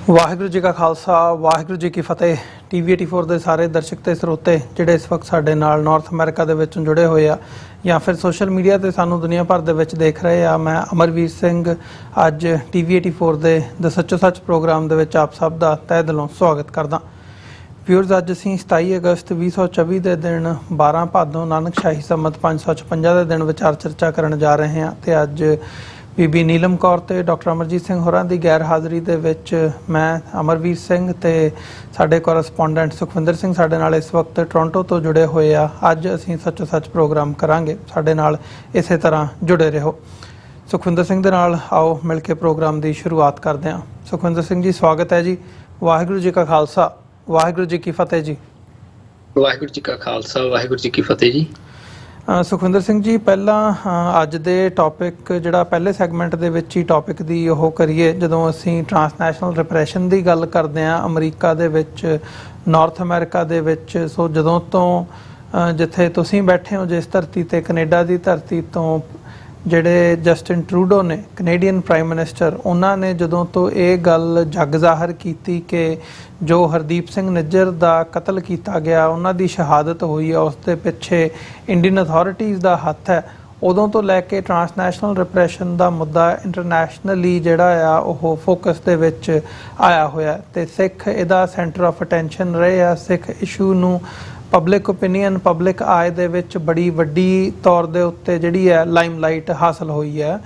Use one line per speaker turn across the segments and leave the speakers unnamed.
ਵਾਹਿਗੁਰੂ ਜੀ ਕਾ ਖਾਲਸਾ ਵਾਹਿਗੁਰੂ ਜੀ ਕੀ ਫਤਿਹ। TV84 ਦੇ ਸਾਰੇ ਦਰਸ਼ਕ ਤੇ ਸਰੋਤੇ ਜਿਹੜੇ ਇਸ ਵਕਤ ਸਾਡੇ ਨਾਲ ਨਾਰਥ ਅਮਰੀਕਾ ਦੇ ਵਿੱਚੋਂ ਜੁੜੇ ਹੋਏ ਆ ਜਾਂ ਫਿਰ ਸੋਸ਼ਲ ਮੀਡੀਆ ਤੇ ਸਾਨੂੰ ਦੁਨੀਆ ਭਰ ਦੇ ਵਿੱਚ ਦੇਖ ਰਹੇ ਆ, ਮੈਂ ਅਮਰਵੀਰ ਸਿੰਘ ਅੱਜ TV84 ਦੇ ਦ ਸੱਚੋ ਸੱਚ ਪ੍ਰੋਗਰਾਮ ਦੇ ਵਿੱਚ ਆਪ ਸਭ ਦਾ ਤਹਿ ਦਿਲੋਂ ਸਵਾਗਤ ਕਰਦਾ। ਵਿਊਅਰਸ, ਅੱਜ ਅਸੀਂ 27 ਅਗਸਤ 2024 ਦੇ ਦਿਨ 12 ਭਾਦੋਂ ਨਾਨਕ ਸ਼ਾਹੀ ਸੰਮਤ 556 ਦੇ ਦਿਨ ਵਿਚਾਰ ਚਰਚਾ ਕਰਨ ਜਾ ਰਹੇ ਹਾਂ ਤੇ ਅੱਜ ਬੀਬੀ ਨੀਲਮ ਕੌਰ ਤੇ ਡਾਕਟਰ ਅਮਰਜੀਤ ਸਿੰਘ ਹੋਰਾਂ ਦੀ ਗੈਰ ਹਾਜ਼ਰੀ ਦੇ ਵਿੱਚ ਮੈਂ ਅਮਰਵੀਰ ਸਿੰਘ ਤੇ ਸਾਡੇ ਕੋਰਸਪੋਂਡੈਂਟ ਸੁਖਵਿੰਦਰ ਸਿੰਘ ਸਾਡੇ ਨਾਲ ਇਸ ਵਕਤ ਟੋਰਾਂਟੋ ਤੋਂ ਜੁੜੇ ਹੋਏ ਆ। ਅੱਜ ਅਸੀਂ ਸੱਚੋ ਸੱਚ ਪ੍ਰੋਗਰਾਮ ਕਰਾਂਗੇ, ਸਾਡੇ ਨਾਲ ਇਸੇ ਤਰ੍ਹਾਂ ਜੁੜੇ ਰਹੋ। ਸੁਖਵਿੰਦਰ ਸਿੰਘ ਦੇ ਨਾਲ ਆਓ ਮਿਲ ਕੇ ਪ੍ਰੋਗਰਾਮ ਦੀ ਸ਼ੁਰੂਆਤ ਕਰਦੇ ਹਾਂ। ਸੁਖਵਿੰਦਰ ਸਿੰਘ ਜੀ, ਸਵਾਗਤ ਹੈ ਜੀ। ਵਾਹਿਗੁਰੂ ਜੀ ਕਾ ਖਾਲਸਾ ਵਾਹਿਗੁਰੂ ਜੀ ਕੀ ਫਤਿਹ ਜੀ।
ਵਾਹਿਗੁਰੂ ਜੀ ਕਾ ਖਾਲਸਾ ਵਾਹਿਗੁਰੂ ਜੀ ਕੀ ਫਤਿਹ ਜੀ।
ਸੁਖਵਿੰਦਰ ਸਿੰਘ ਜੀ, ਪਹਿਲਾਂ ਅੱਜ ਦੇ ਟੌਪਿਕ ਜਿਹੜਾ ਪਹਿਲੇ ਸੈਗਮੈਂਟ ਦੇ ਵਿੱਚ ਹੀ ਟੌਪਿਕ ਦੀ ਉਹ ਕਰੀਏ, ਜਦੋਂ ਅਸੀਂ ਟਰਾਂਸਨੈਸ਼ਨਲ ਰਿਪਰੈਸ਼ਨ ਦੀ ਗੱਲ ਕਰਦੇ ਹਾਂ ਅਮਰੀਕਾ ਦੇ ਵਿੱਚ, ਨਾਰਥ ਅਮਰੀਕਾ ਦੇ ਵਿੱਚ। ਸੋ ਜਦੋਂ ਤੋਂ ਜਿੱਥੇ ਤੁਸੀਂ ਬੈਠੇ ਹੋ ਜਿਸ ਧਰਤੀ ਤੇ, ਕੈਨੇਡਾ ਦੀ ਧਰਤੀ ਤੋਂ, ਜਿਹੜੇ ਜਸਟਿਨ ਟਰੂਡੋ ਨੇ ਕੈਨੇਡੀਅਨ ਪ੍ਰਾਈਮ ਮਿਨਿਸਟਰ, ਉਹਨਾਂ ਨੇ ਜਦੋਂ ਤੋਂ ਇਹ ਗੱਲ ਜੱਗ ਜ਼ਾਹਰ ਕੀਤੀ ਕਿ ਜੋ ਹਰਦੀਪ ਸਿੰਘ ਨਿੱਜਰ ਦਾ ਕਤਲ ਕੀਤਾ ਗਿਆ, ਉਹਨਾਂ ਦੀ ਸ਼ਹਾਦਤ ਹੋਈ ਹੈ, ਉਸ ਦੇ ਪਿੱਛੇ ਇੰਡੀਅਨ ਅਥਾਰਟੀਜ਼ ਦਾ ਹੱਥ ਹੈ, ਉਦੋਂ ਤੋਂ ਲੈ ਕੇ ਟਰਾਂਸਨੈਸ਼ਨਲ ਰਿਪਰੈਸ਼ਨ ਦਾ ਮੁੱਦਾ ਇੰਟਰਨੈਸ਼ਨਲੀ ਜਿਹੜਾ ਆ ਉਹ ਫੋਕਸ ਦੇ ਵਿੱਚ ਆਇਆ ਹੋਇਆ ਤੇ ਸਿੱਖ ਇਹਦਾ ਸੈਂਟਰ ਆਫ ਅਟੈਂਸ਼ਨ ਰਹੇ ਆ। ਸਿੱਖ ਇਸ਼ੂ ਨੂੰ ਪਬਲਿਕ ਓਪੀਨੀਅਨ, ਪਬਲਿਕ ਆਏ ਦੇ ਵਿੱਚ ਬੜੀ ਵੱਡੀ ਤੌਰ ਦੇ ਉੱਤੇ ਜਿਹੜੀ ਹੈ ਲਾਈਮਲਾਈਟ ਹਾਸਲ ਹੋਈ ਹੈ।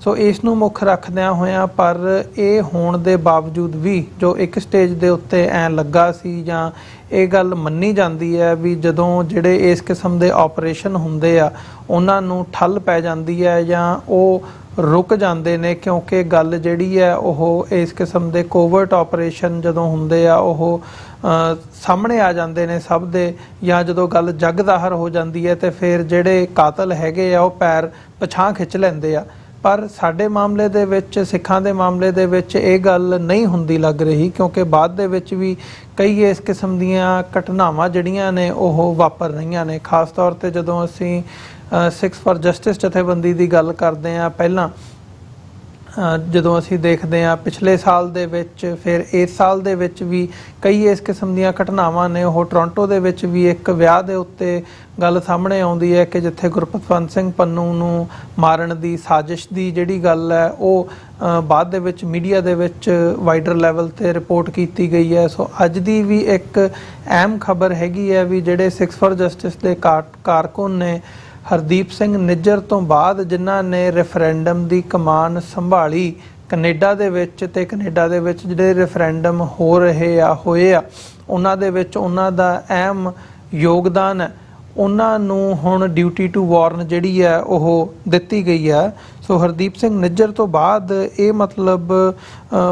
ਸੋ ਇਸ ਨੂੰ ਮੁੱਖ ਰੱਖਦਿਆਂ ਹੋਇਆਂ, ਪਰ ਇਹ ਹੋਣ ਦੇ ਬਾਵਜੂਦ ਵੀ ਜੋ ਇੱਕ ਸਟੇਜ ਦੇ ਉੱਤੇ ਐਂ ਲੱਗਾ ਸੀ ਜਾਂ ਇਹ ਗੱਲ ਮੰਨੀ ਜਾਂਦੀ ਹੈ ਵੀ ਜਦੋਂ ਜਿਹੜੇ ਇਸ ਕਿਸਮ ਦੇ ਆਪਰੇਸ਼ਨ ਹੁੰਦੇ ਆ ਉਹਨਾਂ ਨੂੰ ਠੱਲ ਪੈ ਜਾਂਦੀ ਹੈ ਜਾਂ ਉਹ ਰੁਕ ਜਾਂਦੇ ਨੇ, ਕਿਉਂਕਿ ਗੱਲ ਜਿਹੜੀ ਹੈ ਉਹ ਇਸ ਕਿਸਮ ਦੇ ਕੋਵਰਟ ਆਪਰੇਸ਼ਨ ਜਦੋਂ ਹੁੰਦੇ ਆ ਉਹ ਸਾਹਮਣੇ ਆ ਜਾਂਦੇ ਨੇ ਸਭ ਦੇ, ਜਾਂ ਜਦੋਂ ਗੱਲ ਜੱਗ ਜ਼ਾਹਰ ਹੋ ਜਾਂਦੀ ਹੈ ਤੇ ਫਿਰ ਜਿਹੜੇ ਕਾਤਲ ਹੈਗੇ ਆ ਉਹ ਪੈਰ ਪਛਾਂ ਖਿੱਚ ਲੈਂਦੇ ਆ। ਪਰ ਸਾਡੇ ਮਾਮਲੇ ਦੇ ਵਿੱਚ, ਸਿੱਖਾਂ ਦੇ ਮਾਮਲੇ ਦੇ ਵਿੱਚ ਇਹ ਗੱਲ ਨਹੀਂ ਹੁੰਦੀ ਲੱਗ ਰਹੀ, ਕਿਉਂਕਿ ਬਾਅਦ ਦੇ ਵਿੱਚ ਵੀ ਕਈ ਇਸ ਕਿਸਮ ਦੀਆਂ ਘਟਨਾਵਾਂ ਜਿਹੜੀਆਂ ਨੇ ਉਹ ਵਾਪਰ ਰਹੀਆਂ ਨੇ। ਖਾਸ ਤੌਰ 'ਤੇ ਜਦੋਂ ਅਸੀਂ ਸਿੱਖਸ ਫਾਰ ਜਸਟਿਸ ਜਥੇਬੰਦੀ ਦੀ ਗੱਲ ਕਰਦੇ ਹਾਂ, ਪਹਿਲਾਂ ਜਦੋਂ ਅਸੀਂ ਦੇਖਦੇ ਹਾਂ ਪਿਛਲੇ ਸਾਲ ਦੇ ਵਿੱਚ, ਫਿਰ ਇਸ ਸਾਲ ਦੇ ਵਿੱਚ ਵੀ ਕਈ ਇਸ ਕਿਸਮ ਦੀਆਂ ਘਟਨਾਵਾਂ ਨੇ। ਉਹ ਟੋਰਾਂਟੋ ਦੇ ਵਿੱਚ ਵੀ ਇੱਕ ਵਿਆਹ ਦੇ ਉੱਤੇ ਗੱਲ ਸਾਹਮਣੇ ਆਉਂਦੀ ਹੈ ਕਿ ਜਿੱਥੇ ਗੁਰਪਤਵੰਤ ਸਿੰਘ ਪੰਨੂ ਨੂੰ ਮਾਰਨ ਦੀ ਸਾਜ਼ਿਸ਼ ਦੀ ਜਿਹੜੀ ਗੱਲ ਹੈ ਉਹ ਬਾਅਦ ਦੇ ਵਿੱਚ ਮੀਡੀਆ ਦੇ ਵਿੱਚ ਵਾਈਡਰ ਲੈਵਲ 'ਤੇ ਰਿਪੋਰਟ ਕੀਤੀ ਗਈ ਹੈ। ਸੋ ਅੱਜ ਦੀ ਵੀ ਇੱਕ ਅਹਿਮ ਖਬਰ ਹੈਗੀ ਹੈ ਵੀ ਜਿਹੜੇ ਸਿੱਖਸ ਫਾਰ ਜਸਟਿਸ ਦੇ ਕਾਰਕੁਨ ਨੇ ਹਰਦੀਪ ਸਿੰਘ ਨਿੱਜਰ ਤੋਂ ਬਾਅਦ, ਜਿਨ੍ਹਾਂ ਨੇ ਰੈਫਰੈਂਡਮ ਦੀ ਕਮਾਨ ਸੰਭਾਲੀ ਕੈਨੇਡਾ ਦੇ ਵਿੱਚ, ਤੇ ਕੈਨੇਡਾ ਦੇ ਵਿੱਚ ਜਿਹੜੇ ਰੈਫਰੈਂਡਮ ਹੋਏ ਆ ਉਹਨਾਂ ਦੇ ਵਿੱਚ ਉਹਨਾਂ ਦਾ ਅਹਿਮ ਯੋਗਦਾਨ ਹੈ, ਉਹਨਾਂ ਨੂੰ ਹੁਣ ਡਿਊਟੀ ਟੂ ਵਾਰਨ ਜਿਹੜੀ ਹੈ ਉਹ ਦਿੱਤੀ ਗਈ ਹੈ। ਸੋ ਹਰਦੀਪ ਸਿੰਘ ਨਿੱਜਰ ਤੋਂ ਬਾਅਦ ਇਹ ਮਤਲਬ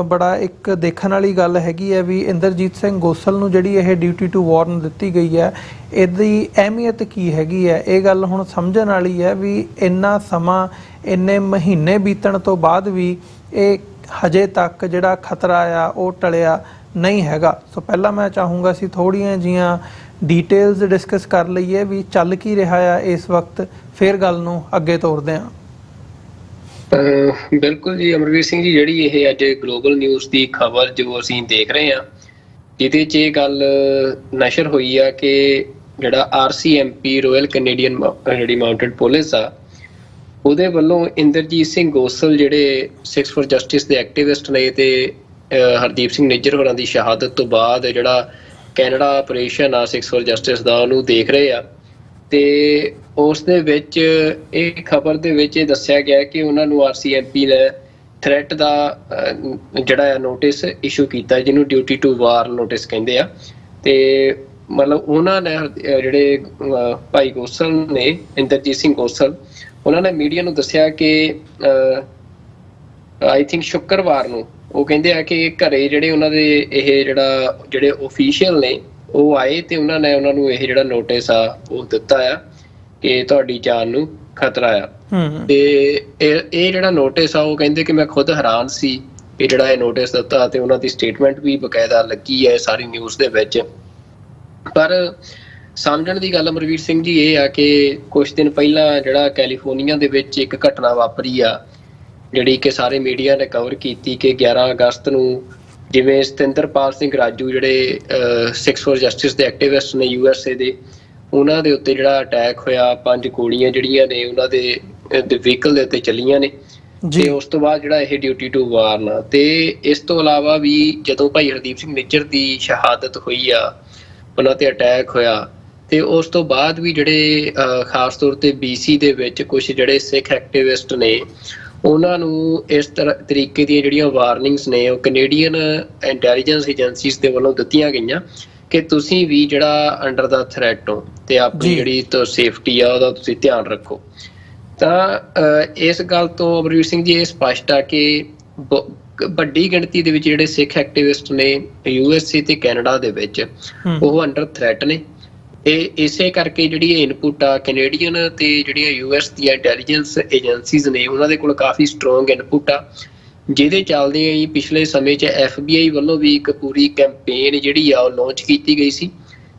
ਬੜਾ ਇੱਕ ਦੇਖਣ ਵਾਲੀ ਗੱਲ ਹੈਗੀ ਹੈ ਵੀ ਇੰਦਰਜੀਤ ਸਿੰਘ ਗੋਸਲ ਨੂੰ ਜਿਹੜੀ ਇਹ ਡਿਊਟੀ ਟੂ ਵਾਰਨ ਦਿੱਤੀ ਗਈ ਹੈ, ਇਹਦੀ ਅਹਿਮੀਅਤ ਕੀ ਹੈਗੀ ਹੈ। ਇਹ ਗੱਲ ਹੁਣ ਸਮਝਣ ਵਾਲੀ ਹੈ ਵੀ ਇੰਨਾ ਸਮਾਂ, ਇੰਨੇ ਮਹੀਨੇ ਬੀਤਣ ਤੋਂ ਬਾਅਦ ਵੀ ਇਹ ਹਜੇ ਤੱਕ ਜਿਹੜਾ ਖਤਰਾ ਆ ਉਹ ਟਲਿਆ ਨਹੀਂ ਹੈਗਾ। ਸੋ ਪਹਿਲਾਂ ਮੈਂ ਚਾਹੂੰਗਾ ਅਸੀਂ ਥੋੜ੍ਹੀਆਂ ਜੀਆਂ ਡੀਟੇਲਸ ਡਿਸਕਸ ਕਰ ਲਈਏ ਵੀ ਚੱਲ ਕੀ ਰਿਹਾ ਆ ਇਸ ਵਕਤ, ਫਿਰ ਗੱਲ ਨੂੰ ਅੱਗੇ ਤੋਰਦੇ ਹਾਂ।
ਬਿਲਕੁਲ ਜੀ ਅਮਰਵੀਰ ਸਿੰਘ ਜੀ, ਜਿਹੜੀ ਇਹ ਅੱਜ ਗਲੋਬਲ ਨਿਊਜ਼ ਦੀ ਖਬਰ ਜੋ ਅਸੀਂ ਦੇਖ ਰਹੇ ਹਾਂ, ਜਿਹਦੇ 'ਚ ਇਹ ਗੱਲ ਨਸ਼ਰ ਹੋਈ ਆ ਕਿ ਜਿਹੜਾ RCMP ਰੋਇਲ ਕੈਨੇਡੀਅਨ ਜਿਹੜੀ ਮਾਊਂਟਡ ਪੁਲਿਸ ਆ, ਉਹਦੇ ਵੱਲੋਂ ਇੰਦਰਜੀਤ ਸਿੰਘ ਗੋਸਲ ਜਿਹੜੇ ਸਿੱਖਸ ਫਾਰ ਜਸਟਿਸ ਦੇ ਐਕਟਿਵਿਸਟ ਨੇ ਤੇ ਹਰਦੀਪ ਸਿੰਘ ਨਿੱਜਰ ਹੋਰਾਂ ਦੀ ਸ਼ਹਾਦਤ ਤੋਂ ਬਾਅਦ ਜਿਹੜਾ ਕੈਨੇਡਾ ਆਪਰੇਸ਼ਨ ਆ ਸਿੱਖਸ ਫਾਰ ਜਸਟਿਸ ਦਾ, ਉਹਨੂੰ ਦੇਖ ਰਹੇ ਆ। ਤੇ ਉਸ ਦੇ ਵਿੱਚ ਇਹ ਖਬਰ ਦੇ ਵਿੱਚ ਇਹ ਦੱਸਿਆ ਗਿਆ ਕਿ ਉਹਨਾਂ ਨੂੰ RCMP ਨੇ ਥ੍ਰੈਟ ਦਾ ਜਿਹੜਾ ਨੋਟਿਸ ਇਸ਼ੂ ਕੀਤਾ, ਜਿਹਨੂੰ ਡਿਊਟੀ ਟੂ ਵਾਰ ਨੋਟਿਸ ਕਹਿੰਦੇ ਆ। ਤੇ ਮਤਲਬ ਉਹਨਾਂ ਨੇ ਜਿਹੜੇ ਭਾਈ ਗੋਸਲ ਨੇ, ਇੰਦਰਜੀਤ ਸਿੰਘ ਗੋਸਲ, ਉਹਨਾਂ ਨੇ ਮੀਡੀਆ ਨੂੰ ਦੱਸਿਆ ਕਿ ਆਈ ਥਿੰਕ ਸ਼ੁੱਕਰਵਾਰ ਨੂੰ ਉਹ ਕਹਿੰਦੇ ਆ ਕਿ ਘਰੇ ਜਿਹੜੇ ਉਹਨਾਂ ਦੇ ਇਹ ਜਿਹੜੇ ਓਫੀਸ਼ੀਅਲ ਨੇ ਉਹ ਆਏ ਤੇ ਉਹਨਾਂ ਨੇ ਉਹਨਾਂ ਨੂੰ ਇਹ ਜਿਹੜਾ ਨੋਟਿਸ ਆ ਉਹ ਦਿੱਤਾ ਆ ਕਿ ਤੁਹਾਡੀ ਜਾਨ ਨੂੰ ਖਤਰਾ ਆ। ਤੇ ਇਹ ਜਿਹੜਾ ਨੋਟਿਸ ਆ ਉਹ ਕਹਿੰਦੇ ਕਿ ਮੈਂ ਖੁਦ ਹੈਰਾਨ ਸੀ ਕਿ ਜਿਹੜਾ ਇਹ ਨੋਟਿਸ ਦਿੱਤਾ, ਤੇ ਉਹਨਾਂ ਦੀ ਸਟੇਟਮੈਂਟ ਵੀ ਬਕਾਇਦਾ ਲੱਗੀ ਹੈ ਸਾਰੀ ਨਿਊਜ਼ ਦੇ ਵਿੱਚ। ਪਰ ਸਮਝਣ ਦੀ ਗੱਲ ਅਮਰਵੀਰ ਸਿੰਘ ਜੀ ਇਹ ਆ ਕਿ ਕੁਛ ਦਿਨ ਪਹਿਲਾਂ ਜਿਹੜਾ ਕੈਲੀਫੋਰਨੀਆ ਦੇ ਵਿੱਚ ਇੱਕ ਘਟਨਾ ਵਾਪਰੀ ਆ, ਜਿਹੜੀ ਕਿ ਸਾਰੇ ਮੀਡੀਆ ਨੇ ਕਵਰ ਕੀਤੀ ਕਿ 11 ਅਗਸਤ ਨੂੰ ਜਿਵੇਂ ਸਤਿੰਦਰਪਾਲ ਸਿੰਘ ਰਾਜੂ ਜਿਹੜੇ ਸਿਕਸ ਫॉर ਜਸਟਿਸ ਦੇ ਐਕਟਿਵਿਸਟ ਨੇ USA ਦੇ, ਉਹਨਾਂ ਦੇ ਉੱਤੇ ਜਿਹੜਾ ਅਟੈਕ ਹੋਇਆ, 5 ਗੋਲੀਆਂ ਜਿਹੜੀਆਂ ਨੇ ਉਹਨਾਂ ਦੇ ਵਹੀਕਲ ਦੇ ਉੱਤੇ ਚੱਲੀਆਂ ਨੇ, ਤੇ ਉਸ ਤੋਂ ਬਾਅਦ ਜਿਹੜਾ ਇਹ ਡਿਊਟੀ ਟੂ ਵਾਰਨ। ਤੇ ਇਸ ਤੋਂ ਇਲਾਵਾ ਵੀ ਜਦੋਂ ਭਾਈ ਹਰਦੀਪ ਸਿੰਘ ਨਿੱਜਰ ਦੀ ਸ਼ਹਾਦਤ ਹੋਈ ਆ, ਉਹਨਾਂ ਤੇ ਅਟੈਕ ਹੋਇਆ, ਤੇ ਉਸ ਤੋਂ ਬਾਅਦ ਵੀ ਜਿਹੜੇ ਖਾਸ ਤੌਰ ਤੇ BC ਦੇ ਵਿੱਚ ਕੁਝ ਜਿਹੜੇ ਸਿੱਖ ਐਕਟਿਵਿਸਟ ਨੇ, ਉਹਨਾਂ ਨੂੰ ਇਸ ਤਰੀਕੇ ਦੀਆਂ ਜਿਹੜੀਆਂ ਵਾਰਨਿੰਗਸ ਨੇ ਉਹ ਕੈਨੇਡੀਅਨ ਇੰਟੈਲੀਜੈਂਸ ਏਜੰਸੀਜ਼ ਦੇ ਵੱਲੋਂ ਦਿੱਤੀਆਂ ਗਈਆਂ ਕਿ ਤੁਸੀਂ ਵੀ ਜਿਹੜਾ ਅੰਡਰ ਦਾ ਥ੍ਰੈਟ ਹੋ ਤੇ ਆਪਣੀ ਜਿਹੜੀ ਸੇਫਟੀ ਆ ਉਹਦਾ ਤੁਸੀਂ ਧਿਆਨ ਰੱਖੋ। ਤਾਂ ਇਸ ਗੱਲ ਤੋਂ ਅਮਰਵੀਰ ਸਿੰਘ ਜੀ ਇਹ ਸਪਸ਼ਟ ਆ ਕਿ ਵੱਡੀ ਗਿਣਤੀ ਦੇ ਵਿੱਚ ਜਿਹੜੇ ਸਿੱਖ ਐਕਟਿਵਿਸਟ ਨੇ USA ਤੇ ਕੈਨੇਡਾ ਦੇ ਵਿੱਚ ਉਹ ਅੰਡਰ ਥ੍ਰੈਟ ਨੇ। ਇਹ ਇਸੇ ਕਰਕੇ ਜਿਹੜੀ ਇਨਪੁਟ ਆ ਕੈਨੇਡੀਅਨ ਤੇ ਜਿਹੜੀਆਂ US ਦੀਆਂ ਇੰਟੈਲੀਜੈਂਸ ਏਜੰਸੀਜ਼ ਨੇ ਉਹਨਾਂ ਦੇ ਕੋਲ ਕਾਫੀ ਸਟਰੋਂਗ ਇਨਪੁਟ ਆ, ਜਿਹਦੇ ਚੱਲਦੇ ਹੀ ਪਿਛਲੇ ਸਮੇਂ 'ਚ FBI ਵੱਲੋਂ ਵੀ ਇੱਕ ਪੂਰੀ ਕੈਂਪੇਨ ਜਿਹੜੀ ਆ ਉਹ ਲਾਂਚ ਕੀਤੀ ਗਈ ਸੀ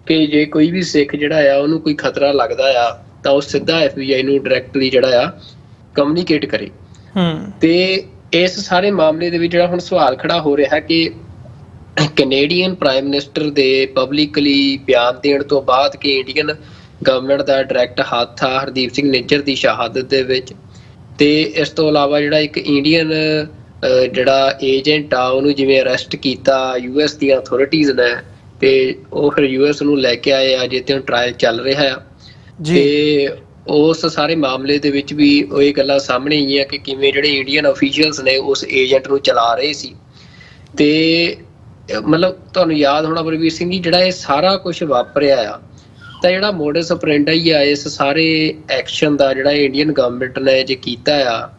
ਕਿ ਜੇ ਕੋਈ ਵੀ ਸਿੱਖ ਜਿਹੜਾ ਆ ਉਹਨੂੰ ਕੋਈ ਖਤਰਾ ਲੱਗਦਾ ਆ ਤਾਂ ਉਹ ਸਿੱਧਾ FBI ਨੂੰ ਡਾਇਰੈਕਟਲੀ ਜਿਹੜਾ ਆ ਕਮਿਊਨੀਕੇਟ ਕਰੇ। ਤੇ ਇਸ ਸਾਰੇ ਮਾਮਲੇ ਦੇ ਵਿੱਚ ਜਿਹੜਾ ਹੁਣ ਸਵਾਲ ਖੜਾ ਹੋ ਰਿਹਾ ਕਿ ਕੈਨੇਡੀਅਨ ਪ੍ਰਾਈਮ ਮਿਨਿਸਟਰ ਦੇ ਪਬਲਿਕਲੀ ਬਿਆਨ ਦੇਣ ਤੋਂ ਬਾਅਦ ਕਿ ਇੰਡੀਅਨ ਗਵਰਨਮੈਂਟ ਦਾ ਡਾਇਰੈਕਟ ਹੱਥ ਆ ਹਰਦੀਪ ਸਿੰਘ ਨਿੱਜਰ ਦੀ ਸ਼ਹਾਦਤ ਦੇ ਵਿੱਚ, ਤੇ ਇਸ ਤੋਂ ਇਲਾਵਾ ਜਿਹੜਾ ਇੱਕ ਇੰਡੀਅਨ ਜਿਹੜਾ ਏਜੰਟ ਆ ਉਹਨੂੰ ਜਿਵੇਂ ਅਰੈਸਟ ਕੀਤਾ US ਦੀਆਂ ਅਥਾਰਟੀਜ਼ ਨੇ, ਤੇ ਉਹ ਫਿਰ US ਨੂੰ ਲੈ ਕੇ ਆਏ ਆ ਜਿੱਥੇ ਹੁਣ ਟ੍ਰਾਇਲ ਚੱਲ ਰਿਹਾ ਆ। ਤੇ ਉਸ ਸਾਰੇ ਮਾਮਲੇ ਦੇ ਵਿੱਚ ਵੀ ਉਹ ਇਹ ਗੱਲਾਂ ਸਾਹਮਣੇ ਆਈਆਂ ਕਿ ਕਿਵੇਂ ਜਿਹੜੇ ਇੰਡੀਅਨ ਅਫੀਸ਼ੀਅਲਸ ਨੇ ਉਸ ਏਜੰਟ ਨੂੰ ਚਲਾ ਰਹੇ ਸੀ। ਤੇ ਮਤਲਬ ਤੁਹਾਨੂੰ ਯਾਦ ਹੋਣਾ ਬਲਵੀਰ ਸਿੰਘ ਜੀ, ਜਿਹੜਾ ਇਹ ਸਾਰਾ ਕੁਝ ਵਾਪਰਿਆ ਆ ਤਾਂ ਜਿਹੜਾ ਮੋਡਸ ਆਪਰੈਂਡੀ ਆ ਇਸ ਸਾਰੇ ਐਕਸ਼ਨ ਦਾ ਜਿਹੜਾ ਇੰਡੀਅਨ ਗਵਰਨਮੈਂਟ ਨੇ ਜੇ ਕੀਤਾ ਆ,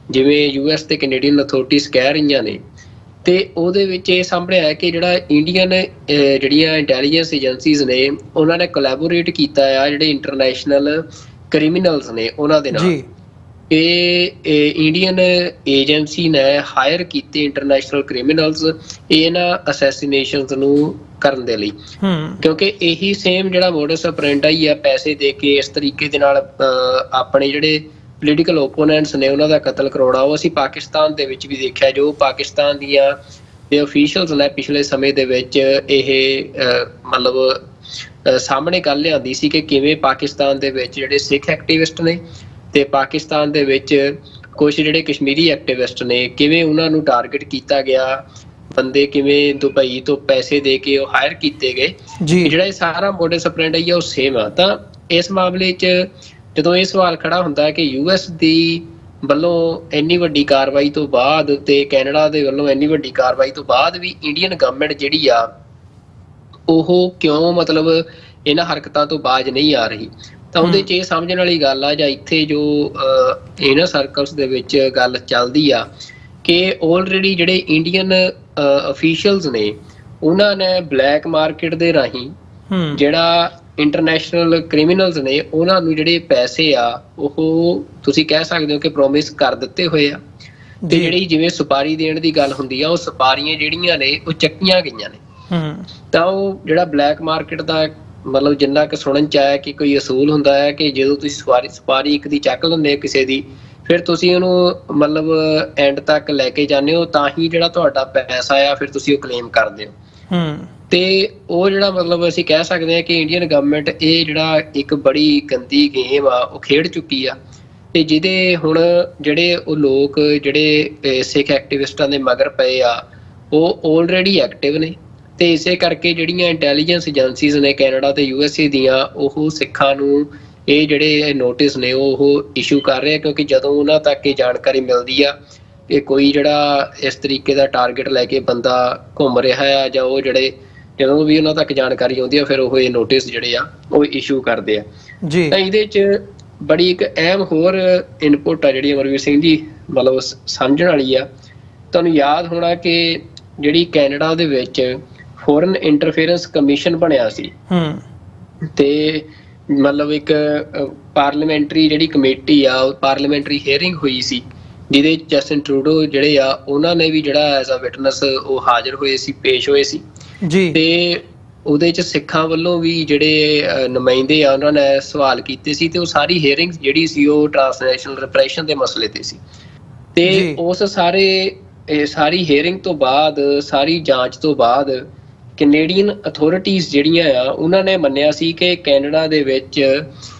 ਜਿਵੇਂ US ਤੇ ਕੈਨੇਡੀਅਨ ਅਥਾਰਟੀਜ਼ ਕਹਿ ਰਹੀਆਂ ਨੇ, ਤੇ ਉਹਦੇ ਵਿੱਚ ਇਹ ਸਾਹਮਣੇ ਆਇਆ ਕਿ ਜਿਹੜਾ ਇੰਡੀਅਨ ਜਿਹੜੀਆਂ ਇੰਟੈਲੀਜੈਂਸ ਏਜੰਸੀਜ਼ ਨੇ ਉਹਨਾਂ ਨੇ ਕੋਲੈਬੋਰੇਟ ਕੀਤਾ ਆ ਜਿਹੜੇ ਇੰਟਰਨੈਸ਼ਨਲ ਕ੍ਰਿਮੀਨਲਸ ਨੇ ਉਹਨਾਂ ਦੇ ਨਾਲ। ਇਹ ਇੰਡੀਅਨ ਏਜੰਸੀ ਨੇ ਹਾਇਰ ਕੀਤੇ ਇੰਟਰਨੈਸ਼ਨਲ ਕ੍ਰਿਮੀਨਲਸ ਇਹਨਾਂ ਅਸੈਸੀਨੇਸ਼ਨਸ ਨੂੰ ਕਰਨ ਦੇ ਲਈ, ਕਿਉਂਕਿ ਇਹੀ ਸੇਮ ਜਿਹੜਾ ਮੋਡਸ ਆਪਰੈਂਡੀ ਆ ਪੈਸੇ ਦੇ ਕੇ ਇਸ ਤਰੀਕੇ ਦੇ ਨਾਲ ਆਪਣੇ ਜਿਹੜੇ ਪੋਲੀਟੀਕਲ ਓਪੋਨੈਂਟਸ ਨੇ ਉਹਨਾਂ ਦਾ ਕਤਲ ਕਰਾਉਣਾ, ਉਹ ਅਸੀਂ ਪਾਕਿਸਤਾਨ ਦੇ ਵਿੱਚ ਵੀ ਦੇਖਿਆ। ਜੋ ਪਾਕਿਸਤਾਨ ਦੀਆਂ ਦੇ ਅਫੀਸ਼ੀਅਲਸ ਨੇ ਪਿਛਲੇ ਸਮੇਂ ਦੇ ਵਿੱਚ ਇਹ ਮਤਲਬ ਸਾਹਮਣੇ ਗੱਲ ਲਿਆਂਦੀ ਸੀ ਕਿ ਕਿਵੇਂ ਪਾਕਿਸਤਾਨ ਦੇ ਵਿੱਚ ਜਿਹੜੇ ਸਿੱਖ ਐਕਟਿਵਿਸਟ ਨੇ ਤੇ ਪਾਕਿਸਤਾਨ ਦੇ ਵਿੱਚ ਕੁਝ ਜਿਹੜੇ ਕਸ਼ਮੀਰੀ ਐਕਟਿਵਿਸਟ ਨੇ ਕਿਵੇਂ ਉਹਨਾਂ ਨੂੰ ਟਾਰਗੇਟ ਕੀਤਾ ਗਿਆ, ਬੰਦੇ ਕਿਵੇਂ ਦੁਬਈ ਤੋਂ ਪੈਸੇ ਦੇ ਕੇ ਉਹ ਹਾਇਰ ਕੀਤੇ ਗਏ। ਜਿਹੜਾ ਇਹ ਸਾਰਾ ਮੋਡਸ ਆਪਰੈਂਡੀ ਆ ਉਹ ਸੇਮ ਆ। ਤਾਂ ਇਸ ਮਾਮਲੇ 'ਚ ਜਦੋਂ ਇਹ ਸਵਾਲ ਖੜਾ ਹੁੰਦਾ ਹੈ ਕਿ US ਦੀ ਵੱਲੋਂ ਇੰਨੀ ਵੱਡੀ ਕਾਰਵਾਈ ਤੋਂ ਬਾਅਦ ਤੇ ਕੈਨੇਡਾ ਦੇ ਵੱਲੋਂ ਇੰਨੀ ਵੱਡੀ ਕਾਰਵਾਈ ਤੋਂ ਬਾਅਦ ਵੀ ਇੰਡੀਅਨ ਗਵਰਨਮੈਂਟ ਜਿਹੜੀ ਆ ਉਹ ਕਿਉਂ ਮਤਲਬ ਇਹਨਾਂ ਹਰਕਤਾਂ ਤੋਂ ਬਾਜ਼ ਨਹੀਂ ਆ ਰਹੀ, ਤਾਂ ਉਹਦੇ 'ਚ ਇਹ ਸਮਝਣ ਵਾਲੀ ਗੱਲ ਆ ਜਾਂ ਇੱਥੇ ਜੋ ਇਹਨਾਂ ਸਰਕਲਸ ਦੇ ਵਿੱਚ ਗੱਲ ਚੱਲਦੀ ਆ ਕਿ ਆਲਰੇਡੀ ਜਿਹੜੇ ਇੰਡੀਅਨ ਅਫੀਸ਼ੀਅਲਸ ਨੇ ਉਹਨਾਂ ਨੇ ਬਲੈਕ ਮਾਰਕੀਟ ਦੇ ਰਾਹੀਂ ਜਿਹੜਾ ਇੰਟਰਨੈਸ਼ਨਲ ਕ੍ਰਿਮੀਨਲਸ ਨੇ ਉਹਨਾਂ ਨੂੰ ਜਿਹੜੇ ਪੈਸੇ ਆ ਉਹ ਤੁਸੀਂ ਕਹਿ ਸਕਦੇ ਹੋ ਕਿ ਪ੍ਰੋਮਿਸ ਕਰ ਦਿੱਤੇ ਹੋਏ ਆ, ਤੇ ਜਿਹੜੀ ਜਿਵੇਂ ਸੁਪਾਰੀ ਦੇਣ ਦੀ ਗੱਲ ਹੁੰਦੀ ਆ ਉਹ ਸੁਪਾਰੀਆਂ ਜਿਹੜੀਆਂ ਨੇ ਉਹ ਚੱਕੀਆਂ ਗਈਆਂ ਨੇ। ਤਾਂ ਉਹ ਜਿਹੜਾ ਬਲੈਕ ਮਾਰਕੀਟ ਦਾ ਮਤਲਬ ਜਿੰਨਾ ਕਿ ਸੁਣਨ ਚ ਆਇਆ ਕਿ ਕੋਈ ਅਸੂਲ ਹੁੰਦਾ ਹੈ ਕਿ ਜਦੋਂ ਤੁਸੀਂ ਸੁਪਾਰੀ ਇੱਕ ਦੀ ਚੱਕ ਲੈਂਦੇ ਹੋ ਕਿਸੇ ਦੀ, ਫਿਰ ਤੁਸੀਂ ਉਹਨੂੰ ਮਤਲਬ ਐਂਡ ਤੱਕ ਲੈ ਕੇ ਜਾਂਦੇ ਹੋ ਤਾਂ ਹੀ ਜਿਹੜਾ ਤੁਹਾਡਾ ਪੈਸਾ ਆ ਫਿਰ ਤੁਸੀਂ ਉਹ ਕਲੇਮ ਕਰਦੇ ਹੋ। ਤੇ ਉਹ ਜਿਹੜਾ ਮਤਲਬ ਅਸੀਂ ਕਹਿ ਸਕਦੇ ਹਾਂ ਕਿ ਇੰਡੀਅਨ ਗਵਰਨਮੈਂਟ ਇਹ ਜਿਹੜਾ ਇੱਕ ਬੜੀ ਗੰਦੀ ਗੇਮ ਆ ਉਹ ਖੇਡ ਚੁੱਕੀ ਆ, ਤੇ ਜਿਹਦੇ ਹੁਣ ਜਿਹੜੇ ਉਹ ਲੋਕ ਜਿਹੜੇ ਸਿੱਖ ਐਕਟਿਵਿਸਟਾਂ ਦੇ ਮਗਰ ਪਏ ਆ ਉਹ ਆਲਰੇਡੀ ਐਕਟਿਵ ਨੇ, ਤੇ ਇਸੇ ਕਰਕੇ ਜਿਹੜੀਆਂ ਇੰਟੈਲੀਜੈਂਸ ਏਜੰਸੀਜ਼ ਨੇ ਕੈਨੇਡਾ ਤੇ USA ਦੀਆਂ ਉਹ ਸਿੱਖਾਂ ਨੂੰ ਇਹ ਜਿਹੜੇ ਨੋਟਿਸ ਨੇ ਉਹ ਇਸ਼ੂ ਕਰ ਰਹੇ ਆ, ਕਿਉਂਕਿ ਜਦੋਂ ਉਹਨਾਂ ਤੱਕ ਇਹ ਜਾਣਕਾਰੀ ਮਿਲਦੀ ਆ ਕਿ ਕੋਈ ਜਿਹੜਾ ਇਸ ਤਰੀਕੇ ਦਾ ਟਾਰਗੇਟ ਲੈ ਕੇ ਬੰਦਾ ਘੁੰਮ ਰਿਹਾ ਆ ਜਾਂ ਉਹ ਜਿਹੜੇ ਜਦੋਂ ਵੀ ਉਹਨਾਂ ਤੱਕ ਜਾਣਕਾਰੀ ਆਉਂਦੀ ਆ ਫਿਰ ਉਹ ਇਹ ਨੋਟਿਸ ਜਿਹੜੇ ਆ ਉਹ ਇਸ਼ੂ ਕਰਦੇ ਆ। ਤਾਂ ਇਹਦੇ 'ਚ ਬੜੀ ਇੱਕ ਅਹਿਮ ਹੋਰ ਇਨਪੁਟ ਆ ਜਿਹੜੀ ਅਮਰਵੀਰ ਸਿੰਘ ਜੀ ਮਤਲਬ ਸਮਝਣ ਵਾਲੀ ਆ। ਤੁਹਾਨੂੰ ਯਾਦ ਹੋਣਾ ਕਿ ਜਿਹੜੀ ਕੈਨੇਡਾ ਦੇ ਵਿੱਚ ਫੋਰਨ ਇੰਟਰਫੇਰੈਂਸ ਕਮਿਸ਼ਨ ਬਣਿਆ ਸੀ, ਤੇ ਮਤਲਬ ਇੱਕ ਪਾਰਲੀਮੈਂਟਰੀ ਜਿਹੜੀ ਕਮੇਟੀ ਆ ਉਹ ਪਾਰਲੀਮੈਂਟਰੀ ਹੀਅਰਿੰਗ ਹੋਈ ਸੀ ਜਿਹਦੇ ਵਿੱਚ ਜਸਟਿਨ ਟਰੂਡੋ ਜਿਹੜੇ ਆ ਉਹਨਾਂ ਨੇ ਵੀ ਜਿਹੜਾ ਐਜ਼ ਅ ਵਿਟਨੈਸ ਉਹ ਹਾਜ਼ਰ ਹੋਏ ਸੀ, ਪੇਸ਼ ਹੋਏ ਸੀ। ਤੇ ਉਹਦੇ ਚ ਸਿੱਖਾਂ ਵੱਲੋਂ ਵੀ ਜਿਹੜੇ ਨੁਮਾਇੰਦੇ ਆ ਉਹਨਾਂ ਨੇ ਸਵਾਲ ਕੀਤੇ ਸੀ, ਤੇ ਉਹ ਸਾਰੀ ਹੀਅਰਿੰਗ ਜਿਹੜੀ ਸੀ ਉਹ ਟ੍ਰਾਂਸਨੈਸ਼ਨਲ ਰਿਪਰੈਸ਼ਨ ਦੇ ਮਸਲੇ ਤੇ ਸੀ। ਤੇ ਉਸ ਸਾਰੇ ਇਹ ਸਾਰੀ ਹੀਅਰਿੰਗ ਤੋਂ ਬਾਅਦ, ਸਾਰੀ ਜਾਂਚ ਤੋਂ ਬਾਅਦ ਕੈਨੇਡੀਅਨ ਅਥਾਰਟੀਜ਼ ਜਿਹੜੀਆਂ ਆ ਉਹਨਾਂ ਨੇ ਮੰਨਿਆ ਸੀ ਕਿ ਕੈਨੇਡਾ ਦੇ ਵਿੱਚ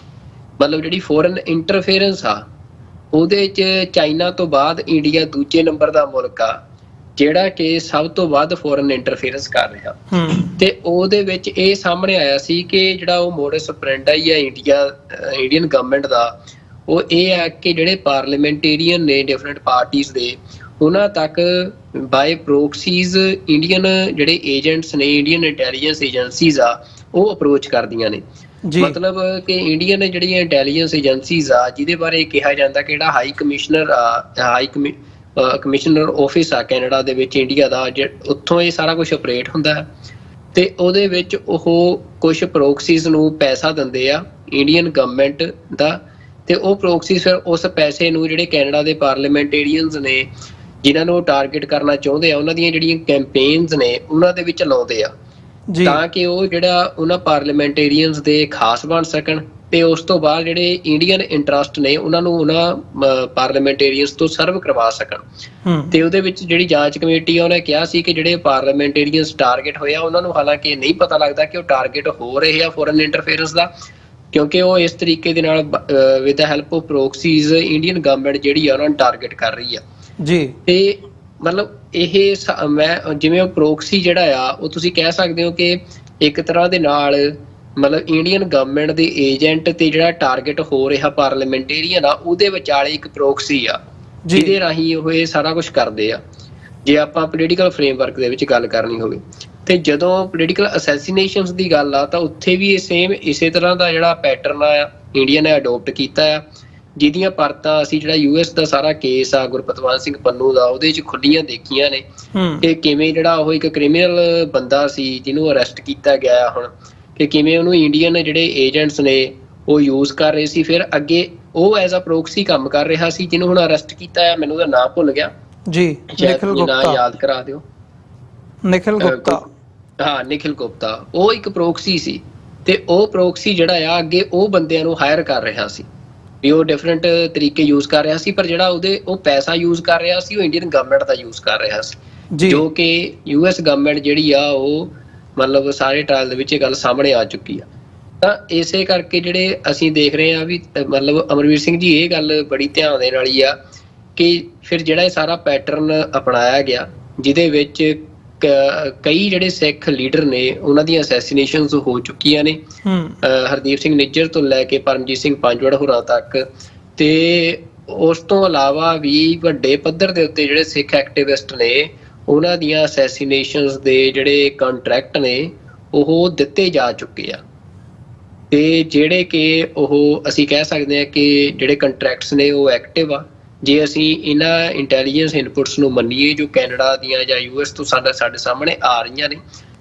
ਮਤਲਬ ਜਿਹੜੀ ਫੋਰਨ ਇੰਟਰਫੇਰੈਂਸ ਆ ਉਹਦੇ 'ਚ ਚਾਈਨਾ ਤੋਂ ਬਾਅਦ ਇੰਡੀਆ ਦੂਜੇ ਨੰਬਰ ਦਾ ਮੁਲਕ ਆ ਜਿਹੜਾ ਕਿ ਸਭ ਤੋਂ ਵੱਧ ਫੋਰਨ ਇੰਟਰਫੇਰੈਂਸ ਕਰ ਰਿਹਾ। ਤੇ ਉਹਦੇ ਵਿੱਚ ਇਹ ਸਾਹਮਣੇ ਆਇਆ ਸੀ ਕਿ ਜਿਹੜਾ ਉਹ ਮੋਡਸ ਆਪਰੈਂਡੀ ਆ ਇੰਡੀਅਨ ਗਵਰਨਮੈਂਟ ਦਾ, ਉਹ ਇਹ ਹੈ ਕਿ ਜਿਹੜੇ ਪਾਰਲੀਮੈਂਟੇਰੀਅਨ ਨੇ ਡਿਫਰੈਂਟ ਪਾਰਟੀਜ਼ ਦੇ, ਉਹਨਾਂ ਤੱਕ ਬਾਏ ਪ੍ਰੋਕਸੀਜ਼ ਇੰਡੀਅਨ ਜਿਹੜੇ ਏਜੰਟਸ ਨੇ, ਇੰਡੀਅਨ ਇੰਟੈਲੀਜੈਂਸ ਏਜੰਸੀਜ਼ ਆ, ਉਹ ਅਪਰੋਚ ਕਰਦੀਆਂ ਨੇ। ਮਤਲਬ ਕਿ ਇੰਡੀਅਨ ਜਿਹੜੀਆਂ ਇੰਟੈਲੀਜੈਂਸ ਏਜੰਸੀਜ਼ ਆ ਜਿਹਦੇ ਬਾਰੇ ਕਿਹਾ ਜਾਂਦਾ ਕਿ ਜਿਹੜਾ ਹਾਈ ਕਮਿਸ਼ਨਰ ਆਫਿਸ ਆ ਕੈਨੇਡਾ ਦੇ ਵਿੱਚ ਇੰਡੀਆ ਦਾ, ਉੱਥੋਂ ਇਹ ਸਾਰਾ ਕੁਝ ਆਪਰੇਟ ਹੁੰਦਾ ਹੈ। ਤੇ ਉਹਦੇ ਵਿੱਚ ਉਹ ਕੁਝ ਪ੍ਰੋਕਸੀਜ਼ ਨੂੰ ਪੈਸਾ ਦਿੰਦੇ ਆ ਇੰਡੀਅਨ ਗਵਰਨਮੈਂਟ ਦਾ, ਤੇ ਉਹ ਪ੍ਰੋਕਸੀਜ਼ ਫਿਰ ਉਸ ਪੈਸੇ ਨੂੰ ਜਿਹੜੇ ਕੈਨੇਡਾ ਦੇ ਪਾਰਲੀਮੈਂਟੇਰੀਅਨਸ ਨੇ ਜਿਨ੍ਹਾਂ ਨੂੰ ਟਾਰਗੇਟ ਕਰਨਾ ਚਾਹੁੰਦੇ ਆ, ਉਹਨਾਂ ਦੀਆਂ ਜਿਹੜੀਆਂ ਕੈਂਪੇਨਸ ਨੇ ਉਹਨਾਂ ਦੇ ਵਿੱਚ ਲਾਉਂਦੇ ਆ ਤਾਂ ਕਿ ਉਹ ਜਿਹੜਾ ਉਹਨਾਂ ਪਾਰਲੀਮੈਂਟੇਰੀਅਨਸ ਦੇ ਖਾਸ ਬਣ ਸਕਣ, ਤੇ ਉਸ ਤੋਂ ਬਾਅਦ ਜਿਹੜੇ ਇੰਡੀਅਨ ਇੰਟਰਸਟ ਨੇ ਉਹਨਾਂ ਨੂੰ ਉਹਨਾਂ ਪਾਰਲੀਮੈਂਟੇਰੀਅਨਸ ਤੋਂ ਸਰਵ ਕਰਵਾ ਸਕਣ। ਤੇ ਉਹਦੇ ਵਿੱਚ ਜਿਹੜੀ ਜਾਂਚ ਕਮੇਟੀ ਆ ਉਹਨੇ ਕਿਹਾ ਸੀ ਕਿ ਜਿਹੜੇ ਪਾਰਲੀਮੈਂਟੇਰੀਅਨਸ ਟਾਰਗੇਟ ਹੋਇਆ ਉਹਨਾਂ ਨੂੰ ਹਾਲਾਂਕਿ ਨਹੀਂ ਪਤਾ ਲੱਗਦਾ ਕਿ ਉਹ ਟਾਰਗੇਟ ਹੋ ਰਹੇ ਆ ਫੋਰਨ ਇੰਟਰਫੇਰੈਂਸ ਦਾ, ਕਿਉਂਕਿ ਉਹ ਇਸ ਤਰੀਕੇ ਦੇ ਨਾਲ with the help of proxies Indian government ਜਿਹੜੀ ਆ ਉਹਨਾਂ ਨੂੰ ਟਾਰਗੇਟ ਕਰ ਰਹੀ ਆ ਜੀ। ਤੇ ਮਤਲਬ ਇਹ ਮੈਂ ਜਿਵੇਂ ਉਹ ਪ੍ਰੋਕਸੀ ਜਿਹੜਾ ਆ ਉਹ ਤੁਸੀਂ ਕਹਿ ਸਕਦੇ ਹੋ ਕਿ ਇੱਕ ਤਰ੍ਹਾਂ ਦੇ ਨਾਲ ਮਤਲਬ ਇੰਡੀਅਨ ਗਵਰਨਮੈਂਟ ਦੇ ਏਜੰਟ ਤੇ ਜਿਹੜਾ ਟਾਰਗੇਟ ਹੋ ਰਿਹਾ ਪਾਰਲੀਮੈਂਟੇਰੀਅਨ ਆ ਉਹਦੇ ਵਿਚਾਲੇ ਇੱਕ ਪ੍ਰੋਕਸੀ ਆ ਜਿਹਦੇ ਰਾਹੀਂ ਉਹ ਇਹ ਸਾਰਾ ਕੁਝ ਕਰਦੇ ਆ, ਜੇ ਆਪਾਂ ਪੋਲੀਟੀਕਲ ਫਰੇਮਵਰਕ ਦੇ ਵਿੱਚ ਗੱਲ ਕਰਨੀ ਹੋਵੇ। ਤੇ ਜਦੋਂ ਪੋਲੀਟੀਕਲ ਅਸੈਸੀਨੇਸ਼ਨਸ ਦੀ ਗੱਲ ਆ ਤਾਂ ਉੱਥੇ ਵੀ ਇਹ ਸੇਮ ਇਸੇ ਤਰ੍ਹਾਂ ਦਾ ਜਿਹੜਾ ਪੈਟਰਨ ਆ ਇੰਡੀਆ ਨੇ ਅਡੋਪਟ ਕੀਤਾ ਆ, ਜਿਹਦੀਆਂ ਪਰਤਾਂ ਅਸੀਂ ਜਿਹੜਾ US ਦਾ ਸਾਰਾ ਕੇਸ ਆ ਗੁਰਪਤਵੰਤ ਸਿੰਘ ਪੰਨੂ ਦਾ ਉਹਦੇ 'ਚ ਖੁੱਲੀਆਂ ਦੇਖੀਆਂ ਨੇ ਕਿ ਕਿਵੇਂ ਜਿਹੜਾ ਉਹ ਇੱਕ ਕ੍ਰਿਮੀਨਲ ਬੰਦਾ ਸੀ ਜਿਹਨੂੰ ਅਰੈਸਟ ਕੀਤਾ ਗਿਆ ਹੁਣ, ਕਿ ਕਿਵੇਂ ਉਹਨੂੰ ਇੰਡੀਅਨ ਜਿਹੜੇ ਏਜੰਟਸ ਨੇ ਉਹ ਯੂਜ਼ ਕਰ ਰਹੇ ਸੀ, ਫਿਰ ਅੱਗੇ ਉਹ ਐਜ਼ ਅ ਪ੍ਰੋਕਸੀ ਕੰਮ ਕਰ ਰਿਹਾ ਸੀ ਜਿਹਨੂੰ ਹੁਣ ਅਰੈਸਟ ਕੀਤਾ ਆ, ਮੈਨੂੰ ਉਹਦਾ ਨਾਮ ਭੁੱਲ ਗਿਆ ਜੀ, ਨਿਖਿਲ ਗੁਪਤਾ, ਨਾਂ ਯਾਦ ਕਰਾ ਦਿਓ। ਨਿਖਿਲ ਗੁਪਤਾ, ਹਾਂ ਨਿਖਿਲ ਗੁਪਤਾ, ਉਹ ਇੱਕ ਪ੍ਰੋਕਸੀ ਸੀ ਤੇ ਉਹ ਪ੍ਰੋਕਸੀ ਜਿਹੜਾ ਆ ਅੱਗੇ ਉਹ ਬੰਦਿਆਂ ਨੂੰ ਹਾਇਰ ਕਰ ਰਿਹਾ ਸੀ ਵੀ ਉਹ ਡਿਫਰੈਂਟ ਤਰੀਕੇ ਯੂਜ਼ ਕਰ ਰਿਹਾ ਸੀ, ਪਰ ਜਿਹੜਾ ਉਹ ਪੈਸਾ ਯੂਜ਼ ਕਰ ਰਿਹਾ ਸੀ ਉਹ ਇੰਡੀਅਨ ਗਵਰਨਮੈਂਟ ਦਾ ਯੂਜ਼ ਕਰ ਰਿਹਾ ਸੀ, ਜੋ ਕਿ US ਗਵਰਨਮੈਂਟ ਜਿਹੜੀ ਆ ਉਹ ਮਤਲਬ ਸਾਰੇ ਟ੍ਰਾਇਲ ਦੇ ਵਿੱਚ ਇਹ ਗੱਲ ਸਾਹਮਣੇ ਆ ਚੁੱਕੀ ਆ। ਤਾਂ ਇਸੇ ਕਰਕੇ ਜਿਹੜੇ ਅਸੀਂ ਦੇਖ ਰਹੇ ਹਾਂ ਵੀ ਮਤਲਬ ਅਮਰਵੀਰ ਸਿੰਘ ਜੀ ਇਹ ਗੱਲ ਬੜੀ ਧਿਆਨ ਦੇਣ ਵਾਲੀ ਆ ਕਿ ਫਿਰ ਜਿਹੜਾ ਇਹ ਸਾਰਾ ਪੈਟਰਨ ਅਪਣਾਇਆ ਗਿਆ ਜਿਹਦੇ ਵਿੱਚ ਕਈ ਜਿਹੜੇ ਸਿੱਖ ਲੀਡਰ ਨੇ ਉਹਨਾਂ ਦੀਆਂ ਅਸੈਸੀਨੇਸ਼ਨਸ ਹੋ ਚੁੱਕੀਆਂ ਨੇ, ਹਰਦੀਪ ਸਿੰਘ ਨਿੱਜਰ ਤੋਂ ਲੈ ਕੇ ਪਰਮਜੀਤ ਸਿੰਘ ਪੰਜਵੜ ਹੋਰਾਂ ਤੱਕ, ਤੇ ਉਸ ਤੋਂ ਇਲਾਵਾ ਵੀ ਵੱਡੇ ਪੱਧਰ ਦੇ ਉੱਤੇ ਜਿਹੜੇ ਸਿੱਖ ਐਕਟਿਵਿਸਟ ਨੇ ਉਹਨਾਂ ਦੀਆਂ ਅਸੈਸੀਨੇਸ਼ਨਸ ਦੇ ਜਿਹੜੇ ਕੰਟਰੈਕਟ ਨੇ ਉਹ ਦਿੱਤੇ ਜਾ ਚੁੱਕੇ ਆ, ਤੇ ਜਿਹੜੇ ਕਿ ਉਹ ਅਸੀਂ ਕਹਿ ਸਕਦੇ ਹਾਂ ਕਿ ਜਿਹੜੇ ਕੰਟਰੈਕਟਸ ਨੇ ਉਹ ਐਕਟਿਵ ਆ ਜੇ ਅਸੀਂ ਇਹਨਾਂ ਇੰਟੈਲੀਜੈਂਸ ਇਨਪੁਟਸ ਨੂੰ ਮੰਨੀਏ ਜੋ ਕੈਨੇਡਾ ਦੀਆਂ ਜਾਂ US ਤੋਂ ਸਾਡੇ ਸਾਹਮਣੇ ਆ ਰਹੀਆਂ ਨੇ,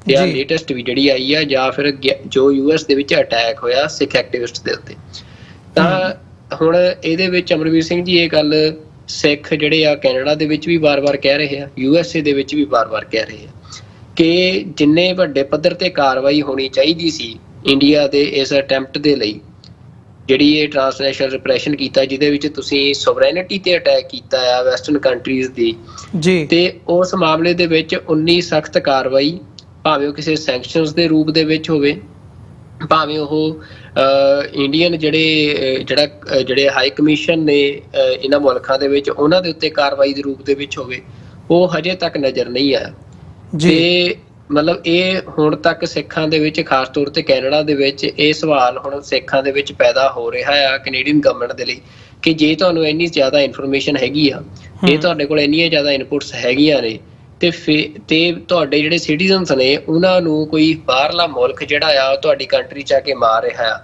ਤੇ ਆ ਲੇਟੈਸਟ ਵੀ ਜਿਹੜੀ ਆਈ ਆ ਜਾਂ ਫਿਰ ਜੋ US ਦੇ ਵਿੱਚ ਅਟੈਕ ਹੋਇਆ ਸਿੱਖ ਐਕਟਿਵਿਸਟ ਦੇ ਉੱਤੇ। ਤਾਂ ਹੁਣ ਇਹਦੇ ਵਿੱਚ ਅਮਰਵੀਰ ਸਿੰਘ ਜੀ ਇਹ ਗੱਲ ਸਿੱਖ ਜਿਹੜੇ ਆ ਕੈਨੇਡਾ ਦੇ ਵਿੱਚ ਵੀ ਵਾਰ-ਵਾਰ ਕਹਿ ਰਹੇ ਆ, USA ਦੇ ਵਿੱਚ ਵੀ ਵਾਰ-ਵਾਰ ਕਹਿ ਰਹੇ ਆ ਕਿ ਜਿੰਨੇ ਵੱਡੇ ਪੱਧਰ ਤੇ ਕਾਰਵਾਈ ਹੋਣੀ ਚਾਹੀਦੀ ਸੀ ਇੰਡੀਆ ਦੇ ਇਸ ਅਟੈਂਪਟ ਦੇ ਲਈ, ਜਿਹੜੀ ਇਹ ਟ੍ਰਾਂਸਨੈਸ਼ਨਲ ਰਿਪਰੈਸ਼ਨ ਕੀਤਾ ਜਿਹਦੇ ਵਿੱਚ ਤੁਸੀਂ ਸੋਵਰੇਨਿਟੀ ਤੇ ਅਟੈਕ ਕੀਤਾ ਆ ਵੈਸਟਰਨ ਕੰਟਰੀਜ਼ ਦੀ ਜੀ, ਤੇ ਉਸ ਮਾਮਲੇ ਦੇ ਵਿੱਚ ਉਨੀ ਸਖਤ ਕਾਰਵਾਈ ਭਾਵੇਂ ਉਹ ਕਿਸੇ ਸੈਂਕਸ਼ਨਸ ਦੇ ਰੂਪ ਦੇ ਵਿੱਚ ਹੋਵੇ, ਭਾਵੇਂ ਉਹ ਇੰਡੀਅਨ ਜਿਹੜੇ ਹਾਈ ਕਮਿਸ਼ਨ ਨੇ ਇਹਨਾਂ ਮੁਲਕਾਂ ਦੇ ਵਿੱਚ ਉਹਨਾਂ ਦੇ ਉੱਤੇ ਕਾਰਵਾਈ ਦੇ ਰੂਪ ਦੇ ਵਿੱਚ ਹੋਵੇ, ਉਹ ਹਜੇ ਤੱਕ ਨਜ਼ਰ ਨਹੀਂ ਆਇਆ। ਤੇ ਮਤਲਬ ਇਹ ਹੁਣ ਤੱਕ ਸਿੱਖਾਂ ਦੇ ਵਿੱਚ ਖਾਸ ਤੌਰ ਤੇ ਕੈਨੇਡਾ ਦੇ ਵਿੱਚ ਇਹ ਸਵਾਲ ਹੁਣ ਸਿੱਖਾਂ ਦੇ ਵਿੱਚ ਪੈਦਾ ਹੋ ਰਿਹਾ ਆ ਕੈਨੇਡੀਅਨ ਗਵਰਨਮੈਂਟ ਦੇ ਲਈ ਕਿ ਜੇ ਤੁਹਾਨੂੰ ਇੰਨੀ ਜ਼ਿਆਦਾ ਇਨਫੋਰਮੇਸ਼ਨ ਹੈਗੀ ਆ, ਜੇ ਤੁਹਾਡੇ ਕੋਲ ਇੰਨੀਆਂ ਜ਼ਿਆਦਾ ਇਨਪੁਟਸ ਹੈਗੀਆਂ ਨੇ, ਤੇ ਤੁਹਾਡੇ ਜਿਹੜੇ ਸਿਟੀਜ਼ਨਸ ਨੇ ਉਹਨਾਂ ਨੂੰ ਕੋਈ ਬਾਹਰਲਾ ਮੁਲਕ ਜਿਹੜਾ ਆ ਤੁਹਾਡੀ ਕੰਟਰੀ ਚ ਆ ਕੇ ਮਾਰ ਰਿਹਾ ਆ,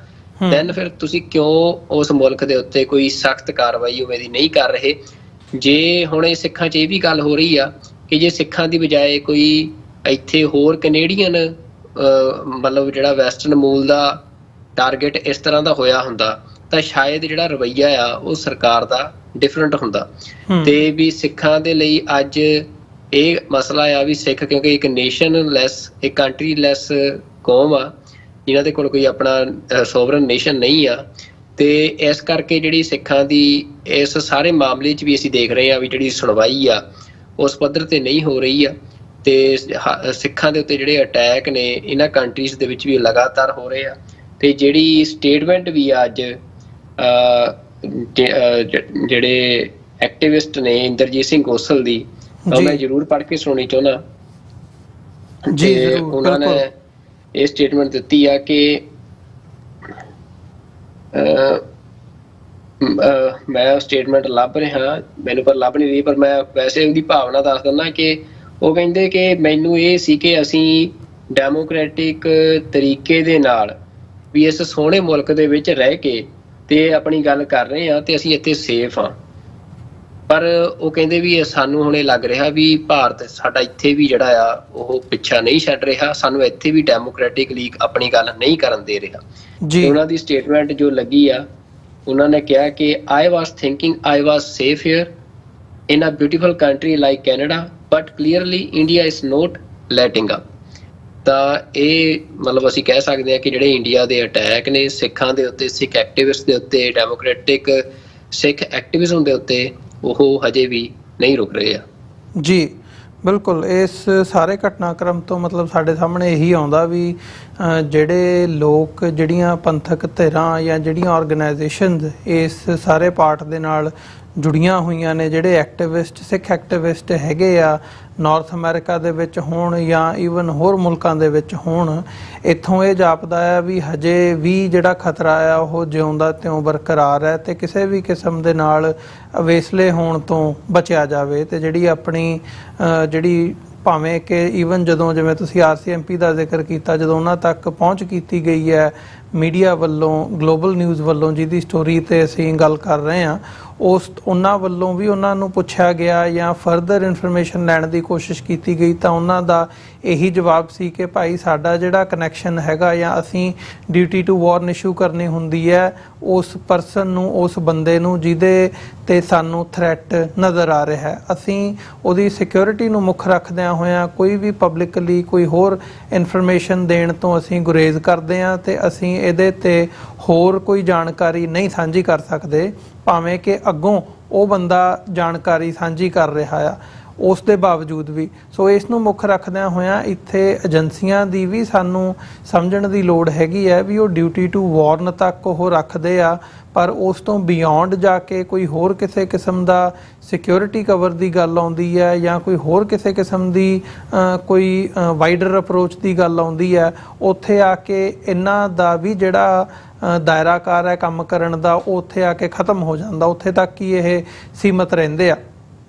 ਦੈਨ ਫਿਰ ਤੁਸੀਂ ਕਿਉਂ ਉਸ ਮੁਲਕ ਦੇ ਉੱਤੇ ਕੋਈ ਸਖਤ ਕਾਰਵਾਈ ਉਵੇਂ ਦੀ ਨਹੀਂ ਕਰ ਰਹੇ। ਜੇ ਹੁਣ ਇਹ ਸਿੱਖਾਂ ਚ ਇਹ ਵੀ ਗੱਲ ਹੋ ਰਹੀ ਆ ਕਿ ਜੇ ਸਿੱਖਾਂ ਦੀ ਬਜਾਏ ਕੋਈ ਇੱਥੇ ਹੋਰ ਕੈਨੇਡੀਅਨ ਮਤਲਬ ਜਿਹੜਾ ਵੈਸਟਰਨ ਮੂਲ ਦਾ ਟਾਰਗੇਟ ਇਸ ਤਰ੍ਹਾਂ ਦਾ ਹੋਇਆ ਹੁੰਦਾ ਤਾਂ ਸ਼ਾਇਦ ਜਿਹੜਾ ਰਵੱਈਆ ਆ ਉਹ ਸਰਕਾਰ ਦਾ ਡਿਫਰੈਂਟ ਹੁੰਦਾ, ਤੇ ਵੀ ਸਿੱਖਾਂ ਦੇ ਲਈ ਅੱਜ ਇਹ ਮਸਲਾ ਆ ਵੀ ਸਿੱਖ ਕਿਉਂਕਿ ਇੱਕ ਨੇਸ਼ਨ ਲੈਸ, ਇੱਕ ਕੰਟਰੀ ਲੈਸ ਕੌਮ ਆ ਜਿਨ੍ਹਾਂ ਦੇ ਕੋਲ ਕੋਈ ਆਪਣਾ ਸੋਵਰਨ ਨੇਸ਼ਨ ਨਹੀਂ ਆ, ਤੇ ਇਸ ਕਰਕੇ ਜਿਹੜੀ ਸਿੱਖਾਂ ਦੀ ਇਸ ਸਾਰੇ ਮਾਮਲੇ 'ਚ ਵੀ ਅਸੀਂ ਦੇਖ ਰਹੇ ਹਾਂ ਵੀ ਜਿਹੜੀ ਸੁਣਵਾਈ ਆ ਉਸ ਪੱਧਰ ਤੇ ਨਹੀਂ ਹੋ ਰਹੀ ਆ ਤੇ ਸਿੱਖਾਂ ਦੇ ਉੱਤੇ ਜਿਹੜੇ ਅਟੈਕ ਨੇ ਇਹਨਾਂ ਕੰਟਰੀਜ਼ ਦੇ ਵਿੱਚ ਵੀ ਲਗਾਤਾਰ ਹੋ ਰਹੇ ਆ। ਤੇ ਜਿਹੜੀ ਸਟੇਟਮੈਂਟ ਵੀ ਆ ਅੱਜ ਜਿਹੜੇ ਐਕਟਿਵਿਸਟ ਨੇ ਇੰਦਰਜੀਤ ਸਿੰਘ ਗੋਸਲ ਦੀ, ਮੈਂ ਜ਼ਰੂਰ ਪੜ੍ਹ ਕੇ ਸੁਣਾਉਣੀ ਚਾਹੁੰਦਾ। ਉਹਨਾਂ ਨੇ ਇਹ ਸਟੇਟਮੈਂਟ ਦਿੱਤੀ ਆ ਕਿ ਮੈਂ ਸਟੇਟਮੈਂਟ ਲੱਭ ਰਿਹਾ, ਮੈਨੂੰ ਪਰ ਲੱਭ ਨਹੀਂ ਰਹੀ, ਪਰ ਮੈਂ ਵੈਸੇ ਉਹਦੀ ਭਾਵਨਾ ਦੱਸ ਦਿੰਦਾ ਕਿ ਉਹ ਕਹਿੰਦੇ ਕਿ ਮੈਨੂੰ ਇਹ ਸੀ ਕਿ ਅਸੀਂ ਡੈਮੋਕ੍ਰੈਟਿਕ ਤਰੀਕੇ ਦੇ ਨਾਲ ਵੀ ਇਸ ਸੋਹਣੇ ਮੁਲਕ ਦੇ ਵਿੱਚ ਰਹਿ ਕੇ ਤੇ ਆਪਣੀ ਗੱਲ ਕਰ ਰਹੇ ਹਾਂ ਤੇ ਅਸੀਂ ਇੱਥੇ ਸੇਫ ਹਾਂ। ਪਰ ਉਹ ਕਹਿੰਦੇ ਵੀ ਸਾਨੂੰ ਹੁਣ ਇਹ ਲੱਗ ਰਿਹਾ ਵੀ ਭਾਰਤ ਸਾਡਾ ਇੱਥੇ ਵੀ ਜਿਹੜਾ ਆ ਉਹ ਪਿੱਛਾ ਨਹੀਂ ਛੱਡ ਰਿਹਾ, ਸਾਨੂੰ ਇੱਥੇ ਵੀ ਡੈਮੋਕ੍ਰੈਟਿਕਲੀ ਆਪਣੀ ਗੱਲ ਨਹੀਂ ਕਰਨ ਦੇ ਰਿਹਾ। ਉਹਨਾਂ ਦੀ ਸਟੇਟਮੈਂਟ ਜੋ ਲੱਗੀ ਆ, ਉਹਨਾਂ ਨੇ ਕਿਹਾ ਕਿ I was thinking I was safe here in a beautiful country like Canada but clearly India is not letting up. ਤਾਂ ਇਹ ਮਤਲਬ ਅਸੀਂ ਕਹਿ ਸਕਦੇ ਹਾਂ ਕਿ ਜਿਹੜੇ ਇੰਡੀਆ ਦੇ ਅਟੈਕ ਨੇ ਸਿੱਖਾਂ ਦੇ ਉੱਤੇ, ਸਿੱਖ ਐਕਟਿਵਿਸਟ ਦੇ ਉੱਤੇ, ਡੈਮੋਕ੍ਰੈਟਿਕ ਸਿੱਖ ਐਕਟਿਵਿਜ਼ਮ ਦੇ ਉੱਤੇ, ਉਹ ਹਜੇ ਵੀ ਨਹੀਂ ਰੁਕ ਰਹੇ ਆ। ਜੀ
ਬਿਲਕੁਲ, ਇਸ ਸਾਰੇ ਘਟਨਾਕ੍ਰਮ ਤੋਂ ਮਤਲਬ ਸਾਡੇ ਸਾਹਮਣੇ ਇਹੀ ਆਉਂਦਾ ਵੀ ਜਿਹੜੇ ਲੋਕ, ਜਿਹੜੀਆਂ ਪੰਥਕ ਧਿਰਾਂ ਜਾਂ ਜਿਹੜੀਆਂ ਆਰਗੇਨਾਈਜੇਸ਼ਨਸ ਇਸ ਸਾਰੇ ਪਾਰਟ ਦੇ ਨਾਲ ਜੁੜੀਆਂ ਹੋਈਆਂ ਨੇ, ਜਿਹੜੇ ਐਕਟਿਵਿਸਟ, ਸਿੱਖ ਐਕਟਿਵਿਸਟ ਹੈਗੇ ਆ, ਨਾਰਥ ਅਮਰੀਕਾ ਦੇ ਵਿੱਚ ਹੋਣ ਜਾਂ ਈਵਨ ਹੋਰ ਮੁਲਕਾਂ ਦੇ ਵਿੱਚ ਹੋਣ, ਇੱਥੋਂ ਇਹ ਜਾਪਦਾ ਆ ਵੀ ਹਜੇ ਵੀ ਜਿਹੜਾ ਖਤਰਾ ਆ ਉਹ ਜਿਉਂਦਾ ਤਿਉਂ ਬਰਕਰਾਰ ਹੈ ਤੇ ਕਿਸੇ ਵੀ ਕਿਸਮ ਦੇ ਨਾਲ ਅਵੇਸਲੇ ਹੋਣ ਤੋਂ ਬਚਿਆ ਜਾਵੇ। ਤੇ ਜਿਹੜੀ ਆਪਣੀ ਜਿਹੜੀ ਭਾਵੇਂ ਕਿ ਈਵਨ ਜਦੋਂ ਜਿਵੇਂ ਤੁਸੀਂ RCMP ਦਾ ਜ਼ਿਕਰ ਕੀਤਾ, ਜਦੋਂ ਉਹਨਾਂ ਤੱਕ ਪਹੁੰਚ ਕੀਤੀ ਗਈ ਹੈ ਮੀਡੀਆ ਵੱਲੋਂ, ਗਲੋਬਲ ਨਿਊਜ਼ ਵੱਲੋਂ, ਜਿਹਦੀ ਸਟੋਰੀ 'ਤੇ ਅਸੀਂ ਗੱਲ ਕਰ ਰਹੇ ਹਾਂ, ਉਹਨਾਂ ਵੱਲੋਂ ਵੀ ਉਹਨਾਂ ਨੂੰ ਪੁੱਛਿਆ ਗਿਆ ਜਾਂ ਫਰਦਰ ਇਨਫੋਰਮੇਸ਼ਨ ਲੈਣ ਦੀ ਕੋਸ਼ਿਸ਼ ਕੀਤੀ ਗਈ ਤਾਂ ਉਹਨਾਂ ਦਾ ਇਹੀ ਜਵਾਬ ਸੀ ਕਿ ਭਾਈ ਸਾਡਾ ਜਿਹੜਾ ਕਨੈਕਸ਼ਨ ਹੈਗਾ ਜਾਂ ਅਸੀਂ ਡਿਊਟੀ ਟੂ ਵਾਰਨ ਇਸ਼ੂ ਕਰਨੀ ਹੁੰਦੀ ਹੈ ਉਸ ਪਰਸਨ ਨੂੰ, ਉਸ ਬੰਦੇ ਨੂੰ ਜਿਹਦੇ ਤੇ ਸਾਨੂੰ ਥ੍ਰੈਟ ਨਜ਼ਰ ਆ ਰਿਹਾ ਹੈ। ਅਸੀਂ ਉਹਦੀ ਸਿਕਿਉਰਿਟੀ ਨੂੰ ਮੁੱਖ ਰੱਖਦਿਆਂ ਹੋਇਆਂ ਕੋਈ ਵੀ ਪਬਲਿਕਲੀ ਕੋਈ ਹੋਰ ਇਨਫੋਰਮੇਸ਼ਨ ਦੇਣ ਤੋਂ ਅਸੀਂ ਗੁਰੇਜ਼ ਕਰਦੇ ਹਾਂ ਤੇ ਅਸੀਂ ਇਹਦੇ ਤੇ ਹੋਰ ਕੋਈ ਜਾਣਕਾਰੀ ਨਹੀਂ ਸਾਂਝੀ ਕਰ ਸਕਦੇ, ਭਾਵੇਂ ਕਿ ਅੱਗੋਂ ਉਹ ਬੰਦਾ ਜਾਣਕਾਰੀ ਸਾਂਝੀ ਕਰ ਰਿਹਾ ਆ ਉਸ ਦੇ ਬਾਵਜੂਦ ਵੀ। ਸੋ ਇਸ ਨੂੰ ਮੁੱਖ ਰੱਖਦਿਆਂ ਹੋਇਆਂ ਇੱਥੇ ਏਜੰਸੀਆਂ ਦੀ ਵੀ ਸਾਨੂੰ ਸਮਝਣ ਦੀ ਲੋੜ ਹੈਗੀ ਹੈ ਵੀ ਉਹ ਡਿਊਟੀ ਟੂ ਵਾਰਨ ਤੱਕ ਉਹ ਰੱਖਦੇ ਆ, ਪਰ ਉਸ ਤੋਂ ਬਿਯੋਂਡ ਜਾ ਕੇ ਕੋਈ ਹੋਰ ਕਿਸੇ ਕਿਸਮ ਦਾ ਸਿਕਿਉਰਿਟੀ ਕਵਰ ਦੀ ਗੱਲ ਆਉਂਦੀ ਹੈ ਜਾਂ ਕੋਈ ਹੋਰ ਕਿਸੇ ਕਿਸਮ ਦੀ ਕੋਈ ਵਾਈਡਰ ਅਪਰੋਚ ਦੀ ਗੱਲ ਆਉਂਦੀ ਹੈ, ਉੱਥੇ ਆ ਕੇ ਇਹਨਾਂ ਦਾ ਵੀ ਜਿਹੜਾ ਦਾਇਰਾਕਾਰ ਹੈ ਕੰਮ ਕਰਨ ਦਾ, ਉਹ ਉੱਥੇ ਆ ਕੇ ਖ਼ਤਮ ਹੋ ਜਾਂਦਾ, ਉੱਥੇ ਤੱਕ ਹੀ ਇਹ ਸੀਮਤ ਰਹਿੰਦੇ ਆ।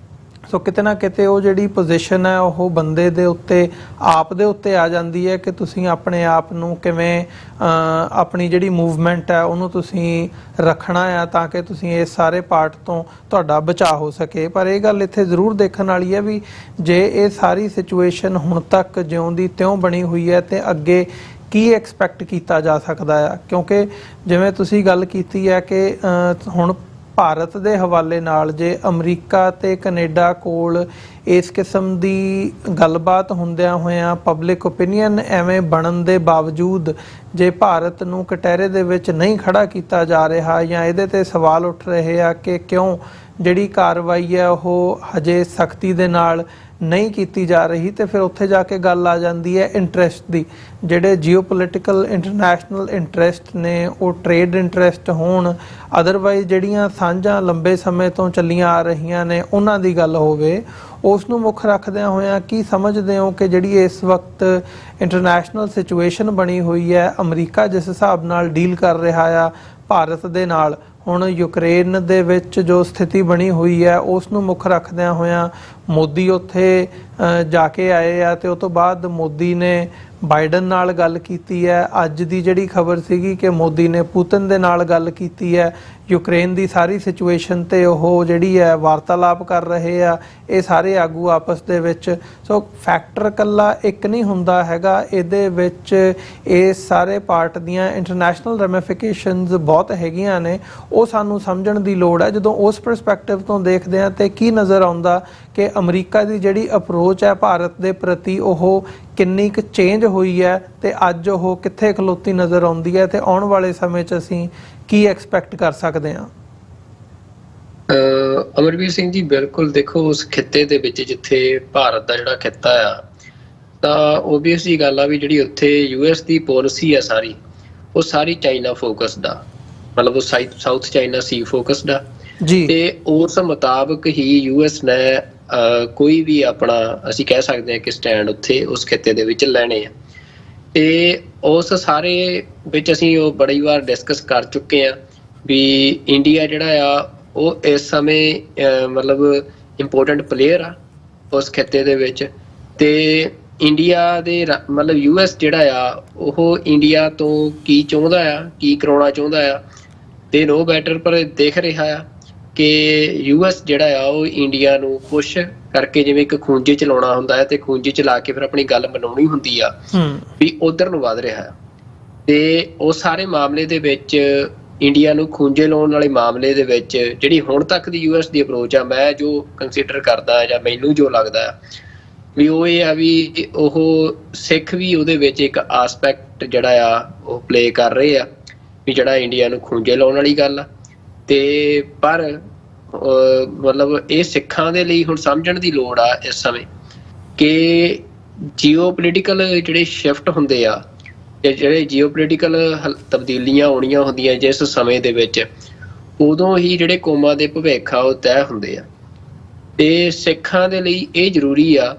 ਸੋ ਕਿਤੇ ਨਾ ਕਿਤੇ ਉਹ ਜਿਹੜੀ ਪੋਜੀਸ਼ਨ ਹੈ ਉਹ ਬੰਦੇ ਦੇ ਉੱਤੇ, ਆਪ ਦੇ ਉੱਤੇ ਆ ਜਾਂਦੀ ਹੈ ਕਿ ਤੁਸੀਂ ਆਪਣੇ ਆਪ ਨੂੰ ਕਿਵੇਂ ਆਪਣੀ ਜਿਹੜੀ ਮੂਵਮੈਂਟ ਹੈ ਉਹਨੂੰ ਤੁਸੀਂ ਰੱਖਣਾ ਆ ਤਾਂ ਕਿ ਤੁਸੀਂ ਇਸ ਸਾਰੇ ਪਾਰਟ ਤੋਂ ਤੁਹਾਡਾ ਬਚਾਅ ਹੋ ਸਕੇ। ਪਰ ਇਹ ਗੱਲ ਇੱਥੇ ਜ਼ਰੂਰ ਦੇਖਣ ਵਾਲੀ ਹੈ ਵੀ ਜੇ ਇਹ ਸਾਰੀ ਸਿਚੁਏਸ਼ਨ ਹੁਣ ਤੱਕ ਜਿਉਂ ਦੀ ਤਿਉਂ ਬਣੀ ਹੋਈ ਹੈ ਤੇ ਅੱਗੇ ਕੀ ਐਕਸਪੈਕਟ ਕੀਤਾ ਜਾ ਸਕਦਾ ਆ, ਕਿਉਂਕਿ ਜਿਵੇਂ ਤੁਸੀਂ ਗੱਲ ਕੀਤੀ ਹੈ ਕਿ ਹੁਣ ਭਾਰਤ ਦੇ ਹਵਾਲੇ ਨਾਲ ਜੇ ਅਮਰੀਕਾ ਤੇ ਕੈਨੇਡਾ ਕੋਲ ਇਸ ਕਿਸਮ ਦੀ ਗੱਲਬਾਤ ਹੁੰਦਿਆਂ ਹੋਇਆਂ ਪਬਲਿਕ ਓਪੀਨੀਅਨ ਐਵੇਂ ਬਣਨ ਦੇ ਬਾਵਜੂਦ ਜੇ ਭਾਰਤ ਨੂੰ ਕਟਹਿਰੇ ਦੇ ਵਿੱਚ ਨਹੀਂ ਖੜਾ ਕੀਤਾ ਜਾ ਰਿਹਾ ਜਾਂ ਇਹਦੇ ਤੇ ਸਵਾਲ ਉੱਠ ਰਹੇ ਆ ਕਿ ਕਿਉਂ ਜਿਹੜੀ ਕਾਰਵਾਈ ਹੈ ਉਹ ਹਜੇ ਸਖਤੀ ਦੇ ਨਾਲ ਨਹੀਂ ਕੀਤੀ ਜਾ ਰਹੀ, ਤੇ ਫਿਰ ਉੱਥੇ ਜਾ ਕੇ ਗੱਲ ਆ ਜਾਂਦੀ ਹੈ ਇੰਟਰਸਟ ਦੀ। ਜਿਹੜੇ ਜੀਓਪੋਲੀਟੀਕਲ ਇੰਟਰਨੈਸ਼ਨਲ ਇੰਟਰਸਟ ਨੇ, ਉਹ ਟ੍ਰੇਡ ਇੰਟਰਸਟ ਹੋਣ, ਅਦਰਵਾਈਜ਼ ਜਿਹੜੀਆਂ ਸਾਂਝਾਂ ਲੰਬੇ ਸਮੇਂ ਤੋਂ ਚੱਲੀਆਂ ਆ ਰਹੀਆਂ ਨੇ ਉਹਨਾਂ ਦੀ ਗੱਲ ਹੋਵੇ, ਉਸ ਨੂੰ ਮੁੱਖ ਰੱਖਦਿਆਂ ਹੋਇਆਂ ਕੀ ਸਮਝਦੇ ਹੋ ਕਿ ਜਿਹੜੀ ਇਸ ਵਕਤ ਇੰਟਰਨੈਸ਼ਨਲ ਸਿਚੁਏਸ਼ਨ ਬਣੀ ਹੋਈ ਹੈ, ਅਮਰੀਕਾ ਜਿਸ ਹਿਸਾਬ ਨਾਲ ਡੀਲ ਕਰ ਰਿਹਾ ਆ ਭਾਰਤ ਦੇ ਨਾਲ, ਹੁਣ ਯੂਕਰੇਨ ਦੇ ਵਿੱਚ ਜੋ ਸਥਿਤੀ ਬਣੀ ਹੋਈ ਹੈ ਉਸ ਨੂੰ ਮੁੱਖ ਰੱਖਦਿਆਂ ਹੋਇਆਂ ਮੋਦੀ ਉੱਥੇ ਜਾ ਕੇ ਆਏ ਆ ਤੇ ਉਸ ਤੋਂ ਬਾਅਦ ਮੋਦੀ ਨੇ ਬਾਈਡਨ ਨਾਲ ਗੱਲ ਕੀਤੀ ਹੈ। ਅੱਜ ਦੀ ਜਿਹੜੀ ਖਬਰ ਸੀਗੀ ਕਿ ਮੋਦੀ ਨੇ ਪੁਤਿਨ ਦੇ ਨਾਲ ਗੱਲ ਕੀਤੀ ਹੈ, ਯੂਕਰੇਨ ਦੀ ਸਾਰੀ ਸਿਚੁਏਸ਼ਨ ਤੇ ਉਹ ਜਿਹੜੀ ਹੈ ਵਾਰਤਾਲਾਪ ਕਰ ਰਹੇ ਆ ਇਹ ਸਾਰੇ ਆਗੂ ਆਪਸ ਦੇ ਵਿੱਚ। ਸੋ ਫੈਕਟਰ ਇਕੱਲਾ ਇੱਕ ਨਹੀਂ ਹੁੰਦਾ ਹੈਗਾ, ਇਹਦੇ ਵਿੱਚ ਇਸ ਸਾਰੇ ਪਾਰਟ ਦੀਆਂ ਇੰਟਰਨੈਸ਼ਨਲ ਰੈਮੀਫਿਕੇਸ਼ਨਸ ਬਹੁਤ ਹੈਗੀਆਂ ਨੇ, ਉਹ ਸਾਨੂੰ ਸਮਝਣ ਦੀ ਲੋੜ ਹੈ। ਜਦੋਂ ਉਸ ਪਰਸਪੈਕਟਿਵ ਤੋਂ ਦੇਖਦੇ ਹਾਂ ਤੇ ਕੀ ਨਜ਼ਰ ਆਉਂਦਾ ਕਿ ਅਮਰੀਕਾ ਦੀ ਜਿਹੜੀ ਅਪਰੋਚ ਹੈ ਭਾਰਤ ਦੇ ਪ੍ਰਤੀ ਉਹ ਕਿੰਨੀ ਕੁ ਚੇਂਜ ਹੋਈ ਹੈ ਤੇ ਅੱਜ ਉਹ ਕਿੱਥੇ ਖਲੋਤੀ ਨਜ਼ਰ ਆਉਂਦੀ ਹੈ ਤੇ ਆਉਣ ਵਾਲੇ ਸਮੇਂ 'ਚ ਅਸੀਂ ਕੀ ਐਕਸਪੈਕਟ ਕਰ ਸਕਦੇ ਹਾਂ?
ਅਮਰਵੀਰ ਸਿੰਘ ਜੀ, ਬਿਲਕੁਲ। ਦੇਖੋ, ਉਸ ਖਿੱਤੇ ਦੇ ਵਿੱਚ ਜਿੱਥੇ ਭਾਰਤ ਦਾ ਜਿਹੜਾ ਖਿੱਤਾ ਆ, ਤਾਂ ਓਬਵੀਅਸਲੀ ਗੱਲ ਆ ਵੀ ਜਿਹੜੀ ਉੱਥੇ US ਦੀ ਪਾਲਿਸੀ ਆ ਸਾਰੀ, ਉਹ ਸਾਰੀ ਚਾਈਨਾ ਫੋਕਸਡ ਆ, ਮਤਲਬ ਉਹ ਸਾਊਥ ਚਾਈਨਾ ਸੀ ਫੋਕਸਡ ਆ
ਜੀ।
ਤੇ ਉਸ ਮੁਤਾਬਕ ਹੀ US ਨੇ ਕੋਈ ਵੀ ਆਪਣਾ, ਅਸੀਂ ਕਹਿ ਸਕਦੇ ਹਾਂ ਕਿ ਸਟੈਂਡ ਉੱਥੇ ਉਸ ਖਿੱਤੇ ਦੇ ਵਿੱਚ ਲੈਣੇ ਆ। ਤੇ ਉਸ ਸਾਰੇ ਵਿੱਚ ਅਸੀਂ ਉਹ ਬੜੀ ਵਾਰ ਡਿਸਕਸ ਕਰ ਚੁੱਕੇ ਆ ਵੀ ਇੰਡੀਆ ਜਿਹੜਾ ਆ ਉਹ ਇਸ ਸਮੇਂ ਮਤਲਬ ਇੰਪੋਰਟੈਂਟ ਪਲੇਅਰ ਆ ਉਸ ਖਿੱਤੇ ਦੇ ਵਿੱਚ। ਤੇ ਇੰਡੀਆ ਦੇ ਮਤਲਬ US ਜਿਹੜਾ ਆ ਉਹ ਇੰਡੀਆ ਤੋਂ ਕੀ ਚਾਹੁੰਦਾ ਆ, ਕੀ ਕਰਾਉਣਾ ਚਾਹੁੰਦਾ ਆ, ਤੇ ਨੋ ਬੈਟਰ ਪਰ ਦੇਖ ਰਿਹਾ ਆ ਕਿ US ਜਿਹੜਾ ਆ ਉਹ ਇੰਡੀਆ ਨੂੰ ਪੁਸ਼ ਕਰਕੇ, ਜਿਵੇਂ ਇੱਕ ਖੂੰਜੇ ਚਲਾਉਣਾ ਹੁੰਦਾ ਹੈ ਤੇ ਖੂੰਜੇ ਚਲਾ ਕੇ ਫਿਰ ਆਪਣੀ ਗੱਲ ਮਨਾਉਣੀ ਹੁੰਦੀ ਆ, ਵੀ ਉਧਰ ਨੂੰ ਵੱਧ ਰਿਹਾ ਆ। ਤੇ ਉਹ ਸਾਰੇ ਮਾਮਲੇ ਦੇ ਵਿੱਚ ਇੰਡੀਆ ਨੂੰ ਖੂੰਜੇ ਲਾਉਣ ਵਾਲੇ ਮਾਮਲੇ ਦੇ ਵਿੱਚ ਜਿਹੜੀ ਹੁਣ ਤੱਕ ਦੀ US ਦੀ ਅਪਰੋਚ ਆ, ਮੈਂ ਜੋ ਕੰਸੀਡਰ ਕਰਦਾ ਜਾਂ ਮੈਨੂੰ ਜੋ ਲੱਗਦਾ ਆ ਵੀ ਉਹ ਇਹ ਆ ਵੀ ਉਹ ਸਿੱਖ ਵੀ ਉਹਦੇ ਵਿੱਚ ਇੱਕ ਆਸਪੈਕਟ ਜਿਹੜਾ ਆ ਉਹ ਪਲੇ ਕਰ ਰਹੇ ਆ, ਵੀ ਜਿਹੜਾ ਇੰਡੀਆ ਨੂੰ ਖੂੰਜੇ ਲਾਉਣ ਵਾਲੀ ਗੱਲ ਆ। ਤੇ ਪਰ ਮਤਲਬ ਇਹ ਸਿੱਖਾਂ ਦੇ ਲਈ ਹੁਣ ਸਮਝਣ ਦੀ ਲੋੜ ਆ ਇਸ ਸਮੇਂ ਕਿ ਜੀਓਪੋਲੀਟੀਕਲ ਜਿਹੜੇ ਸ਼ਿਫਟ ਹੁੰਦੇ ਆ, ਜਿਹੜੇ ਜੀਓਪੋਲੀਟੀਕਲ ਤਬਦੀਲੀਆਂ ਆਉਣੀਆਂ ਹੁੰਦੀਆਂ ਜਿਸ ਸਮੇਂ ਦੇ ਵਿੱਚ, ਉਦੋਂ ਹੀ ਜਿਹੜੇ ਕੌਮਾਂ ਦੇ ਭਵਿੱਖ ਆ ਉਹ ਤੈਅ ਹੁੰਦੇ ਆ। ਤੇ ਸਿੱਖਾਂ ਦੇ ਲਈ ਇਹ ਜ਼ਰੂਰੀ ਆ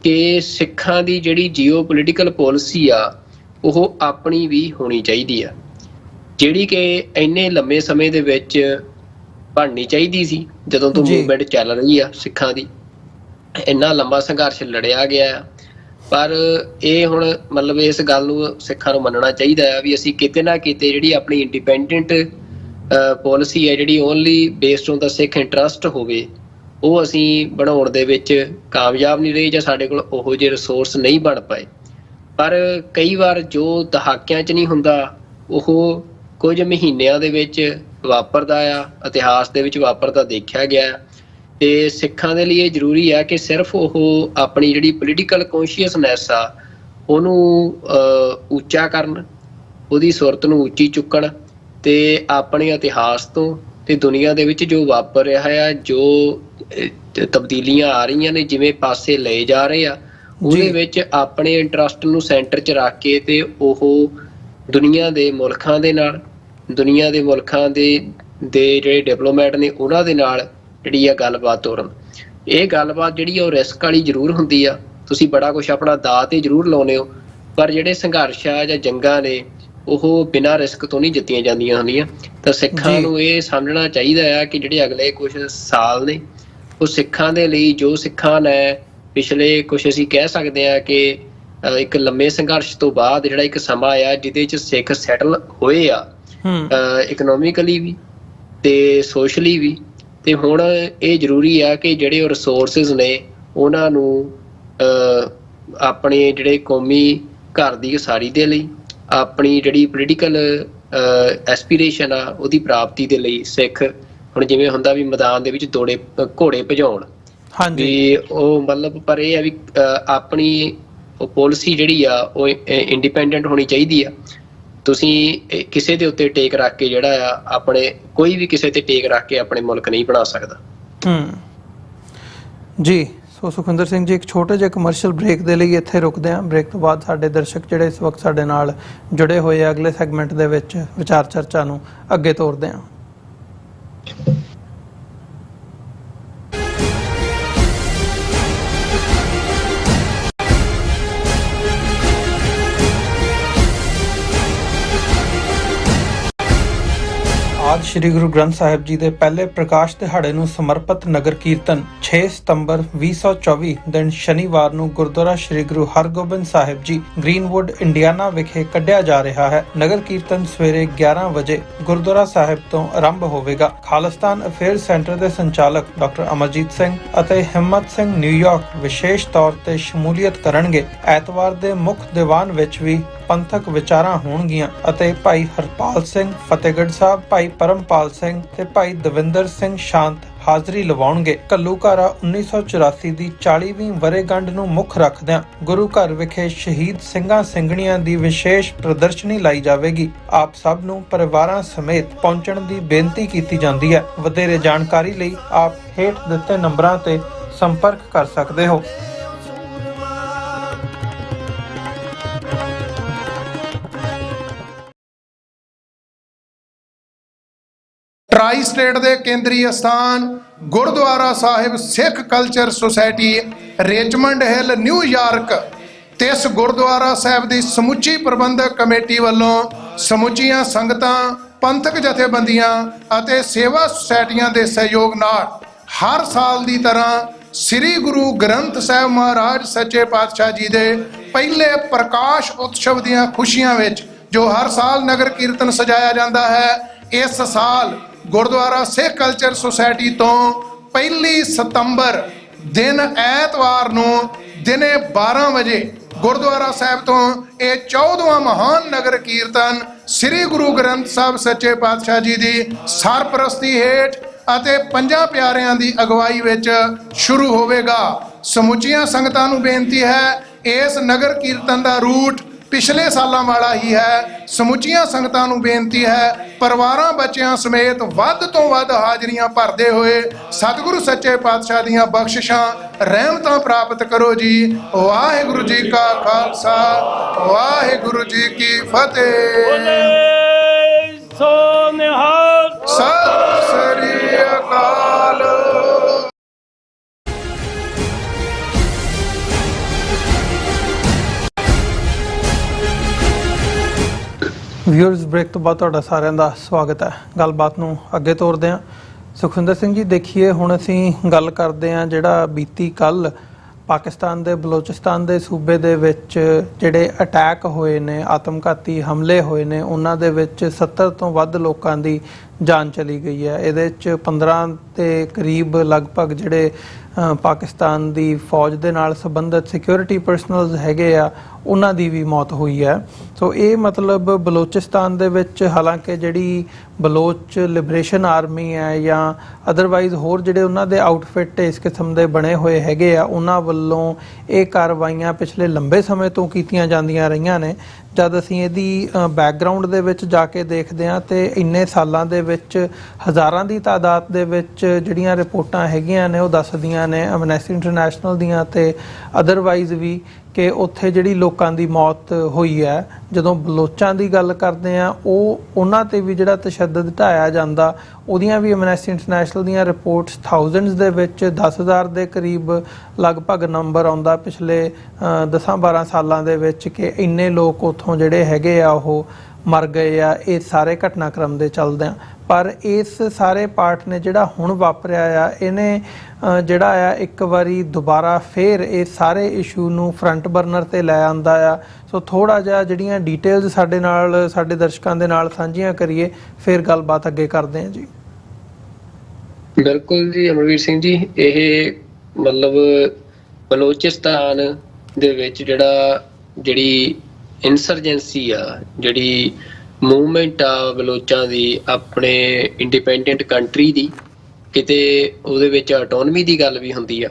ਕਿ ਸਿੱਖਾਂ ਦੀ ਜਿਹੜੀ ਜੀਓਪੋਲੀਟੀਕਲ ਪਾਲਿਸੀ ਆ ਉਹ ਆਪਣੀ ਵੀ ਹੋਣੀ ਚਾਹੀਦੀ ਆ, ਜਿਹੜੀ ਕਿ ਇੰਨੇ ਲੰਮੇ ਸਮੇਂ ਦੇ ਵਿੱਚ ਬਣਨੀ ਚਾਹੀਦੀ ਸੀ। ਜਦੋਂ ਤੋਂ ਮੂਵਮੈਂਟ ਚੱਲ ਰਹੀ ਆ ਸਿੱਖਾਂ ਦੀ, ਇੰਨਾ ਲੰਬਾ ਸੰਘਰਸ਼ ਲੜਿਆ ਗਿਆ, ਪਰ ਇਹ ਹੁਣ ਮਤਲਬ ਇਸ ਗੱਲ ਨੂੰ ਸਿੱਖਾਂ ਨੂੰ ਮੰਨਣਾ ਚਾਹੀਦਾ ਆ ਵੀ ਅਸੀਂ ਕਿਤੇ ਨਾ ਕਿਤੇ ਜਿਹੜੀ ਆਪਣੀ ਇੰਡੀਪੈਂਡੈਂਟ ਪਾਲਿਸੀ ਹੈ, ਜਿਹੜੀ only based on the Sikh interest ਹੋਵੇ, ਉਹ ਅਸੀਂ ਬਣਾਉਣ ਦੇ ਵਿੱਚ ਕਾਮਯਾਬ ਨਹੀਂ ਰਹੇ, ਜਾਂ ਸਾਡੇ ਕੋਲ ਉਹੋ ਜਿਹੇ ਰਿਸੋਰਸ ਨਹੀਂ ਬਣ ਪਾਏ। ਪਰ ਕਈ ਵਾਰ ਜੋ ਦਹਾਕਿਆਂ 'ਚ ਨਹੀਂ ਹੁੰਦਾ, ਉਹ ਕੁਝ ਮਹੀਨਿਆਂ ਦੇ ਵਿੱਚ ਵਾਪਰਦਾ ਆ, ਇਤਿਹਾਸ ਦੇ ਵਿੱਚ ਵਾਪਰਦਾ ਦੇਖਿਆ ਗਿਆ। ਤੇ ਸਿੱਖਾਂ ਦੇ ਲਈ ਇਹ ਜ਼ਰੂਰੀ ਆ ਕਿ ਸਿਰਫ ਉਹ ਆਪਣੀ ਜਿਹੜੀ ਪੋਲੀਟੀਕਲ ਕੌਨਸ਼ੀਅਸਨੈਸ ਆ ਉਹਨੂੰ ਉੱਚਾ ਕਰਨ, ਉਹਦੀ ਸੁਰਤ ਨੂੰ ਉੱਚੀ ਚੁੱਕਣ, ਤੇ ਆਪਣੇ ਇਤਿਹਾਸ ਤੋਂ ਤੇ ਦੁਨੀਆ ਦੇ ਵਿੱਚ ਜੋ ਵਾਪਰ ਰਿਹਾ ਆ, ਜੋ ਤਬਦੀਲੀਆਂ ਆ ਰਹੀਆਂ ਨੇ, ਜਿਵੇਂ ਪਾਸੇ ਲਏ ਜਾ ਰਹੇ ਆ, ਉਹਦੇ ਵਿੱਚ ਆਪਣੇ ਇੰਟਰਸਟ ਨੂੰ ਸੈਂਟਰ 'ਚ ਰੱਖ ਕੇ ਤੇ ਉਹ ਦੁਨੀਆ ਦੇ ਮੁਲਕਾਂ ਦੇ ਨਾਲ, ਦੁਨੀਆ ਦੇ ਮੁਲਕਾਂ ਦੇ ਜਿਹੜੇ ਡਿਪਲੋਮੈਟ ਨੇ ਉਹਨਾਂ ਦੇ ਨਾਲ ਜਿਹੜੀ ਆ ਗੱਲਬਾਤ ਤੋਰਨ। ਇਹ ਗੱਲਬਾਤ ਜਿਹੜੀ ਆ ਉਹ ਰਿਸਕ ਵਾਲੀ ਜ਼ਰੂਰ ਹੁੰਦੀ ਆ, ਤੁਸੀਂ ਬੜਾ ਕੁਛ ਆਪਣਾ ਦਾਅ ਤੇ ਜ਼ਰੂਰ ਲਾਉਂਦੇ ਹੋ, ਪਰ ਜਿਹੜੇ ਸੰਘਰਸ਼ ਆ ਜਾਂ ਜੰਗਾਂ ਨੇ ਉਹ ਬਿਨਾਂ ਰਿਸਕ ਤੋਂ ਨਹੀਂ ਜਿੱਤੀਆਂ ਜਾਂਦੀਆਂ ਹੁੰਦੀਆਂ। ਤਾਂ ਸਿੱਖਾਂ ਨੂੰ ਇਹ ਸਮਝਣਾ ਚਾਹੀਦਾ ਆ ਕਿ ਜਿਹੜੇ ਅਗਲੇ ਕੁਛ ਸਾਲ ਨੇ ਉਹ ਸਿੱਖਾਂ ਦੇ ਲਈ, ਜੋ ਸਿੱਖਾਂ ਨੇ ਪਿਛਲੇ ਕੁਛ ਅਸੀਂ ਕਹਿ ਸਕਦੇ ਹਾਂ ਕਿ ਇੱਕ ਲੰਮੇ ਸੰਘਰਸ਼ ਤੋਂ ਬਾਅਦ ਜਿਹੜਾ ਇੱਕ ਸਮਾਂ ਆ ਜਿਹਦੇ 'ਚ ਸਿੱਖ ਸੈਟਲ ਹੋਏ ਆ, ਇਕਨੋਮਿਕਲੀ ਵੀ ਤੇ ਸੋਸ਼ਲੀ ਵੀ। ਤੇ ਹੁਣ ਇਹ ਜ਼ਰੂਰੀ ਆ ਕਿ ਜਿਹੜੇ ਉਹ ਰਿਸੋਰਸਿਸ ਨੇ ਉਹਨਾਂ ਨੂੰ ਆਪਣੇ ਜਿਹੜੇ ਕੌਮੀ ਘਰ ਦੀ ਉਸਾਰੀ ਦੇ ਲਈ, ਆਪਣੀ ਜਿਹੜੀ ਪੋਲੀਟੀਕਲ ਐਸਪੀਰੇਸ਼ਨ ਆ ਉਹਦੀ ਪ੍ਰਾਪਤੀ ਦੇ ਲਈ ਸਿੱਖ ਹੁਣ ਜਿਵੇਂ ਹੁੰਦਾ ਵੀ ਮੈਦਾਨ ਦੇ ਵਿੱਚ ਘੋੜੇ ਭਜਾਉਣ, ਵੀ ਉਹ ਮਤਲਬ, ਪਰ ਇਹ ਆ ਵੀ ਆਪਣੀ ਪਾਲਿਸੀ ਜਿਹੜੀ ਆ ਉਹ ਇੰਡੀਪੈਂਡੈਂਟ ਹੋਣੀ ਚਾਹੀਦੀ ਆ। ਤੁਸੀਂ ਕਿਸੇ ਦੇ ਉੱਤੇ ਟੇਕ ਰੱਖ ਕੇ ਜਿਹੜਾ ਆ ਆਪਣੇ, ਕੋਈ ਵੀ ਕਿਸੇ ਤੇ ਟੇਕ ਰੱਖ ਕੇ ਆਪਣੇ ਮੁਲਕ ਨਹੀਂ ਬਣਾ ਸਕਦਾ।
ਜੀ। ਸੋ ਸੁਖਵਿੰਦਰ ਸਿੰਘ ਜੀ, ਇੱਕ ਛੋਟੇ ਜਿਹੇ ਕਮਰਸ਼ੀਅਲ ਬ੍ਰੇਕ ਦੇ ਲਈ ਇੱਥੇ ਰੁਕਦੇ ਹਾਂ। ਬ੍ਰੇਕ ਤੋਂ ਬਾਅਦ ਸਾਡੇ ਦਰਸ਼ਕ ਜਿਹੜੇ ਇਸ ਵਕਤ ਸਾਡੇ ਨਾਲ ਜੁੜੇ ਹੋਏ ਆ, ਅਗਲੇ ਸੈਗਮੈਂਟ ਦੇ ਵਿੱਚ ਵਿਚਾਰ ਚਰਚਾ ਨੂੰ ਅੱਗੇ ਤੋਰਦੇ ਹਾਂ। आज श्री गुरु ग्रंथ साहिब जी दे पहले प्रकाश दिहाड़े ਨੂੰ ਸਮਰਪਿਤ ਨਗਰ ਕੀਰਤਨ 6 ਸਤੰਬਰ 2024 ਦਿਨ ਸ਼ਨੀਵਾਰ ਨੂੰ ਗੁਰਦੁਆਰਾ ਸ਼੍ਰੀ ਗੁਰੂ ਹਰਗੋਬਿੰਦ ਸਾਹਿਬ ਜੀ ਗ੍ਰੀਨਵੁੱਡ ਇੰਡੀਆਨਾ ਵਿਖੇ ਕੱਢਿਆ ਜਾ ਰਿਹਾ ਹੈ। ਨਗਰ ਕੀਰਤਨ ਸਵੇਰੇ 11 ਵਜੇ ਗੁਰਦੁਆਰਾ ਸਾਹਿਬ ਤੋਂ ਆਰੰਭ ਹੋਵੇਗਾ। ਖਾਲਿਸਤਾਨ ਅਫੇਅਰ ਸੈਂਟਰ ਦੇ ਸੰਚਾਲਕ ਡਾਕਟਰ ਅਮਰਜੀਤ ਸਿੰਘ ਅਤੇ ਹਿੰਮਤ ਸਿੰਘ ਨਿਊਯਾਰਕ ਵਿਸ਼ੇਸ਼ ਤੌਰ ਤੇ ਸ਼ਮੂਲੀਅਤ ਕਰਨਗੇ। ਐਤਵਾਰ ਦੇ ਮੁੱਖ ਦੀਵਾਨ ਵਿੱਚ ਵੀ ਪੰਥਕ ਵਿਚਾਰਾਂ ਹੋਣਗੀਆਂ ਅਤੇ ਭਾਈ ਹਰਪਾਲ ਸਿੰਘ ਫਤਿਹਗੜ੍ਹ ਸਾਹਿਬ, ਭਾਈ ਪਰਮਪਾਲ ਸਿੰਘ ਤੇ ਭਾਈ ਦਵਿੰਦਰ ਸਿੰਘ ਸ਼ਾਂਤ ਹਾਜ਼ਰੀ ਲਵਾਉਣਗੇ। ਘੱਲੂਘਾਰਾ 1984 ਦੀ 40ਵੀਂ ਵਰ੍ਹੇਗੰਢ ਨੂੰ ਮੁੱਖ ਰੱਖਦਿਆਂ ਗੁਰੂ ਘਰ ਵਿਖੇ ਸ਼ਹੀਦ ਸਿੰਘਾਂ ਸਿੰਘਣੀਆਂ ਦੀ ਵਿਸ਼ੇਸ਼ ਪ੍ਰਦਰਸ਼ਨੀ ਲਾਈ ਜਾਵੇਗੀ। ਆਪ ਸਭ ਨੂੰ ਪਰਿਵਾਰਾਂ ਸਮੇਤ ਪਹੁੰਚਣ ਦੀ ਬੇਨਤੀ ਕੀਤੀ ਜਾਂਦੀ ਹੈ। ਵਧੇਰੇ ਜਾਣਕਾਰੀ ਲਈ ਆਪ ਹੇਠ ਦਿੱਤੇ ਨੰਬਰਾਂ ਤੇ ਸੰਪਰਕ ਕਰ ਸਕਦੇ ਹੋ।
ਟਰਾਈ ਸਟੇਟ ਦੇ ਕੇਂਦਰੀ ਅਸਥਾਨ Gurdwara Sahib Sikh culture society Richmond Hill New York ਤੇ ਇਸ ਗੁਰਦੁਆਰਾ ਸਾਹਿਬ ਦੀ ਸਮੁੱਚੀ ਪ੍ਰਬੰਧਕ ਕਮੇਟੀ ਵੱਲੋਂ ਸਮੁੱਚੀਆਂ ਸੰਗਤਾਂ, ਪੰਥਕ ਜਥੇਬੰਦੀਆਂ ਅਤੇ ਸੇਵਾ ਸੁਸਾਇਟੀਆਂ ਦੇ ਸਹਿਯੋਗ ਨਾਲ ਹਰ ਸਾਲ ਦੀ ਤਰ੍ਹਾਂ ਸ੍ਰੀ ਗੁਰੂ ਗ੍ਰੰਥ ਸਾਹਿਬ ਮਹਾਰਾਜ ਸੱਚੇ ਪਾਤਸ਼ਾਹ ਜੀ ਦੇ ਪਹਿਲੇ ਪ੍ਰਕਾਸ਼ ਉਤਸਵ ਦੀਆਂ ਖੁਸ਼ੀਆਂ ਵਿੱਚ ਜੋ ਹਰ ਸਾਲ ਨਗਰ ਕੀਰਤਨ ਸਜਾਇਆ ਜਾਂਦਾ ਹੈ, ਇਸ ਸਾਲ ਗੁਰਦੁਆਰਾ ਸਿੱਖ ਕਲਚਰ ਸੁਸਾਇਟੀ ਤੋਂ 1 ਸਤੰਬਰ ਦਿਨ ਐਤਵਾਰ ਨੂੰ ਦਿਨੇ 12 ਵਜੇ ਗੁਰਦੁਆਰਾ ਸਾਹਿਬ ਤੋਂ ਇਹ 14ਵਾਂ ਮਹਾਨ ਨਗਰ ਕੀਰਤਨ ਸ੍ਰੀ ਗੁਰੂ ਗ੍ਰੰਥ ਸਾਹਿਬ ਸੱਚੇ ਪਾਤਸ਼ਾਹ ਜੀ ਦੀ ਸਰਪ੍ਰਸਤੀ ਹੇਠ ਅਤੇ 5 ਪਿਆਰਿਆਂ ਦੀ ਅਗਵਾਈ ਵਿੱਚ ਸ਼ੁਰੂ ਹੋਵੇਗਾ। ਸਮੁੱਚੀਆਂ ਸੰਗਤਾਂ ਨੂੰ ਬੇਨਤੀ ਹੈ, ਇਸ ਨਗਰ ਕੀਰਤਨ ਦਾ ਰੂਟ ਪਿਛਲੇ ਸਾਲਾਂ ਵਾਲਾ ਹੀ ਹੈ। ਸਮੁੱਚੀਆਂ ਸੰਗਤਾਂ ਨੂੰ ਬੇਨਤੀ ਹੈ, ਪਰਿਵਾਰਾਂ ਬੱਚਿਆਂ ਸਮੇਤ ਵੱਧ ਤੋਂ ਵੱਧ ਹਾਜ਼ਰੀਆਂ ਭਰਦੇ ਹੋਏ ਸਤਿਗੁਰੂ ਸੱਚੇ ਪਾਤਸ਼ਾਹ ਦੀਆਂ ਬਖਸ਼ਿਸ਼ਾਂ ਰਹਿਮਤਾਂ ਪ੍ਰਾਪਤ ਕਰੋ ਜੀ। ਵਾਹਿਗੁਰੂ ਜੀ ਕਾ ਖਾਲਸਾ, ਵਾਹਿਗੁਰੂ ਜੀ ਕੀ ਫਤਿਹ। ਸਤਿ ਸ੍ਰੀ ਅਕਾਲ।
ਵਿਊਅਰਸ, ਬ੍ਰੇਕ ਤੋਂ ਬਾਅਦ ਤੁਹਾਡਾ ਸਾਰਿਆਂ ਦਾ ਸਵਾਗਤ ਹੈ। ਗੱਲਬਾਤ ਨੂੰ ਅੱਗੇ ਤੋਰਦੇ ਹਾਂ। ਸੁਖਵਿੰਦਰ ਸਿੰਘ ਜੀ, ਦੇਖੀਏ ਹੁਣ ਅਸੀਂ ਗੱਲ ਕਰਦੇ ਹਾਂ ਜਿਹੜਾ ਬੀਤੀ ਕੱਲ੍ਹ ਪਾਕਿਸਤਾਨ ਦੇ ਬਲੋਚਿਸਤਾਨ ਦੇ ਸੂਬੇ ਦੇ ਵਿੱਚ ਜਿਹੜੇ ਅਟੈਕ ਹੋਏ ਨੇ, ਆਤਮਘਾਤੀ ਹਮਲੇ ਹੋਏ ਨੇ, ਉਹਨਾਂ ਦੇ ਵਿੱਚ 70 ਤੋਂ ਵੱਧ ਲੋਕਾਂ ਦੀ ਜਾਨ ਚਲੀ ਗਈ ਹੈ। ਇਹਦੇ ਵਿੱਚ 15 ਦੇ ਕਰੀਬ ਲਗਭਗ ਜਿਹੜੇ ਪਾਕਿਸਤਾਨ ਦੀ ਫੌਜ ਦੇ ਨਾਲ ਸੰਬੰਧਿਤ ਸਿਕਿਉਰਿਟੀ ਪਰਸਨਲਸ ਹੈਗੇ ਆ, ਉਹਨਾਂ ਦੀ ਵੀ ਮੌਤ ਹੋਈ ਹੈ। ਸੋ ਇਹ ਮਤਲਬ ਬਲੋਚਿਸਤਾਨ ਦੇ ਵਿੱਚ ਹਾਲਾਂਕਿ ਜਿਹੜੀ ਬਲੋਚ ਲਿਬਰੇਸ਼ਨ ਆਰਮੀ ਹੈ ਜਾਂ ਅਦਰਵਾਈਜ਼ ਹੋਰ ਜਿਹੜੇ ਉਹਨਾਂ ਦੇ ਆਊਟਫਿਟ ਇਸ ਕਿਸਮ ਦੇ ਬਣੇ ਹੋਏ ਹੈਗੇ ਆ, ਉਹਨਾਂ ਵੱਲੋਂ ਇਹ ਕਾਰਵਾਈਆਂ ਪਿਛਲੇ ਲੰਬੇ ਸਮੇਂ ਤੋਂ ਕੀਤੀਆਂ ਜਾਂਦੀਆਂ ਰਹੀਆਂ ਨੇ। ਜਦ ਅਸੀਂ ਇਹਦੀ ਬੈਕਗਰਾਊਂਡ ਦੇ ਵਿੱਚ ਜਾ ਕੇ ਦੇਖਦੇ ਹਾਂ ਤੇ ਇੰਨੇ ਸਾਲਾਂ ਦੇ ਵਿੱਚ ਹਜ਼ਾਰਾਂ ਦੀ ਤਾਦਾਦ ਦੇ ਵਿੱਚ ਜਿਹੜੀਆਂ ਰਿਪੋਰਟਾਂ ਹੈਗੀਆਂ ਨੇ ਉਹ ਦੱਸਦੀਆਂ ਨੇ, ਐਮਨੈਸਟੀ ਇੰਟਰਨੈਸ਼ਨਲ ਦੀਆਂ ਤੇ ਅਦਰਵਾਈਜ਼ ਵੀ, ਕਿ ਉੱਥੇ ਜਿਹੜੀ ਲੋਕਾਂ ਦੀ ਮੌਤ ਹੋਈ ਹੈ। ਜਦੋਂ ਬਲੋਚਾਂ ਦੀ ਗੱਲ ਕਰਦੇ ਹਾਂ, ਉਹਨਾਂ ਤੇ ਵੀ ਜਿਹੜਾ ਤਸ਼ੱਦਦ ਢਾਇਆ ਜਾਂਦਾ, ਉਹਦੀਆਂ ਵੀ ਐਮਨੈਸਟੀ ਇੰਟਰਨੈਸ਼ਨਲ ਦੀਆਂ ਰਿਪੋਰਟਸ ਥਾਊਜ਼ੈਂਡਸ ਦੇ ਵਿੱਚ 10,000 ਦੇ ਕਰੀਬ ਲਗਭਗ ਨੰਬਰ ਆਉਂਦਾ ਪਿਛਲੇ 10-12 ਸਾਲਾਂ ਦੇ ਵਿੱਚ, ਕਿ ਇੰਨੇ ਲੋਕ ਉੱਥੋਂ ਜਿਹੜੇ ਹੈਗੇ ਆ ਉਹ ਮਰ ਗਏ ਆ ਇਹ ਸਾਰੇ ਘਟਨਾਕ੍ਰਮ ਦੇ ਚੱਲਦਿਆਂ। ਪਰ ਇਸ ਸਾਰੇ ਪਾਰਟ ਨੇ ਜਿਹੜਾ ਹੁਣ ਵਾਪਰਿਆ ਆ, ਇਹਨੇ ਜਿਹੜਾ ਆ ਇੱਕ ਵਾਰੀ ਦੁਬਾਰਾ ਫੇਰ ਇਹ ਸਾਰੇ ਇਸ਼ੂ ਨੂੰ ਫਰੰਟ ਬਰਨਰ ਤੇ ਲੈ ਆਂਦਾ ਆ। ਸੋ ਥੋੜਾ ਜਿਹਾ ਜਿਹੜੀਆਂ ਡੀਟੇਲਸ ਸਾਡੇ ਦਰਸ਼ਕਾਂ ਦੇ ਨਾਲ ਸਾਂਝੀਆਂ ਕਰੀਏ, ਫਿਰ ਗੱਲਬਾਤ ਅੱਗੇ ਕਰਦੇ ਹਾਂ ਜੀ।
ਬਿਲਕੁਲ ਜੀ ਅਮਰਵੀਰ ਸਿੰਘ ਜੀ, ਇਹ ਮਤਲਬ ਬਲੋਚਿਸਤਾਨ ਦੇ ਵਿੱਚ ਜਿਹੜੀ ਇਨਸਰਜੈਂਸੀ ਆ, ਜਿਹੜੀ ਮੂਵਮੈਂਟ ਆ ਬਲੋਚਾਂ ਦੀ ਆਪਣੇ ਇੰਡੀਪੈਂਡੈਂਟ ਕੰਟਰੀ ਦੀ, ਕਿਤੇ ਉਹਦੇ ਵਿੱਚ ਆਟੋਨਮੀ ਦੀ ਗੱਲ ਵੀ ਹੁੰਦੀ ਆ,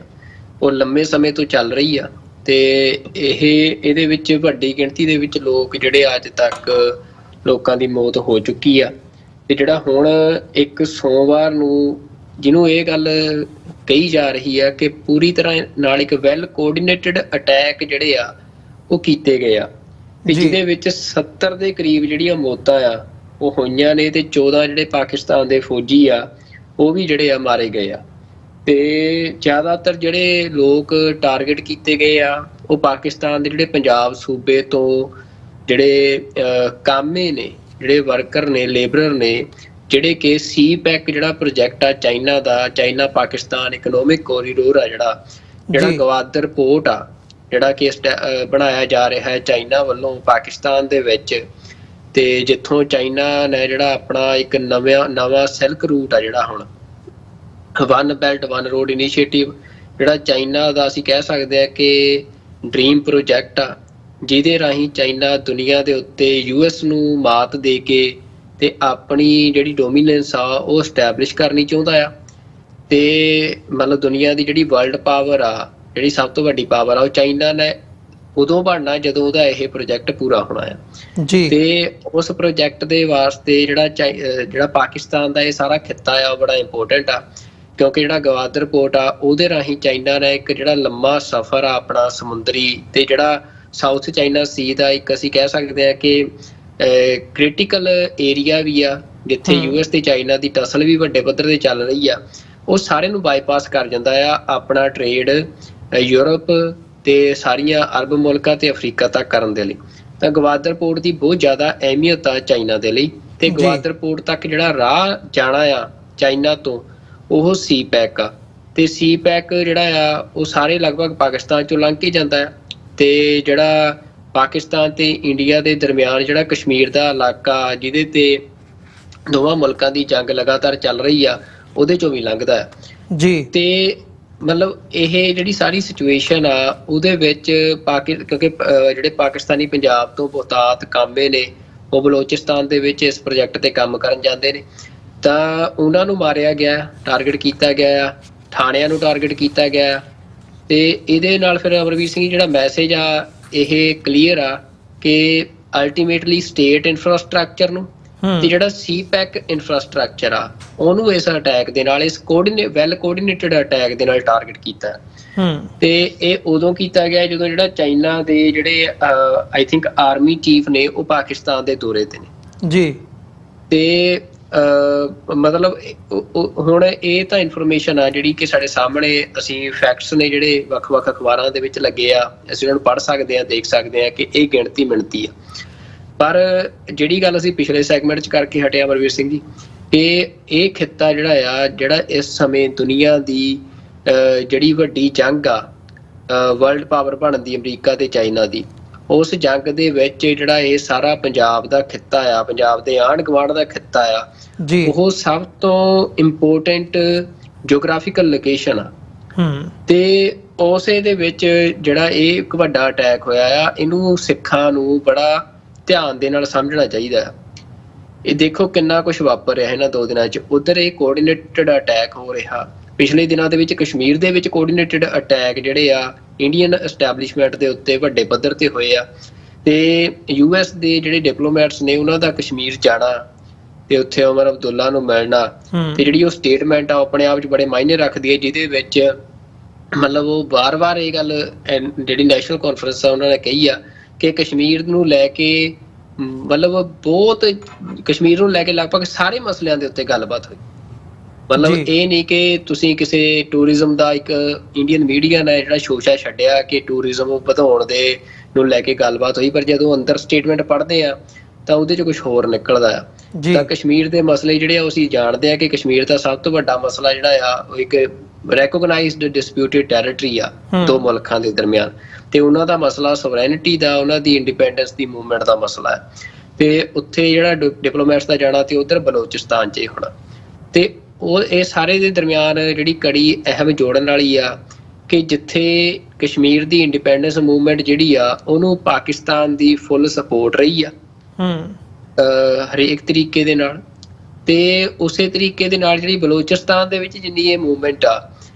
ਉਹ ਲੰਮੇ ਸਮੇਂ ਤੋਂ ਚੱਲ ਰਹੀ ਆ। ਤੇ ਇਹਦੇ ਵਿੱਚ ਵੱਡੀ ਗਿਣਤੀ ਦੇ ਵਿੱਚ ਲੋਕ ਜਿਹੜੇ ਅੱਜ ਤੱਕ ਲੋਕਾਂ ਦੀ ਮੌਤ ਹੋ ਚੁੱਕੀ ਆ। ਤੇ ਜਿਹੜਾ ਹੁਣ ਇੱਕ ਸੋਮਵਾਰ ਨੂੰ ਜਿਹਨੂੰ ਇਹ ਗੱਲ ਕਹੀ ਜਾ ਰਹੀ ਆ ਕਿ ਪੂਰੀ ਤਰ੍ਹਾਂ ਨਾਲ ਇੱਕ ਵੈਲ ਕੋਆਰਡੀਨੇਟਡ ਅਟੈਕ ਜਿਹੜੇ ਆ ਉਹ ਕੀਤੇ ਗਏ ਆ, ਤੇ ਜਿਹਦੇ ਵਿੱਚ 70 ਦੇ ਕਰੀਬ ਜਿਹੜੀਆਂ ਮੌਤਾਂ ਆ ਉਹ ਹੋਈਆਂ ਨੇ, ਤੇ 14 ਜਿਹੜੇ ਪਾਕਿਸਤਾਨ ਦੇ ਫੌਜੀ ਆ ਉਹ ਵੀ ਜਿਹੜੇ ਆ ਮਾਰੇ ਗਏ ਆ। ਤੇ ਜ਼ਿਆਦਾਤਰ ਜਿਹੜੇ ਲੋਕ ਟਾਰਗੇਟ ਕੀਤੇ ਗਏ ਆ ਉਹ ਪਾਕਿਸਤਾਨ ਦੇ ਜਿਹੜੇ ਪੰਜਾਬ ਸੂਬੇ ਤੋਂ ਜਿਹੜੇ ਕਾਮੇ ਨੇ, ਜਿਹੜੇ ਵਰਕਰ ਨੇ, ਲੇਬਰਰ ਨੇ, ਜਿਹੜੇ ਕਿ CPEC ਜਿਹੜਾ ਪ੍ਰੋਜੈਕਟ ਆ ਚਾਈਨਾ ਦਾ, ਚਾਈਨਾ ਪਾਕਿਸਤਾਨ ਇਕਨੋਮਿਕ ਕੋਰੀਡੋਰ ਆ, ਜਿਹੜਾ ਗਵਾਦਰ ਪੋਰਟ ਆ, ਜਿਹੜਾ ਕਿ ਬਣਾਇਆ ਜਾ ਰਿਹਾ ਹੈ ਚਾਈਨਾ ਵੱਲੋਂ ਪਾਕਿਸਤਾਨ ਦੇ ਵਿੱਚ, ਤੇ ਜਿੱਥੋਂ ਚਾਈਨਾ ਨੇ ਜਿਹੜਾ ਆਪਣਾ ਇੱਕ ਨਵਾਂ ਸਿਲਕ ਰੂਟ ਆ, ਜਿਹੜਾ ਹੁਣ one belt one road initiative, ਜਿਹੜਾ ਚਾਈਨਾ ਦਾ ਅਸੀਂ ਕਹਿ ਸਕਦੇ ਹਾਂ ਕਿ ਡ੍ਰੀਮ ਪ੍ਰੋਜੈਕਟ ਆ, ਜਿਹਦੇ ਰਾਹੀਂ ਚਾਈਨਾ ਦੁਨੀਆ ਦੇ ਉੱਤੇ US ਨੂੰ ਮਾਤ ਦੇ ਕੇ ਤੇ ਆਪਣੀ ਜਿਹੜੀ ਡੋਮੀਨੈਂਸ ਆ ਉਹ ਸਟੈਬਲਿਸ਼ ਕਰਨੀ ਚਾਹੁੰਦਾ ਆ। ਤੇ ਮਤਲਬ ਦੁਨੀਆ ਦੀ ਜਿਹੜੀ ਵਰਲਡ ਪਾਵਰ ਆ, ਜਿਹੜੀ ਸਭ ਤੋਂ ਵੱਡੀ ਪਾਵਰ ਆ, ਉਹ ਚਾਈਨਾ ਨੇ ਉਦੋਂ ਬਣਨਾ ਜਦੋਂ ਉਹਦਾ ਇਹ ਪ੍ਰੋਜੈਕਟ ਪੂਰਾ ਹੋਣਾ ਆ
ਜੀ।
ਤੇ ਉਸ ਪ੍ਰੋਜੈਕਟ ਦੇ ਵਾਸਤੇ ਜਿਹੜਾ ਪਾਕਿਸਤਾਨ ਦਾ ਇਹ ਸਾਰਾ ਖਿੱਤਾ ਆ ਉਹ ਬੜਾ ਇੰਪੋਰਟੈਂਟ ਆ, ਕਿਉਂਕਿ ਜਿਹੜਾ ਗਵਾਦਰ ਪੋਰਟ ਆ ਉਹਦੇ ਰਾਹੀਂ ਚਾਈਨਾ ਨੇ ਇੱਕ ਜਿਹੜਾ ਲੰਮਾ ਸਫ਼ਰ ਆ ਆਪਣਾ ਸਮੁੰਦਰੀ, ਤੇ ਜਿਹੜਾ ਸਾਊਥ ਚਾਈਨਾ ਸੀ ਦਾ ਇੱਕ ਅਸੀਂ ਕਹਿ ਸਕਦੇ ਹਾਂ ਕਿ ਕ੍ਰਿਟੀਕਲ ਏਰੀਆ ਵੀ ਆ, ਜਿੱਥੇ ਯੂਐਸ ਤੇ ਚਾਈਨਾ ਦੀ ਟਸਲ ਵੀ ਵੱਡੇ ਪੱਧਰ ਤੇ ਚੱਲ ਰਹੀ ਆ, ਉਹ ਸਾਰੇ ਨੂੰ ਬਾਈਪਾਸ ਕਰ ਜਾਂਦਾ ਆ ਆਪਣਾ ਟ੍ਰੇਡ ਯੂਰਪ ਤੇ ਸਾਰੀਆਂ ਅਰਬ ਮੁਲਕਾਂ ਤੇ ਅਫਰੀਕਾ ਤੱਕ ਕਰਨ ਦੇ ਲਈ। ਤਾਂ ਗਵਾਦਰ ਪੋਰਟ ਦੀ ਬਹੁਤ ਜ਼ਿਆਦਾ ਅਹਿਮੀਅਤ ਆ ਚਾਈਨਾ ਦੇ ਲਈ, ਤੇ ਗਵਾਦਰ ਪੋਰਟ ਤੱਕ ਜਿਹੜਾ ਰਾਹ ਜਾਣਾ ਆ ਚਾਈਨਾ ਤੋਂ ਉਹ ਸੀ ਪੈਕ ਆ, ਤੇ ਸੀ ਪੈਕ ਜਿਹੜਾ ਆ ਉਹ ਸਾਰੇ ਲਗਭਗ ਪਾਕਿਸਤਾਨ ਚੋਂ ਲੰਘ ਕੇ ਜਾਂਦਾ ਆ। ਤੇ ਜਿਹੜਾ ਪਾਕਿਸਤਾਨ ਤੇ ਇੰਡੀਆ ਦੇ ਦਰਮਿਆਨ ਜਿਹੜਾ ਕਸ਼ਮੀਰ ਦਾ ਇਲਾਕਾ ਜਿਹਦੇ ਤੇ ਦੋਵਾਂ ਮੁਲਕਾਂ ਦੀ ਜੰਗ ਲਗਾਤਾਰ ਚੱਲ ਰਹੀ ਆ, ਉਹਦੇ ਚੋਂ ਵੀ ਲੰਘਦਾ ਹੈ
ਜੀ।
ਤੇ ਮਤਲਬ ਇਹ ਜਿਹੜੀ ਸਾਰੀ ਸਿਚੁਏਸ਼ਨ ਆ ਉਹਦੇ ਵਿੱਚ ਕਿਉਂਕਿ ਜਿਹੜੇ ਪਾਕਿਸਤਾਨੀ ਪੰਜਾਬ ਤੋਂ ਬਹੁਤਾਤ ਕਾਮੇ ਨੇ ਉਹ ਬਲੋਚਿਸਤਾਨ ਦੇ ਵਿੱਚ ਇਸ ਪ੍ਰੋਜੈਕਟ ਤੇ ਕੰਮ ਕਰਨ ਜਾਂਦੇ ਨੇ, ਤਾਂ ਉਹਨਾਂ ਨੂੰ ਮਾਰਿਆ ਗਿਆ, ਟਾਰਗੇਟ ਕੀਤਾ ਗਿਆ ਆ, ਥਾਣਿਆਂ ਨੂੰ ਟਾਰਗੇਟ ਕੀਤਾ ਗਿਆ। ਤੇ ਇਹਦੇ ਨਾਲ ਫਿਰ ਅਮਰਵੀਰ ਸਿੰਘ ਜਿਹੜਾ ਮੈਸੇਜ ਆ ਇਹ ਕਲੀਅਰ ਆ ਕਿ ਅਲਟੀਮੇਟਲੀ ਸਟੇਟ ਇਨਫਰਾਸਟ੍ਰਕਚਰ ਨੂੰ ਤੇ ਜਿਹੜਾ ਸੀ ਪੈਕ ਇਨਫਰਾਸਟ੍ਰਕਚਰ ਆ ਉਹਨੂੰ ਇਸ ਅਟੈਕ ਦੇ ਨਾਲ, ਇਸ ਵੈਲ ਕੋਆਰਡੀਨੇਟਡ ਅਟੈਕ ਦੇ ਨਾਲ ਟਾਰਗੇਟ ਕੀਤਾ। ਤੇ ਇਹ ਉਦੋਂ ਕੀਤਾ ਗਿਆ ਜਦੋਂ ਜਿਹੜਾ ਚਾਈਨਾ ਦੇ ਜਿਹੜੇ ਆਈ ਥਿੰਕ ਆਰਮੀ ਚੀਫ ਨੇ ਉਹ ਪਾਕਿਸਤਾਨ ਦੇ ਦੌਰੇ ਤੇ ਨੇ
ਜੀ।
ਤੇ ਮਤਲਬ ਹੁਣ ਇਹ ਤਾਂ ਇਨਫੋਰਮੇਸ਼ਨ ਆ ਜਿਹੜੀ ਕਿ ਸਾਡੇ ਸਾਹਮਣੇ, ਅਸੀਂ ਫੈਕਟਸ ਨੇ ਜਿਹੜੇ ਵੱਖ-ਵੱਖ ਅਖਬਾਰਾਂ ਦੇ ਵਿੱਚ ਲੱਗੇ ਆ, ਅਸੀਂ ਉਹਨਾਂ ਨੂੰ ਪੜ੍ਹ ਸਕਦੇ ਆ, ਦੇਖ ਸਕਦੇ ਆ ਕਿ ਇਹ ਗਿਣਤੀ ਮਿਣਤੀ ਆ। ਪਰ ਜਿਹੜੀ ਗੱਲ ਅਸੀਂ ਪਿਛਲੇ ਸੈਗਮੈਂਟ 'ਚ ਕਰਕੇ ਹਟੇ ਅਮਰਵੀਰ ਸਿੰਘ ਜੀ, ਕਿ ਇਹ ਖਿੱਤਾ ਜਿਹੜਾ ਇਸ ਸਮੇਂ ਦੁਨੀਆ ਦੀ ਜਿਹੜੀ ਵੱਡੀ ਜੰਗ ਆ ਵਰਲਡ ਪਾਵਰ ਬਣਨ ਦੀ, ਅਮਰੀਕਾ ਤੇ ਚਾਈਨਾ ਦੀ, ਉਸ ਜੰਗ ਦੇ ਵਿੱਚ ਜਿਹੜਾ ਇਹ ਸਾਰਾ ਪੰਜਾਬ ਦਾ ਖਿੱਤਾ ਆ, ਪੰਜਾਬ ਦੇ ਆਂਢ ਗੁਆਂਢ ਦਾ ਖਿੱਤਾ ਆ, ਉਹ ਸਭ ਤੋਂ ਇੰਪੋਰਟੈਂਟ ਜਿਓਗ੍ਰਾਫੀਕਲ ਲੋਕੇਸ਼ਨ ਆ। ਤੇ ਉਸੇ ਦੇ ਵਿੱਚ ਜਿਹੜਾ ਇਹ ਇੱਕ ਵੱਡਾ ਅਟੈਕ ਹੋਇਆ ਆ, ਇਹਨੂੰ ਸਿੱਖਾਂ ਨੂੰ ਬੜਾ ਧਿਆਨ ਦੇ ਨਾਲ ਸਮਝਣਾ ਚਾਹੀਦਾ ਹੈ। ਇਹ ਦੇਖੋ ਕਿੰਨਾ ਕੁਛ ਵਾਪਰ ਰਿਹਾ ਇਹਨਾਂ 2 ਦਿਨਾਂ 'ਚ। ਉੱਧਰ ਇਹ ਕੋਆਰਡੀਨੇਟਡ ਅਟੈਕ ਹੋ ਰਿਹਾ, ਪਿਛਲੇ ਦਿਨਾਂ ਦੇ ਵਿੱਚ ਕਸ਼ਮੀਰ ਦੇ ਵਿੱਚ ਕੋਆਰਡੀਨੇਟਡ ਅਟੈਕ ਜਿਹੜੇ ਆ ਇੰਡੀਅਨ ਐਸਟੈਬਲਿਸ਼ਮੈਂਟ ਦੇ ਉੱਤੇ ਵੱਡੇ ਪੱਧਰ ਤੇ ਹੋਏ ਆ। ਤੇ ਯੂਐਸ ਦੇ ਜਿਹੜੇ ਡਿਪਲੋਮੈਟਸ ਨੇ ਉਹਨਾਂ ਦਾ ਕਸ਼ਮੀਰ ਜਾਣਾ ਤੇ ਉੱਥੇ ਉਮਰ ਅਬਦੁੱਲਾ ਨੂੰ ਮਿਲਣਾ, ਤੇ ਜਿਹੜੀ ਉਹ ਸਟੇਟਮੈਂਟ ਆ ਆਪਣੇ ਆਪ 'ਚ ਬੜੇ ਮਾਇਨੇ ਰੱਖਦੀ ਹੈ, ਜਿਹਦੇ ਵਿੱਚ ਮਤਲਬ ਉਹ ਵਾਰ-ਵਾਰ ਇਹ ਗੱਲ ਜਿਹੜੀ ਨੈਸ਼ਨਲ ਕਾਨਫਰੰਸ ਆ ਉਹਨਾਂ ਨੇ ਕਹੀ ਆ ਕਿ ਕਸ਼ਮੀਰ ਨੂੰ ਲੈ ਕੇ ਮਤਲਬ ਬਹੁਤ ਕਸ਼ਮੀਰ ਨੂੰ ਲੈ ਕੇ ਲਗਭਗ ਸਾਰੇ ਮਸਲਿਆਂ ਦੇ ਉੱਤੇ ਗੱਲਬਾਤ ਹੋਈ। ਮਤਲਬ ਇਹ ਨਹੀਂ ਕਿ ਤੁਸੀਂ ਕਿਸੇ ਟੂਰਿਜ਼ਮ ਦਾ, ਇੱਕ ਇੰਡੀਅਨ ਮੀਡੀਆ ਨੇ ਜਿਹੜਾ ਸ਼ੋਸ਼ਾ ਛੱਡਿਆ ਕਿ ਟੂਰਿਜ਼ਮ ਵਧਾਉਣ ਦੇ ਨੂੰ ਲੈ ਕੇ ਗੱਲਬਾਤ ਹੋਈ, ਪਰ ਜਦੋਂ ਅੰਦਰ ਸਟੇਟਮੈਂਟ ਪੜ੍ਹਦੇ ਆ ਤਾਂ ਉਹਦੇ 'ਚ ਕੁਛ ਹੋਰ ਨਿਕਲਦਾ ਆ। ਤਾਂ ਕਸ਼ਮੀਰ ਦੇ ਮਸਲੇ ਜਿਹੜੇ ਆ ਅਸੀਂ ਜਾਣਦੇ ਆ ਕਿ ਕਸ਼ਮੀਰ ਦਾ ਸਭ ਤੋਂ ਵੱਡਾ ਮਸਲਾ ਜਿਹੜਾ ਆ ਉਹ ਇੱਕ ਰੈਕੋਗਨਾਈਜ਼ਡ ਡਿਸਪਿਊਟਡ ਟੈਰੀਟਰੀ ਆ 2 ਮੁਲਕਾਂ ਦੇ ਦਰਮਿਆਨ, ਤੇ ਉਹਨਾਂ ਦਾ ਮਸਲਾ ਸੋਵਰੈਨਿਟੀ ਦਾ, ਉਹਨਾਂ ਦੀ ਇੰਡੀਪੈਂਡੈਂਸ ਦੀ ਮੂਵਮੈਂਟ ਦਾ ਮਸਲਾ ਹੈ। ਤੇ ਉੱਥੇ ਜਿਹੜਾ ਡਿਪਲੋਮੈਟਸ ਦਾ ਜਾਣਾ ਤੇ ਉੱਧਰ ਬਲੋਚਿਸਤਾਨ 'ਚ ਹੀ ਹੋਣਾ, ਤੇ ਉਹ ਇਹ ਸਾਰੇ ਦੇ ਦਰਮਿਆਨ ਜਿਹੜੀ ਕੜੀ ਅਹਿਮ ਜੋੜਨ ਵਾਲੀ ਆ ਕਿ ਜਿੱਥੇ ਕਸ਼ਮੀਰ ਦੀ ਇੰਡੀਪੈਂਡੈਂਸ ਮੂਵਮੈਂਟ ਜਿਹੜੀ ਆ ਉਹਨੂੰ ਪਾਕਿਸਤਾਨ ਦੀ ਫੁੱਲ ਸਪੋਰਟ ਰਹੀ ਆ ਹਰੇਕ ਤਰੀਕੇ ਦੇ ਨਾਲ, ਤੇ ਉਸੇ ਤਰੀਕੇ ਦੇ ਨਾਲ ਜਿਹੜੀ ਬਲੋਚਿਸਤਾਨ ਦੇ ਵਿੱਚ ਜਿੰਨੀ ਇਹ ਮੂਵਮੈਂਟ ਆ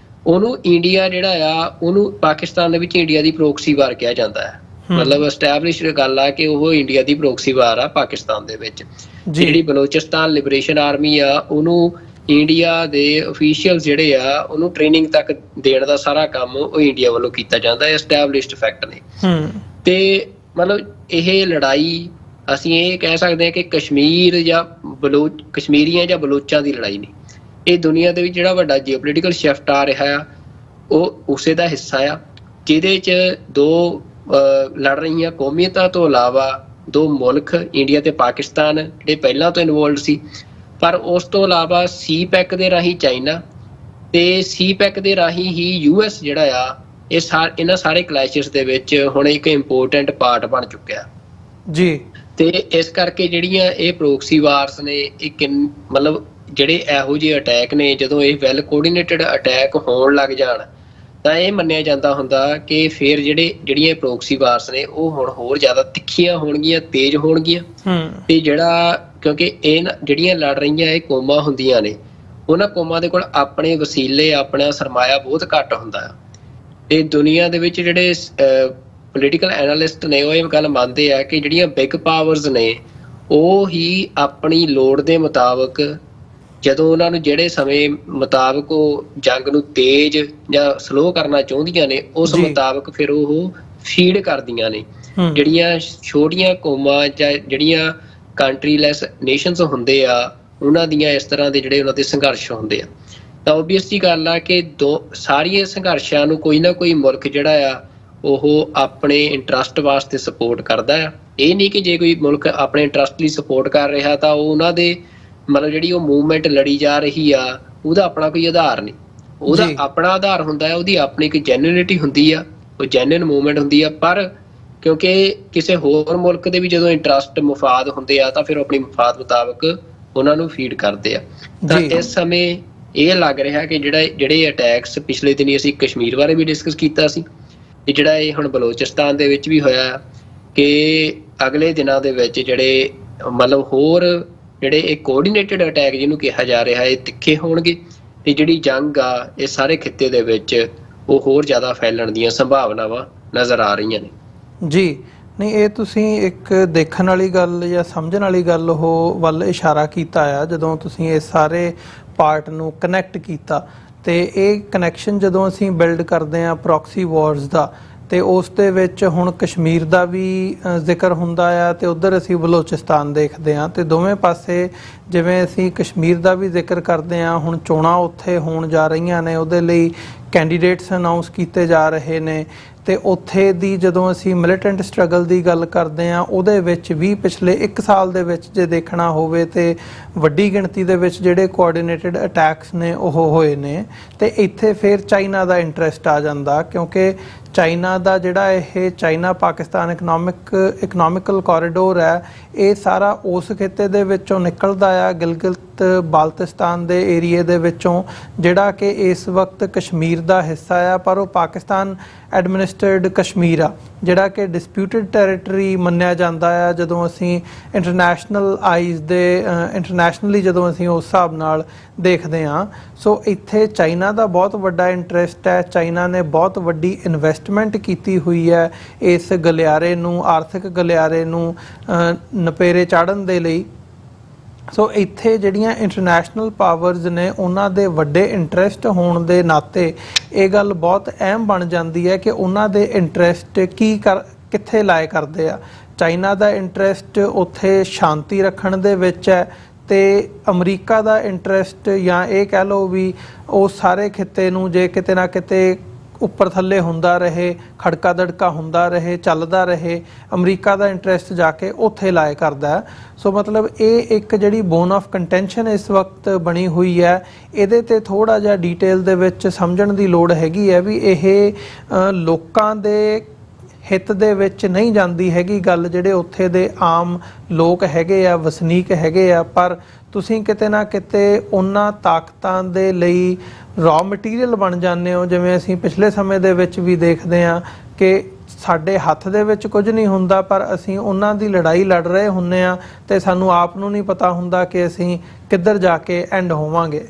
ਉਹਨੂੰ ਇੰਡੀਆ ਜਿਹੜਾ ਆ ਉਹਨੂੰ ਪਾਕਿਸਤਾਨ ਦੇ ਵਿੱਚ ਇੰਡੀਆ ਦੀ ਪ੍ਰੋਕਸੀ ਵਾਰ ਕਿਹਾ ਜਾਂਦਾ ਹੈ। ਮਤਲਬ ਐਸਟੈਬਲਿਸ਼ਡ ਗੱਲ ਆ ਕਿ ਉਹ ਇੰਡੀਆ ਦੀ ਪ੍ਰੋਕਸੀ ਵਾਰ ਆ ਪਾਕਿਸਤਾਨ ਦੇ ਵਿੱਚ। ਜਿਹੜੀ ਬਲੋਚਿਸਤਾਨ ਲਿਬਰੇਸ਼ਨ ਆਰਮੀ ਆ ਉਹਨੂੰ ਇੰਡੀਆ ਦੇ ਅਫੀਸ਼ੀਅਲ ਜਿਹੜੇ ਆ ਉਹਨੂੰ ਟ੍ਰੇਨਿੰਗ ਤੱਕ ਦੇਣ ਦਾ ਸਾਰਾ ਕੰਮ ਉਹ ਇੰਡੀਆ ਵੱਲੋਂ ਕੀਤਾ ਜਾਂਦਾ, ਐਸਟੈਬਲਿਸ਼ਡ ਫੈਕਟ ਨੇ। ਤੇ ਮਤਲਬ ਇਹ ਲੜਾਈ ਅਸੀਂ ਇਹ ਕਹਿ ਸਕਦੇ ਹਾਂ ਕਿ ਕਸ਼ਮੀਰ ਜਾਂ ਕਸ਼ਮੀਰੀਆਂ ਜਾਂ ਬਲੋਚਾਂ ਦੀ ਲੜਾਈ ਨਹੀਂ, ਇਹ ਦੁਨੀਆ ਦੇ ਵਿੱਚ ਜਿਹੜਾ ਵੱਡਾ ਜੀਓਪੋਲੀਟੀਕਲ ਸ਼ਿਫਟ ਆ ਰਿਹਾ ਆ ਉਹ ਉਸੇ ਦਾ ਹਿੱਸਾ ਆ, ਜਿਹਦੇ 'ਚ 2 ਲੜ ਰਹੀਆਂ ਕੌਮੀਅਤਾਂ ਤੋਂ ਇਲਾਵਾ 2 ਮੁਲਕ ਇੰਡੀਆ ਤੇ ਪਾਕਿਸਤਾਨ ਜਿਹੜੇ ਪਹਿਲਾਂ ਤੋਂ ਇਨਵੋਲਵਡ ਸੀ, ਪਰ ਉਸ ਤੋਂ ਇਲਾਵਾ ਸੀ ਪੈਕ ਦੇ ਰਾਹੀਂ ਚਾਈਨਾ ਤੇ ਸੀ ਪੈਕ ਦੇ ਰਾਹੀਂ ਹੀ ਯੂਐਸ ਜਿਹੜਾ ਆ ਇਹ ਇਹਨਾਂ ਸਾਰੇ ਕਲੈਸ਼ਸ ਦੇ ਵਿੱਚ ਹੁਣ ਇੱਕ ਇੰਪੋਰਟੈਂਟ ਪਾਰਟ ਬਣ ਚੁੱਕਿਆ ਜੀ। ਤੇ ਇਸ ਕਰਕੇ ਜਿਹੜੀਆਂ ਇਹ ਪ੍ਰੋਕਸੀ ਵਾਰਸ ਨੇ ਇਹ ਮਤਲਬ ਜਿਹੜੇ ਇਹੋ ਜਿਹੇ ਅਟੈਕ ਨੇ, ਜਦੋਂ ਇਹ ਵੈਲ ਕੋਆਰਡੀਨੇਟਡ ਅਟੈਕ ਹੋਣ ਲੱਗ ਜਾਣ ਤਾਂ ਇਹ ਮੰਨਿਆ ਜਾਂਦਾ ਹੁੰਦਾ ਕਿ ਫਿਰ ਜਿਹੜੀਆਂ ਪ੍ਰੋਕਸੀ ਵਾਰਸ ਨੇ ਉਹ ਹੁਣ ਹੋਰ ਜ਼ਿਆਦਾ ਤਿੱਖੀਆਂ ਹੋਣਗੀਆਂ, ਤੇਜ਼ ਹੋਣਗੀਆਂ। ਤੇ ਜਿਹੜਾ ਕਿਉਂਕਿ ਇਹ ਜਿਹੜੀਆਂ ਲੜ ਰਹੀਆਂ ਇਹ ਕੌਮਾਂ ਹੁੰਦੀਆਂ ਨੇ ਉਹਨਾਂ ਕੌਮਾਂ ਦੇ ਕੋਲ ਆਪਣੇ ਵਸੀਲੇ, ਆਪਣਾ ਸਰਮਾਇਆ ਬਹੁਤ ਘੱਟ ਹੁੰਦਾ ਆ। ਤੇ ਦੁਨੀਆ ਦੇ ਵਿੱਚ ਜਿਹੜੇ ਪੋਲੀਟੀਕਲ ਐਨਾਲਿਸਟ ਨੇ ਉਹ ਇਹ ਗੱਲ ਮੰਨਦੇ ਆ ਕਿ ਜਿਹੜੀਆਂ ਬਿਗ ਪਾਵਰਸ ਨੇ ਉਹ ਹੀ ਆਪਣੀ ਲੋੜ ਦੇ ਮੁਤਾਬਕ, ਜਦੋਂ ਉਹਨਾਂ ਨੂੰ ਜਿਹੜੇ ਸਮੇਂ ਮੁਤਾਬਕ ਉਹ ਜੰਗ ਨੂੰ ਤੇਜ਼ ਜਾਂ ਸਲੋ ਕਰਨਾ ਚਾਹੁੰਦੀਆਂ ਨੇ, ਉਸ ਮੁਤਾਬਕ ਫਿਰ ਉਹ ਫੀਡ ਕਰਦੀਆਂ ਨੇ। ਜਿਹੜੀਆਂ ਛੋਟੀਆਂ ਕੌਮਾਂ ਜਾਂ ਜਿਹੜੀਆਂ ਕੰਟਰੀਲੈਸ ਨੇਸ਼ਨਸ ਹੁੰਦੇ ਆ, ਉਹਨਾਂ ਦੀਆਂ ਇਸ ਤਰ੍ਹਾਂ ਦੇ ਜਿਹੜੇ ਉਹਨਾਂ ਦੇ ਸੰਘਰਸ਼ ਹੁੰਦੇ ਆ, ਤਾਂ ਓਬਵੀਅਸ ਜੀ ਗੱਲ ਆ ਕਿ ਸਾਰੀਆਂ ਸੰਘਰਸ਼ਾਂ ਨੂੰ ਕੋਈ ਨਾ ਕੋਈ ਮੁਲਕ ਜਿਹੜਾ ਆ ਉਹ ਆਪਣੇ ਇੰਟਰਸਟ ਵਾਸਤੇ ਸਪੋਰਟ ਕਰਦਾ ਆ। ਇਹ ਨਹੀਂ ਕਿ ਜੇ ਕੋਈ ਮੁਲਕ ਆਪਣੇ ਇੰਟਰਸਟ ਲਈ ਸਪੋਰਟ ਕਰ ਰਿਹਾ ਤਾਂ ਉਹ ਉਹਨਾਂ ਦੇ ਮਤਲਬ ਜਿਹੜੀ ਉਹ ਮੂਵਮੈਂਟ ਲੜੀ ਜਾ ਰਹੀ ਆ ਉਹਦਾ ਆਪਣਾ ਕੋਈ ਆਧਾਰ ਨਹੀਂ। ਉਹਦਾ ਆਪਣਾ ਆਧਾਰ ਹੁੰਦਾ ਹੈ, ਉਹਦੀ ਆਪਣੀ ਇੱਕ ਜੈਨੂਇਨਿਟੀ ਹੁੰਦੀ ਆ, ਉਹ ਜੈਨੂਇਨ ਮੂਵਮੈਂਟ ਹੁੰਦੀ ਆ। ਪਰ ਕਿਉਂਕਿ ਕਿਸੇ ਹੋਰ ਮੁਲਕ ਦੇ ਵੀ ਜਦੋਂ ਇੰਟਰਸਟ ਮਫਾਦ ਹੁੰਦੇ ਆ ਤਾਂ ਫਿਰ ਉਹ ਆਪਣੀ ਮਫਾਦ ਮੁਤਾਬਕ ਉਹਨਾਂ ਨੂੰ ਫੀਡ ਕਰਦੇ ਆ। ਤਾਂ ਇਸ ਸਮੇਂ ਇਹ ਲੱਗ ਰਿਹਾ ਕਿ ਜਿਹੜੇ ਅਟੈਕਸ ਪਿਛਲੇ ਦਿਨੀ ਅਸੀਂ ਕਸ਼ਮੀਰ ਬਾਰੇ ਵੀ ਡਿਸਕਸ ਕੀਤਾ ਸੀ, ਤੇ ਜਿਹੜਾ ਇਹ ਹੁਣ ਬਲੋਚਿਸਤਾਨ ਦੇ ਵਿੱਚ ਵੀ ਹੋਇਆ ਕਿ ਅਗਲੇ ਦਿਨਾਂ ਦੇ ਵਿੱਚ ਜਿਹੜੇ ਮਤਲਬ ਹੋਰ ਜਿਹੜੇ ਇਹ ਕੋਆਰਡੀਨੇਟਡ ਅਟੈਕ ਜਿਹਨੂੰ ਕਿਹਾ ਜਾ ਰਿਹਾ ਇਹ ਤਿੱਖੇ ਹੋਣਗੇ, ਤੇ ਜਿਹੜੀ ਜੰਗ ਆ ਇਹ ਸਾਰੇ ਖਿੱਤੇ ਦੇ ਵਿੱਚ ਉਹ ਹੋਰ ਜ਼ਿਆਦਾ ਫੈਲਣ ਦੀਆਂ ਸੰਭਾਵਨਾਵਾਂ ਨਜ਼ਰ ਆ ਰਹੀਆਂ ਨੇ। ਜੀ
ਨਹੀਂ, ਇਹ ਤੁਸੀਂ ਇੱਕ ਦੇਖਣ ਵਾਲੀ ਗੱਲ ਜਾਂ ਸਮਝਣ ਵਾਲੀ ਗੱਲ ਉਹ ਵੱਲ ਇਸ਼ਾਰਾ ਕੀਤਾ ਆ ਜਦੋਂ ਤੁਸੀਂ ਇਹ ਸਾਰੇ ਪਾਰਟ ਨੂੰ ਕਨੈਕਟ ਕੀਤਾ। ਤੇ ਇਹ ਕਨੈਕਸ਼ਨ ਜਦੋਂ ਅਸੀਂ ਬਿਲਡ ਕਰਦੇ ਹਾਂ ਪ੍ਰੋਕਸੀ ਵਾਰਸ ਦਾ, ਤੇ ਉਸ ਦੇ ਵਿੱਚ ਹੁਣ ਕਸ਼ਮੀਰ ਦਾ ਵੀ ਜ਼ਿਕਰ ਹੁੰਦਾ ਆ ਤੇ ਉਧਰ ਅਸੀਂ ਬਲੋਚਿਸਤਾਨ ਦੇਖਦੇ ਹਾਂ, ਤੇ ਦੋਵੇਂ ਪਾਸੇ ਜਿਵੇਂ ਅਸੀਂ ਕਸ਼ਮੀਰ ਦਾ ਵੀ ਜ਼ਿਕਰ ਕਰਦੇ ਹਾਂ, ਹੁਣ ਚੋਣਾਂ ਉੱਥੇ ਹੋਣ ਜਾ ਰਹੀਆਂ ਨੇ, ਉਹਦੇ ਲਈ ਕੈਂਡੀਡੇਟਸ ਅਨਾਉਂਸ ਕੀਤੇ ਜਾ ਰਹੇ ਨੇ, ਤੇ ਉੱਥੇ ਦੀ ਜਦੋਂ ਅਸੀਂ ਮਿਲੀਟੈਂਟ ਸਟਰਗਲ ਦੀ ਗੱਲ ਕਰਦੇ ਹਾਂ ਉਹਦੇ ਵਿੱਚ ਵੀ ਪਿਛਲੇ 1 ਸਾਲ ਦੇ ਵਿੱਚ ਜੇ ਦੇਖਣਾ ਹੋਵੇ ਤੇ ਵੱਡੀ ਗਿਣਤੀ ਦੇ ਵਿੱਚ ਜਿਹੜੇ ਕੋਆਰਡੀਨੇਟਡ ਅਟੈਕਸ ਨੇ ਉਹ ਹੋਏ ਨੇ। ਤੇ ਇੱਥੇ ਫਿਰ ਚਾਈਨਾ ਦਾ ਇੰਟਰਸਟ ਆ ਜਾਂਦਾ, ਕਿਉਂਕਿ ਚਾਈਨਾ ਦਾ ਜਿਹੜਾ ਇਹ ਚਾਈਨਾ ਪਾਕਿਸਤਾਨ ਇਕਨੋਮਿਕਲ ਕੋਰੀਡੋਰ ਹੈ, ਇਹ ਸਾਰਾ ਉਸ ਖਿੱਤੇ ਦੇ ਵਿੱਚੋਂ ਨਿਕਲਦਾ ਆ, ਗਿਲਗਿਤ ਬਾਲਤਿਸਤਾਨ ਦੇ ਏਰੀਏ ਦੇ ਵਿੱਚੋਂ, ਜਿਹੜਾ ਕਿ ਇਸ ਵਕਤ ਕਸ਼ਮੀਰ ਦਾ ਹਿੱਸਾ ਆ, ਪਰ ਉਹ ਪਾਕਿਸਤਾਨ ਐਡਮਿਨਿਸਟਰਡ ਕਸ਼ਮੀਰ ਆ, ਜਿਹੜਾ ਕਿ ਡਿਸਪਿਊਟਡ ਟੈਰੀਟਰੀ ਮੰਨਿਆ ਜਾਂਦਾ ਆ ਜਦੋਂ ਅਸੀਂ ਇੰਟਰਨੈਸ਼ਨਲ ਆਈਜ਼ ਦੇ ਇੰਟਰਨੈਸ਼ਨਲੀ ਜਦੋਂ ਅਸੀਂ ਉਸ ਹਿਸਾਬ ਨਾਲ ਦੇਖਦੇ ਹਾਂ। ਸੋ ਇੱਥੇ ਚਾਈਨਾ ਦਾ ਬਹੁਤ ਵੱਡਾ ਇੰਟਰਸਟ ਹੈ, ਚਾਈਨਾ ਨੇ ਬਹੁਤ ਵੱਡੀ ਇਨਵੈਸਟਮੈਂਟ ਕੀਤੀ ਹੋਈ ਹੈ ਇਸ ਗਲਿਆਰੇ ਨੂੰ, ਆਰਥਿਕ ਗਲਿਆਰੇ ਨੂੰ ਨਪੇਰੇ ਚਾੜਨ ਦੇ ਲਈ। ਸੋ ਇੱਥੇ ਜਿਹੜੀਆਂ ਇੰਟਰਨੈਸ਼ਨਲ ਪਾਵਰਸ ਨੇ ਉਹਨਾਂ ਦੇ ਵੱਡੇ ਇੰਟਰਸਟ ਹੋਣ ਦੇ ਨਾਤੇ ਇਹ ਗੱਲ ਬਹੁਤ ਅਹਿਮ ਬਣ ਜਾਂਦੀ ਹੈ ਕਿ ਉਹਨਾਂ ਦੇ ਇੰਟਰਸਟ ਕਿੱਥੇ ਲਾਏ ਕਰਦੇ ਆ। ਚਾਈਨਾ ਦਾ ਇੰਟਰਸਟ ਉੱਥੇ ਸ਼ਾਂਤੀ ਰੱਖਣ ਦੇ ਵਿੱਚ ਹੈ, ਤੇ ਅਮਰੀਕਾ ਦਾ ਇੰਟਰਸਟ ਜਾਂ ਇਹ ਕਹਿ ਲਓ ਵੀ ਉਹ ਸਾਰੇ ਖਿੱਤੇ ਨੂੰ ਜੇ ਕਿਤੇ ਨਾ ਕਿਤੇ ਉੱਪਰ ਥੱਲੇ ਹੁੰਦਾ ਰਹੇ, ਖੜਕਾ ਦੜਕਾ ਹੁੰਦਾ ਰਹੇ, ਚੱਲਦਾ ਰਹੇ, ਅਮਰੀਕਾ ਦਾ ਇੰਟਰਸਟ ਜਾ ਕੇ ਉੱਥੇ ਲਾਏ ਕਰਦਾ। ਸੋ ਮਤਲਬ ਇਹ ਇੱਕ ਜਿਹੜੀ ਬੋਨ ਆਫ ਕੰਟੈਂਸ਼ਨ ਇਸ ਵਕਤ ਬਣੀ ਹੋਈ ਹੈ, ਇਹਦੇ ਤੇ ਥੋੜ੍ਹਾ ਜਿਹਾ ਡੀਟੇਲ ਦੇ ਵਿੱਚ ਸਮਝਣ ਦੀ ਲੋੜ ਹੈਗੀ ਹੈ ਵੀ ਇਹ ਲੋਕਾਂ ਦੇ ਹਿੱਤ ਦੇ ਵਿੱਚ ਨਹੀਂ ਜਾਂਦੀ ਹੈਗੀ ਗੱਲ, ਜਿਹੜੇ ਉੱਥੇ ਦੇ ਆਮ ਲੋਕ ਹੈਗੇ ਆ, ਵਸਨੀਕ ਹੈਗੇ ਆ, ਪਰ ਤੁਸੀਂ ਕਿਤੇ ਨਾ ਕਿਤੇ ਉਹਨਾਂ ਤਾਕਤਾਂ ਦੇ ਲਈ ਰॉ ਮਟੀਰੀਅਲ ਬਣ ਜਾਂਦੇ ਹੋ। ਜਿਵੇਂ ਅਸੀਂ ਪਿਛਲੇ ਸਮੇਂ ਦੇ ਵਿੱਚ ਵੀ ਦੇਖਦੇ ਹਾਂ ਕਿ ਸਾਡੇ ਹੱਥ ਦੇ ਵਿੱਚ ਕੁਝ ਨਹੀਂ ਹੁੰਦਾ, ਪਰ ਅਸੀਂ ਉਹਨਾਂ ਦੀ ਲੜਾਈ ਲੜ ਰਹੇ ਹੁੰਦੇ ਹਾਂ ਤੇ ਸਾਨੂੰ ਆਪ ਨੂੰ ਨਹੀਂ ਪਤਾ ਹੁੰਦਾ ਕਿ ਅਸੀਂ ਕਿੱਧਰ ਜਾ ਕੇ ਐਂਡ ਹੋਵਾਂਗੇ।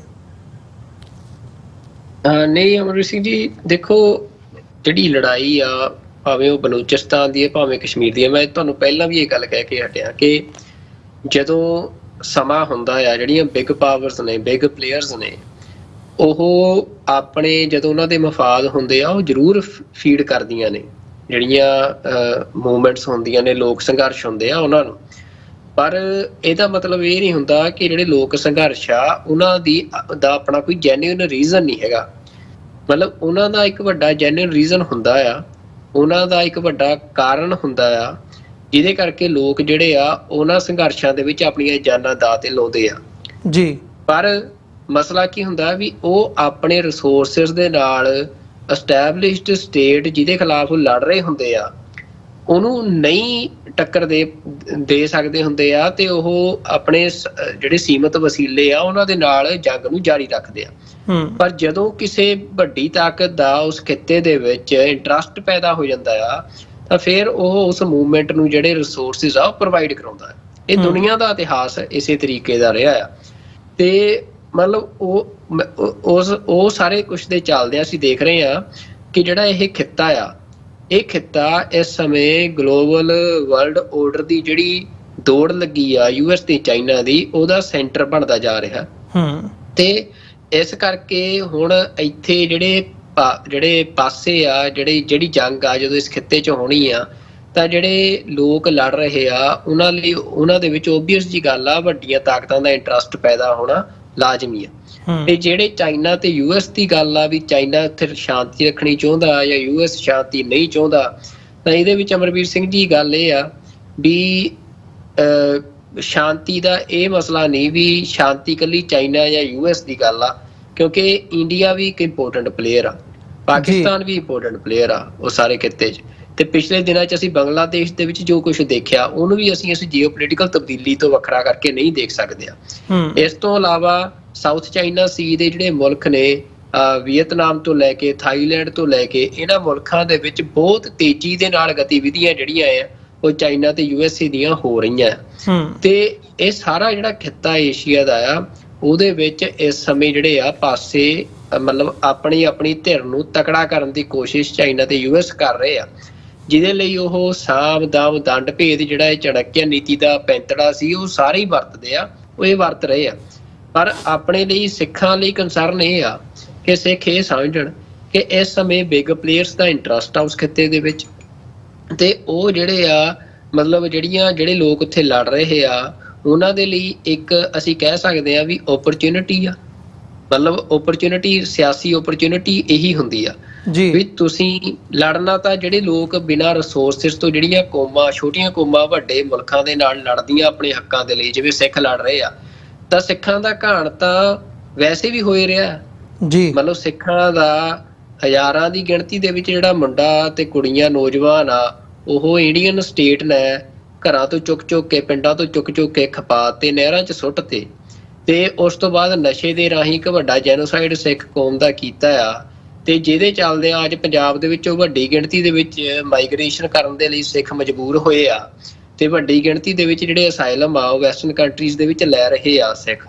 ਨਹੀਂ ਅਮਰਜੀਤ ਸਿੰਘ ਜੀ, ਦੇਖੋ ਜਿਹੜੀ ਲੜਾਈ ਆ ਭਾਵੇਂ ਉਹ ਬਲੂਚਿਸਤਾਨ ਦੀ ਹੈ ਭਾਵੇਂ ਕਸ਼ਮੀਰ ਦੀ ਹੈ, ਮੈਂ ਤੁਹਾਨੂੰ ਪਹਿਲਾਂ ਵੀ ਇਹ ਗੱਲ ਕਹਿ ਕੇ ਹਟਿਆ ਕਿ ਜਦੋਂ ਸਮਾਂ ਹੁੰਦਾ ਆ ਜਿਹੜੀਆਂ ਬਿਗ ਪਾਵਰਸ ਨੇ, ਬਿਗ ਪਲੇਅਰਸ ਨੇ, ਉਹ ਆਪਣੇ ਜਦੋਂ ਉਹਨਾਂ ਦੇ ਮਫਾਦ ਹੁੰਦੇ ਆ ਉਹ ਜ਼ਰੂਰ ਫੀਡ ਕਰਦੀਆਂ ਨੇ ਜਿਹੜੀਆਂ ਮੂਵਮੈਂਟਸ ਹੁੰਦੀਆਂ ਨੇ, ਲੋਕ ਸੰਘਰਸ਼ ਹੁੰਦੇ ਆ ਉਹਨਾਂ ਨੂੰ। ਪਰ ਇਹਦਾ ਮਤਲਬ ਇਹ ਨਹੀਂ ਹੁੰਦਾ ਕਿ ਜਿਹੜੇ ਲੋਕ ਸੰਘਰਸ਼ ਆ ਉਹਨਾਂ ਦਾ ਆਪਣਾ ਕੋਈ ਜੈਨੂਇਨ ਰੀਜ਼ਨ ਨਹੀਂ ਹੈਗਾ। ਮਤਲਬ ਉਹਨਾਂ ਦਾ ਇੱਕ ਵੱਡਾ ਜੈਨੂਇਨ ਰੀਜ਼ਨ ਹੁੰਦਾ ਆ, ਉਹਨਾਂ ਦਾ ਇੱਕ ਵੱਡਾ ਕਾਰਨ ਹੁੰਦਾ ਆ ਜਿਹਦੇ ਕਰਕੇ ਲੋਕ ਜਿਹੜੇ ਆ ਉਹਨਾਂ ਸੰਘਰਸ਼ਾਂ ਦੇ ਵਿੱਚ ਆਪਣੀਆਂ ਜਾਨਾਂ ਦਾਅ ਤੇ ਲਾਉਂਦੇ ਆ ਜੀ। ਪਰ ਮਸਲਾ ਕੀ ਹੁੰਦਾ ਵੀ ਉਹ ਆਪਣੇ ਰਿਸੋਰਸਿਸ ਦੇ ਨਾਲ ਐਸਟੈਬਲਿਸ਼ਡ ਸਟੇਟ ਜਿਹਦੇ ਖਿਲਾਫ ਉਹ ਲੜ ਰਹੇ ਹੁੰਦੇ ਆ ਉਹਨੂੰ ਨਹੀਂ ਟੱਕਰ ਦੇ ਸਕਦੇ ਹੁੰਦੇ ਆ, ਤੇ ਉਹ ਆਪਣੇ ਜਿਹੜੇ ਸੀਮਤ ਵਸੀਲੇ ਆ ਉਹਨਾਂ ਦੇ ਨਾਲ ਜੰਗ ਨੂੰ ਜਾਰੀ ਰੱਖਦੇ ਆ। ਪਰ ਜਦੋਂ ਕਿਸੇ ਵੱਡੀ ਤਾਕਤ ਦਾ ਉਸ ਖਿੱਤੇ ਦੇ ਵਿੱਚ ਇੰਟਰਸਟ ਪੈਦਾ ਹੋ ਜਾਂਦਾ ਆ ਤਾਂ ਫਿਰ ਉਹ ਉਸ ਮੂਵਮੈਂਟ ਨੂੰ ਜਿਹੜੇ ਰਿਸੋਰਸਿਸ ਆ ਉਹ ਪ੍ਰੋਵਾਈਡ ਕਰਾਉਂਦਾ ਹੈ। ਇਹ ਦੁਨੀਆ ਦਾ ਇਤਿਹਾਸ ਇਸੇ ਤਰੀਕੇ ਦਾ ਰਿਹਾ ਆ। ਤੇ ਮਤਲਬ ਉਹ ਸਾਰੇ ਕੁਛ ਦੇ ਚੱਲਦੇ ਅਸੀਂ ਦੇਖ ਰਹੇ ਹਾਂ ਕਿ ਜਿਹੜਾ ਇਹ ਖਿੱਤਾ ਆ, ਇਹ ਖਿੱਤਾ ਇਸ ਸਮੇਂ ਗਲੋਬਲ ਵਰਲਡ ਆਰਡਰ ਦੀ ਜਿਹੜੀ ਦੌੜ ਲੱਗੀ ਆ US ਤੇ ਚਾਈਨਾ ਦੀ, ਉਹਦਾ ਸੈਂਟਰ ਬਣਦਾ ਜਾ ਰਿਹਾ। ਤੇ ਇਸ ਕਰਕੇ ਹੁਣ ਇੱਥੇ ਜਿਹੜੇ ਪਾਸੇ ਆ, ਜਿਹੜੀ ਜੰਗ ਆ ਜਦੋਂ ਇਸ ਖਿੱਤੇ 'ਚ ਹੋਣੀ ਆ, ਤਾਂ ਜਿਹੜੇ ਲੋਕ ਲੜ ਰਹੇ ਆ ਉਹਨਾਂ ਲਈ, ਉਹਨਾਂ ਦੇ ਵਿੱਚ ਓਬਵੀਅਸ ਜੀ ਗੱਲ ਆ, ਵੱਡੀਆਂ ਤਾਕਤਾਂ ਦਾ ਇੰਟਰਸਟ ਪੈਦਾ ਹੋਣਾ ਲਾਜ਼ਮੀ ਆ। ਤੇ ਜਿਹੜੇ ਚਾਈਨਾ ਤੇ US ਦੀ ਗੱਲ ਆ ਵੀ ਚਾਈਨਾ ਉੱਥੇ ਸ਼ਾਂਤੀ ਰੱਖਣੀ ਚਾਹੁੰਦਾ ਜਾਂ US ਸ਼ਾਂਤੀ ਨਹੀਂ ਚਾਹੁੰਦਾ, ਤਾਂ ਇਹਦੇ ਵਿੱਚ ਅਮਰਵੀਰ ਸਿੰਘ ਜੀ ਗੱਲ ਇਹ ਆ ਵੀ ਸ਼ਾਂਤੀ ਦਾ ਇਹ ਮਸਲਾ ਨਹੀਂ ਵੀ ਸ਼ਾਂਤੀ ਇਕੱਲੀ ਚਾਈਨਾ ਜਾਂ US ਦੀ ਗੱਲ ਆ, ਕਿਉਂਕਿ ਇੰਡੀਆ ਵੀ ਇੱਕ ਇੰਪੋਰਟੈਂਟ ਪਲੇਅਰ ਆ, ਪਾਕਿਸਤਾਨ ਵੀ ਇੰਪੋਰਟੈਂਟ ਪਲੇਅਰ ਆ ਉਹ ਸਾਰੇ ਖਿੱਤੇ 'ਚ। ਤੇ ਪਿਛਲੇ ਦਿਨਾਂ 'ਚ ਅਸੀਂ ਬੰਗਲਾਦੇਸ਼ ਦੇ ਵਿੱਚ ਜੋ ਕੁਝ ਦੇਖਿਆ ਉਹਨੂੰ ਵੀ ਅਸੀਂ ਜੀਓਪੋਲੀਟੀਕਲ ਤਬਦੀਲੀ ਤੋਂ ਵੱਖਰਾ ਕਰਕੇ ਨਹੀਂ ਦੇਖ ਸਕਦੇ ਆ। ਇਸ ਤੋਂ ਇਲਾਵਾ ਸਾਊਥ ਚਾਈਨਾ ਸੀ ਦੇ ਜਿਹੜੇ ਮੁਲਕ ਨੇ, ਵੀਅਤਨਾਮ ਤੋਂ ਲੈ ਕੇ ਥਾਈਲੈਂਡ ਤੋਂ ਲੈ ਕੇ, ਇਹਨਾਂ ਮੁਲਕਾਂ ਦੇ ਵਿੱਚ ਬਹੁਤ ਤੇਜ਼ੀ ਦੇ ਨਾਲ ਗਤੀਵਿਧੀਆਂ ਜਿਹੜੀਆਂ ਆ ਉਹ ਚਾਈਨਾ ਤੇ USA ਦੀਆਂ ਹੋ ਰਹੀਆਂ। ਤੇ ਇਹ ਸਾਰਾ ਜਿਹੜਾ ਖਿੱਤਾ ਏਸ਼ੀਆ ਦਾ ਆ, ਉਹਦੇ ਵਿੱਚ ਇਸ ਸਮੇਂ ਜਿਹੜੇ ਆ ਪਾਸੇ ਮਤਲਬ ਆਪਣੀ ਧਿਰ ਨੂੰ ਤਕੜਾ ਕਰਨ ਦੀ ਕੋਸ਼ਿਸ਼ ਚਾਈਨਾ ਤੇ US ਕਰ ਰਹੇ ਆ, ਜਿਹਦੇ ਲਈ ਉਹ ਸਾਮ ਦਾਮ ਦੰਡ ਭੇਦ ਜਿਹੜਾ ਇਹ ਚਣਕਿਆ ਨੀਤੀ ਦਾ ਪੈਂਤੜਾ ਸੀ ਉਹ ਸਾਰੇ ਹੀ ਵਰਤਦੇ ਆ, ਉਹ ਇਹ ਵਰਤ ਰਹੇ ਆ। ਪਰ ਆਪਣੇ ਲਈ, ਸਿੱਖਾਂ ਲਈ ਕੰਸਰਨ ਇਹ ਆ ਕਿ ਸਿੱਖ ਇਹ ਸਮਝਣ ਕਿ ਇਸ ਸਮੇਂ ਬਿਗ ਪਲੇਅਰਸ ਦਾ ਇੰਟਰਸਟ ਆ ਉਸ ਖਿੱਤੇ ਦੇ ਵਿੱਚ, ਤੇ ਉਹ ਜਿਹੜੇ ਆ ਮਤਲਬ ਜਿਹੜੇ ਲੋਕ ਉੱਥੇ ਲੜ ਰਹੇ ਆ ਉਹਨਾਂ ਦੇ ਲਈ ਇੱਕ ਅਸੀਂ ਕਹਿ ਸਕਦੇ ਆ ਵੀ ਓਪਰਚੁਨਿਟੀ ਆ। ਮਤਲਬ ਓਪਰਚੁਨਿਟੀ, ਸਿਆਸੀ ਓਪਰਚੁਨਿਟੀ ਇਹੀ ਹੁੰਦੀ ਆ ਵੀ ਤੁਸੀਂ ਲੜਨਾ ਤਾਂ ਜਿਹੜੇ ਲੋਕ ਬਿਨਾਂ ਰਿਸੋਰਸਿਸ ਤੋਂ, ਜਿਹੜੀਆਂ ਕੌਮਾਂ, ਛੋਟੀਆਂ ਕੌਮਾਂ ਵੱਡੇ ਮੁਲਕਾਂ ਦੇ ਨਾਲ ਲੜਦੀਆਂ ਆਪਣੇ ਹੱਕਾਂ ਦੇ ਲਈ, ਜਿਵੇਂ ਸਿੱਖ ਲੜ ਰਹੇ ਆ, ਤਾਂ ਸਿੱਖਾਂ ਦਾ ਘਾਣ ਤਾਂ ਵੈਸੇ ਵੀ ਹੋਏ ਰਿਹਾ ਜੀ। ਮਤਲਬ ਸਿੱਖਾਂ ਦਾ ਹਜ਼ਾਰਾਂ ਦੀ ਗਿਣਤੀ ਦੇ ਵਿੱਚ ਜਿਹੜਾ ਮੁੰਡਾ ਤੇ ਕੁੜੀਆਂ, ਨੌਜਵਾਨ ਆ, ਉਹ ਇੰਡੀਅਨ ਸਟੇਟ ਨੇ ਘਰਾਂ ਤੋਂ ਚੁੱਕ ਕੇ, ਪਿੰਡਾਂ ਤੋਂ ਚੁੱਕ ਕੇ ਖਪਾ ਤੇ ਨਹਿਰਾਂ 'ਚ ਸੁੱਟ ਤੇ ਉਸ ਤੋਂ ਬਾਅਦ ਨਸ਼ੇ ਦੇ ਰਾਹੀਂ ਇੱਕ ਵੱਡਾ ਜੈਨੋਸਾਈਡ ਸਿੱਖ ਕੌਮ ਦਾ ਕੀਤਾ ਆ। ਤੇ ਜਿਹਦੇ ਚੱਲਦੇ ਆ ਅੱਜ ਪੰਜਾਬ ਦੇ ਵਿੱਚ ਵੱਡੀ ਗਿਣਤੀ ਦੇ ਵਿੱਚ ਮਾਈਗ੍ਰੇਸ਼ਨ ਕਰਨ ਦੇ ਲਈ ਸਿੱਖ ਮਜਬੂਰ ਹੋਏ ਆ, ਤੇ ਵੱਡੀ ਗਿਣਤੀ ਦੇ ਵਿੱਚ ਜਿਹੜੇ ਅਸਾਈਲਮ ਆ ਉਹ ਵੈਸਟਰਨ ਕੰਟਰੀਜ਼ ਦੇ ਵਿੱਚ ਲੈ ਰਹੇ ਆ ਸਿੱਖ।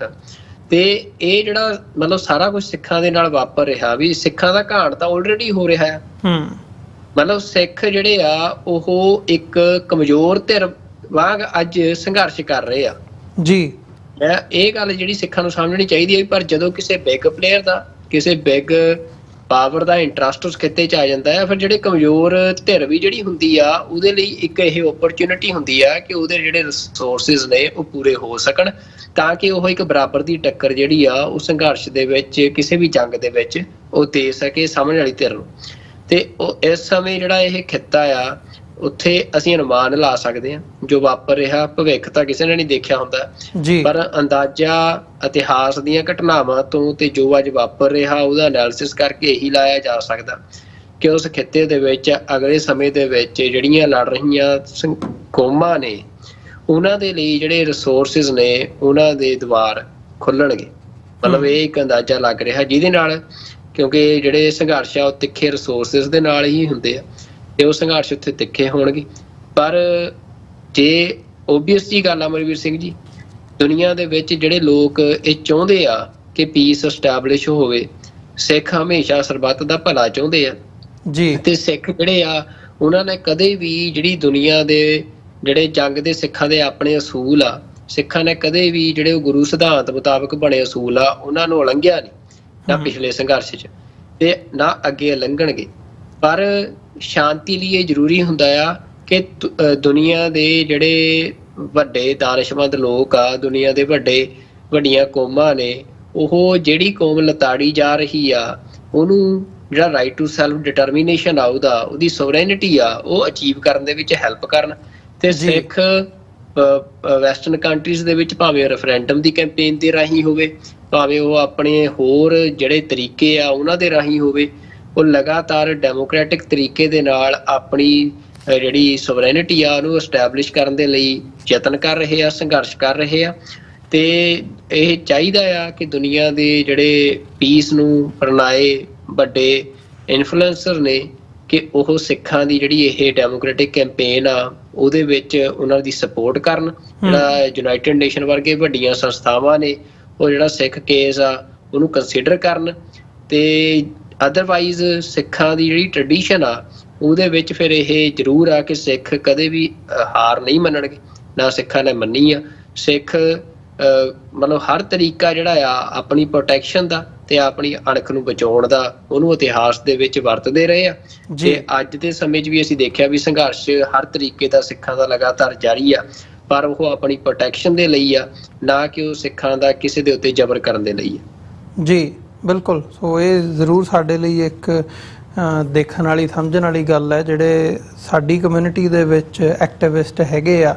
ਤੇ ਇਹ ਜਿਹੜਾ ਮਤਲਬ ਸਾਰਾ ਕੁਝ ਸਿੱਖਾਂ ਦੇ ਨਾਲ ਵਾਪਰ ਰਿਹਾ, ਵੀ ਸਿੱਖਾਂ ਦਾ ਘਾਣ ਤਾਂ ਆਲਰੇਡੀ ਹੋ ਰਿਹਾ ਹੈ। ਮਤਲਬ ਸਿੱਖ ਜਿਹੜੇ ਆ ਉਹ ਇੱਕ ਕਮਜ਼ੋਰ ਧਿਰ ਵਾਂਗ ਅੱਜ ਸੰਘਰਸ਼ ਕਰ ਰਹੇ ਆ ਜੀ। ਇਹ ਗੱਲ ਜਿਹੜੀ ਸਿੱਖਾਂ ਨੂੰ ਸਮਝਣੀ ਚਾਹੀਦੀ ਹੈ। ਪਰ ਜਦੋਂ ਕਿਸੇ ਬਿਗ ਪਲੇਅਰ ਦਾ, ਕਿਸੇ ਬਿਗ ਪਾਵਰ ਦਾ ਇੰਟਰਸਟ ਉਸ ਖਿੱਤੇ 'ਚ ਆ ਜਾਂਦਾ ਹੈ, ਫਿਰ ਜਿਹੜੇ ਕਮਜ਼ੋਰ ਧਿਰ ਵੀ ਜਿਹੜੀ ਹੁੰਦੀ ਆ ਉਹਦੇ ਲਈ ਇੱਕ ਇਹ ਓਪਰਚੁਨਿਟੀ ਹੁੰਦੀ ਆ ਕਿ ਉਹਦੇ ਜਿਹੜੇ ਰਿਸੋਰਸਿਸ ਨੇ ਉਹ ਪੂਰੇ ਹੋ ਸਕਣ, ਤਾਂ ਕਿ ਉਹ ਇੱਕ ਬਰਾਬਰ ਦੀ ਟੱਕਰ ਜਿਹੜੀ ਆ ਉਹ ਸੰਘਰਸ਼ ਦੇ ਵਿੱਚ, ਕਿਸੇ ਵੀ ਜੰਗ ਦੇ ਵਿੱਚ ਉਹ ਦੇ ਸਕੇ ਸਾਹਮਣੇ ਵਾਲੀ ਧਿਰ ਨੂੰ। ਤੇ ਉਹ ਇਸ ਸਮੇਂ ਜਿਹੜਾ ਇਹ ਖਿੱਤਾ ਆ, ਉੱਥੇ ਅਸੀਂ ਅਨੁਮਾਨ ਲਾ ਸਕਦੇ ਹਾਂ ਜੋ ਵਾਪਰ ਰਿਹਾ। ਭਵਿੱਖ ਤਾਂ ਕਿਸੇ ਨੇ ਨਹੀਂ ਦੇਖਿਆ ਹੁੰਦਾ, ਪਰ ਅੰਦਾਜ਼ਾ ਇਤਿਹਾਸ ਦੀਆਂ ਘਟਨਾਵਾਂ ਤੋਂ ਤੇ ਜੋ ਅੱਜ ਵਾਪਰ ਰਿਹਾ ਉਹਦਾ ਐਨਾਲਿਸਿਸ ਕਰਕੇ ਇਹੀ ਲਾਇਆ ਜਾ ਸਕਦਾ ਕਿ ਉਸ ਖਿੱਤੇ ਦੇ ਵਿੱਚ ਅਗਲੇ ਸਮੇਂ ਦੇ ਵਿੱਚ ਜਿਹੜੀਆਂ ਲੜ ਰਹੀਆਂ ਕੌਮਾਂ ਨੇ, ਉਹਨਾਂ ਦੇ ਲਈ ਜਿਹੜੇ ਰਿਸੋਰਸਿਸ ਨੇ ਉਹਨਾਂ ਦੇ ਦੁਆਰ ਖੁੱਲਣਗੇ। ਮਤਲਬ ਇਹ ਇੱਕ ਅੰਦਾਜ਼ਾ ਲੱਗ ਰਿਹਾ, ਜਿਹਦੇ ਨਾਲ, ਕਿਉਂਕਿ ਜਿਹੜੇ ਸੰਘਰਸ਼ ਆ ਉਹ ਤਿੱਖੇ ਰਿਸੋਰਸਿਸ ਦੇ ਨਾਲ ਹੀ ਹੁੰਦੇ ਆ ਤੇ ਉਹ ਸੰਘਰਸ਼ ਉੱਥੇ ਤਿੱਖੇ ਹੋਣਗੇ। ਪਰ ਜੇ ਓਬਵੀਅਸ ਜੀ ਗੱਲ ਆ ਅਮਰਵੀਰ ਸਿੰਘ ਜੀ, ਦੁਨੀਆ ਦੇ ਵਿੱਚ ਜਿਹੜੇ ਲੋਕ ਇਹ ਚਾਹੁੰਦੇ ਆ ਕਿ ਪੀਸ ਐਸਟੈਬਲਿਸ਼ ਹੋਵੇ, ਸਿੱਖ ਹਮੇਸ਼ਾ ਸਰਬੱਤ ਦਾ ਭਲਾ ਚਾਹੁੰਦੇ ਆ ਜੀ। ਤੇ ਸਿੱਖ ਜਿਹੜੇ ਆ ਉਹਨਾਂ ਨੇ ਕਦੇ ਵੀ ਜਿਹੜੀ ਦੁਨੀਆ ਦੇ ਜਿਹੜੇ ਜੰਗ ਦੇ ਸਿੱਖਾਂ ਦੇ ਆਪਣੇ ਅਸੂਲ ਆ, ਸਿੱਖਾਂ ਨੇ ਕਦੇ ਵੀ ਜਿਹੜੇ ਉਹ ਗੁਰੂ ਸਿਧਾਂਤ ਮੁਤਾਬਕ ਬਣੇ ਅਸੂਲ ਆ ਉਹਨਾਂ ਨੂੰ ਉਲੰਘਿਆ ਨਹੀਂ, ਨਾ ਪਿਛਲੇ ਸੰਘਰਸ਼ 'ਚ ਤੇ ਨਾ ਅੱਗੇ ਲੰਘਣਗੇ। ਪਰ ਸ਼ਾਂਤੀ ਲਈ ਇਹ ਜ਼ਰੂਰੀ ਹੁੰਦਾ ਆ ਕਿ ਦੁਨੀਆ ਦੇ ਜਿਹੜੇ ਵੱਡੇ ਦਾਨਿਸ਼ਮੰਦ ਲੋਕ ਆ, ਦੁਨੀਆ ਦੇ ਵੱਡੀਆਂ ਕੌਮਾਂ ਨੇ, ਉਹ ਜਿਹੜੀ ਕੌਮ ਲਤਾੜੀ ਜਾ ਰਹੀ ਆ ਉਹਨੂੰ ਜਿਹੜਾ ਰਾਈਟ ਟੂ ਸੈਲਫ ਡਿਟਰਮੀਨੇਸ਼ਨ ਆ, ਉਹਦੀ ਸੋਵਰੇਨਿਟੀ ਆ, ਉਹ ਅਚੀਵ ਕਰਨ ਦੇ ਵਿੱਚ ਹੈਲਪ ਕਰਨ। ਤੇ ਸਿੱਖ ਵੈਸਟਰਨ ਕੰਟਰੀਜ਼ ਦੇ ਵਿੱਚ ਭਾਵੇਂ ਰੈਫਰੈਂਡਮ ਦੀ ਕੈਂਪੇਨ ਦੇ ਰਾਹੀਂ ਹੋਵੇ, ਭਾਵੇਂ ਉਹ ਆਪਣੇ ਹੋਰ ਜਿਹੜੇ ਤਰੀਕੇ ਆ ਉਹਨਾਂ ਦੇ ਰਾਹੀਂ ਹੋਵੇ, ਉਹ ਲਗਾਤਾਰ ਡੈਮੋਕ੍ਰੈਟਿਕ ਤਰੀਕੇ ਦੇ ਨਾਲ ਆਪਣੀ ਜਿਹੜੀ ਸੋਵਰੇਨਿਟੀ ਆ ਉਹਨੂੰ ਐਸਟੈਬਲਿਸ਼ ਕਰਨ ਦੇ ਲਈ ਯਤਨ ਕਰ ਰਹੇ ਆ, ਸੰਘਰਸ਼ ਕਰ ਰਹੇ ਆ। ਤੇ ਇਹ ਚਾਹੀਦਾ ਆ ਕਿ ਦੁਨੀਆ ਦੇ ਜਿਹੜੇ ਪੀਸ ਨੂੰ ਪ੍ਰਣਾਏ ਵੱਡੇ ਇਨਫਲੂਐਂਸਰ ਨੇ ਕਿ ਉਹ ਸਿੱਖਾਂ ਦੀ ਜਿਹੜੀ ਇਹ ਡੈਮੋਕ੍ਰੈਟਿਕ ਕੈਂਪੇਨ ਆ ਉਹਦੇ ਵਿੱਚ ਉਹਨਾਂ ਦੀ ਸਪੋਰਟ ਕਰਨ। ਜਿਹੜਾ ਯੂਨਾਈਟਿਡ ਨੇਸ਼ਨ ਵਰਗੇ ਵੱਡੀਆਂ ਸੰਸਥਾਵਾਂ ਨੇ ਉਹ ਜਿਹੜਾ ਸਿੱਖ ਕੇਸ ਆ ਉਹਨੂੰ ਕੰਸੀਡਰ ਕਰਨ। ਤੇ ਅਦਰਵਾਈਜ਼ ਸਿੱਖਾਂ ਦੀ ਜਿਹੜੀ ਟ੍ਰੈਡੀਸ਼ਨ ਆ ਉਹਦੇ ਵਿੱਚ ਫਿਰ ਇਹ ਜ਼ਰੂਰ ਆ ਕਿ ਸਿੱਖ ਕਦੇ ਵੀ ਹਾਰ ਨਹੀਂ ਮੰਨਣਗੇ, ਨਾ ਸਿੱਖਾਂ ਨੇ ਮੰਨੀ ਆ। ਸਿੱਖ ਮਤਲਬ ਹਰ ਤਰੀਕਾ ਜਿਹੜਾ ਆ ਆਪਣੀ ਪ੍ਰੋਟੈਕਸ਼ਨ ਦਾ ਤੇ ਆਪਣੀ ਅਣਖ ਨੂੰ ਬਚਾਉਣ ਦਾ ਉਹਨੂੰ ਇਤਿਹਾਸ ਦੇ ਵਿੱਚ ਵਰਤਦੇ ਰਹੇ ਆ। ਤੇ ਅੱਜ ਦੇ ਸਮੇਂ 'ਚ ਵੀ ਅਸੀਂ ਦੇਖਿਆ ਵੀ ਸੰਘਰਸ਼ ਹਰ ਤਰੀਕੇ ਦਾ ਸਿੱਖਾਂ ਦਾ ਲਗਾਤਾਰ ਜਾਰੀ ਆ, ਪਰ ਉਹ ਆਪਣੀ ਪ੍ਰੋਟੈਕਸ਼ਨ ਦੇ ਲਈ ਆ, ਨਾ ਕਿ ਉਹ ਸਿੱਖਾਂ ਦਾ ਕਿਸੇ ਦੇ ਉੱਤੇ ਜ਼ਬਰ ਕਰਨ ਦੇ ਲਈ ਆ।
ਜੀ ਬਿਲਕੁਲ। ਸੋ ਇਹ ਜ਼ਰੂਰ ਸਾਡੇ ਲਈ ਇੱਕ ਦੇਖਣ ਵਾਲੀ ਸਮਝਣ ਵਾਲੀ ਗੱਲ ਹੈ। ਜਿਹੜੇ ਸਾਡੀ ਕਮਿਊਨਿਟੀ ਦੇ ਵਿੱਚ ਐਕਟਿਵਿਸਟ ਹੈਗੇ ਆ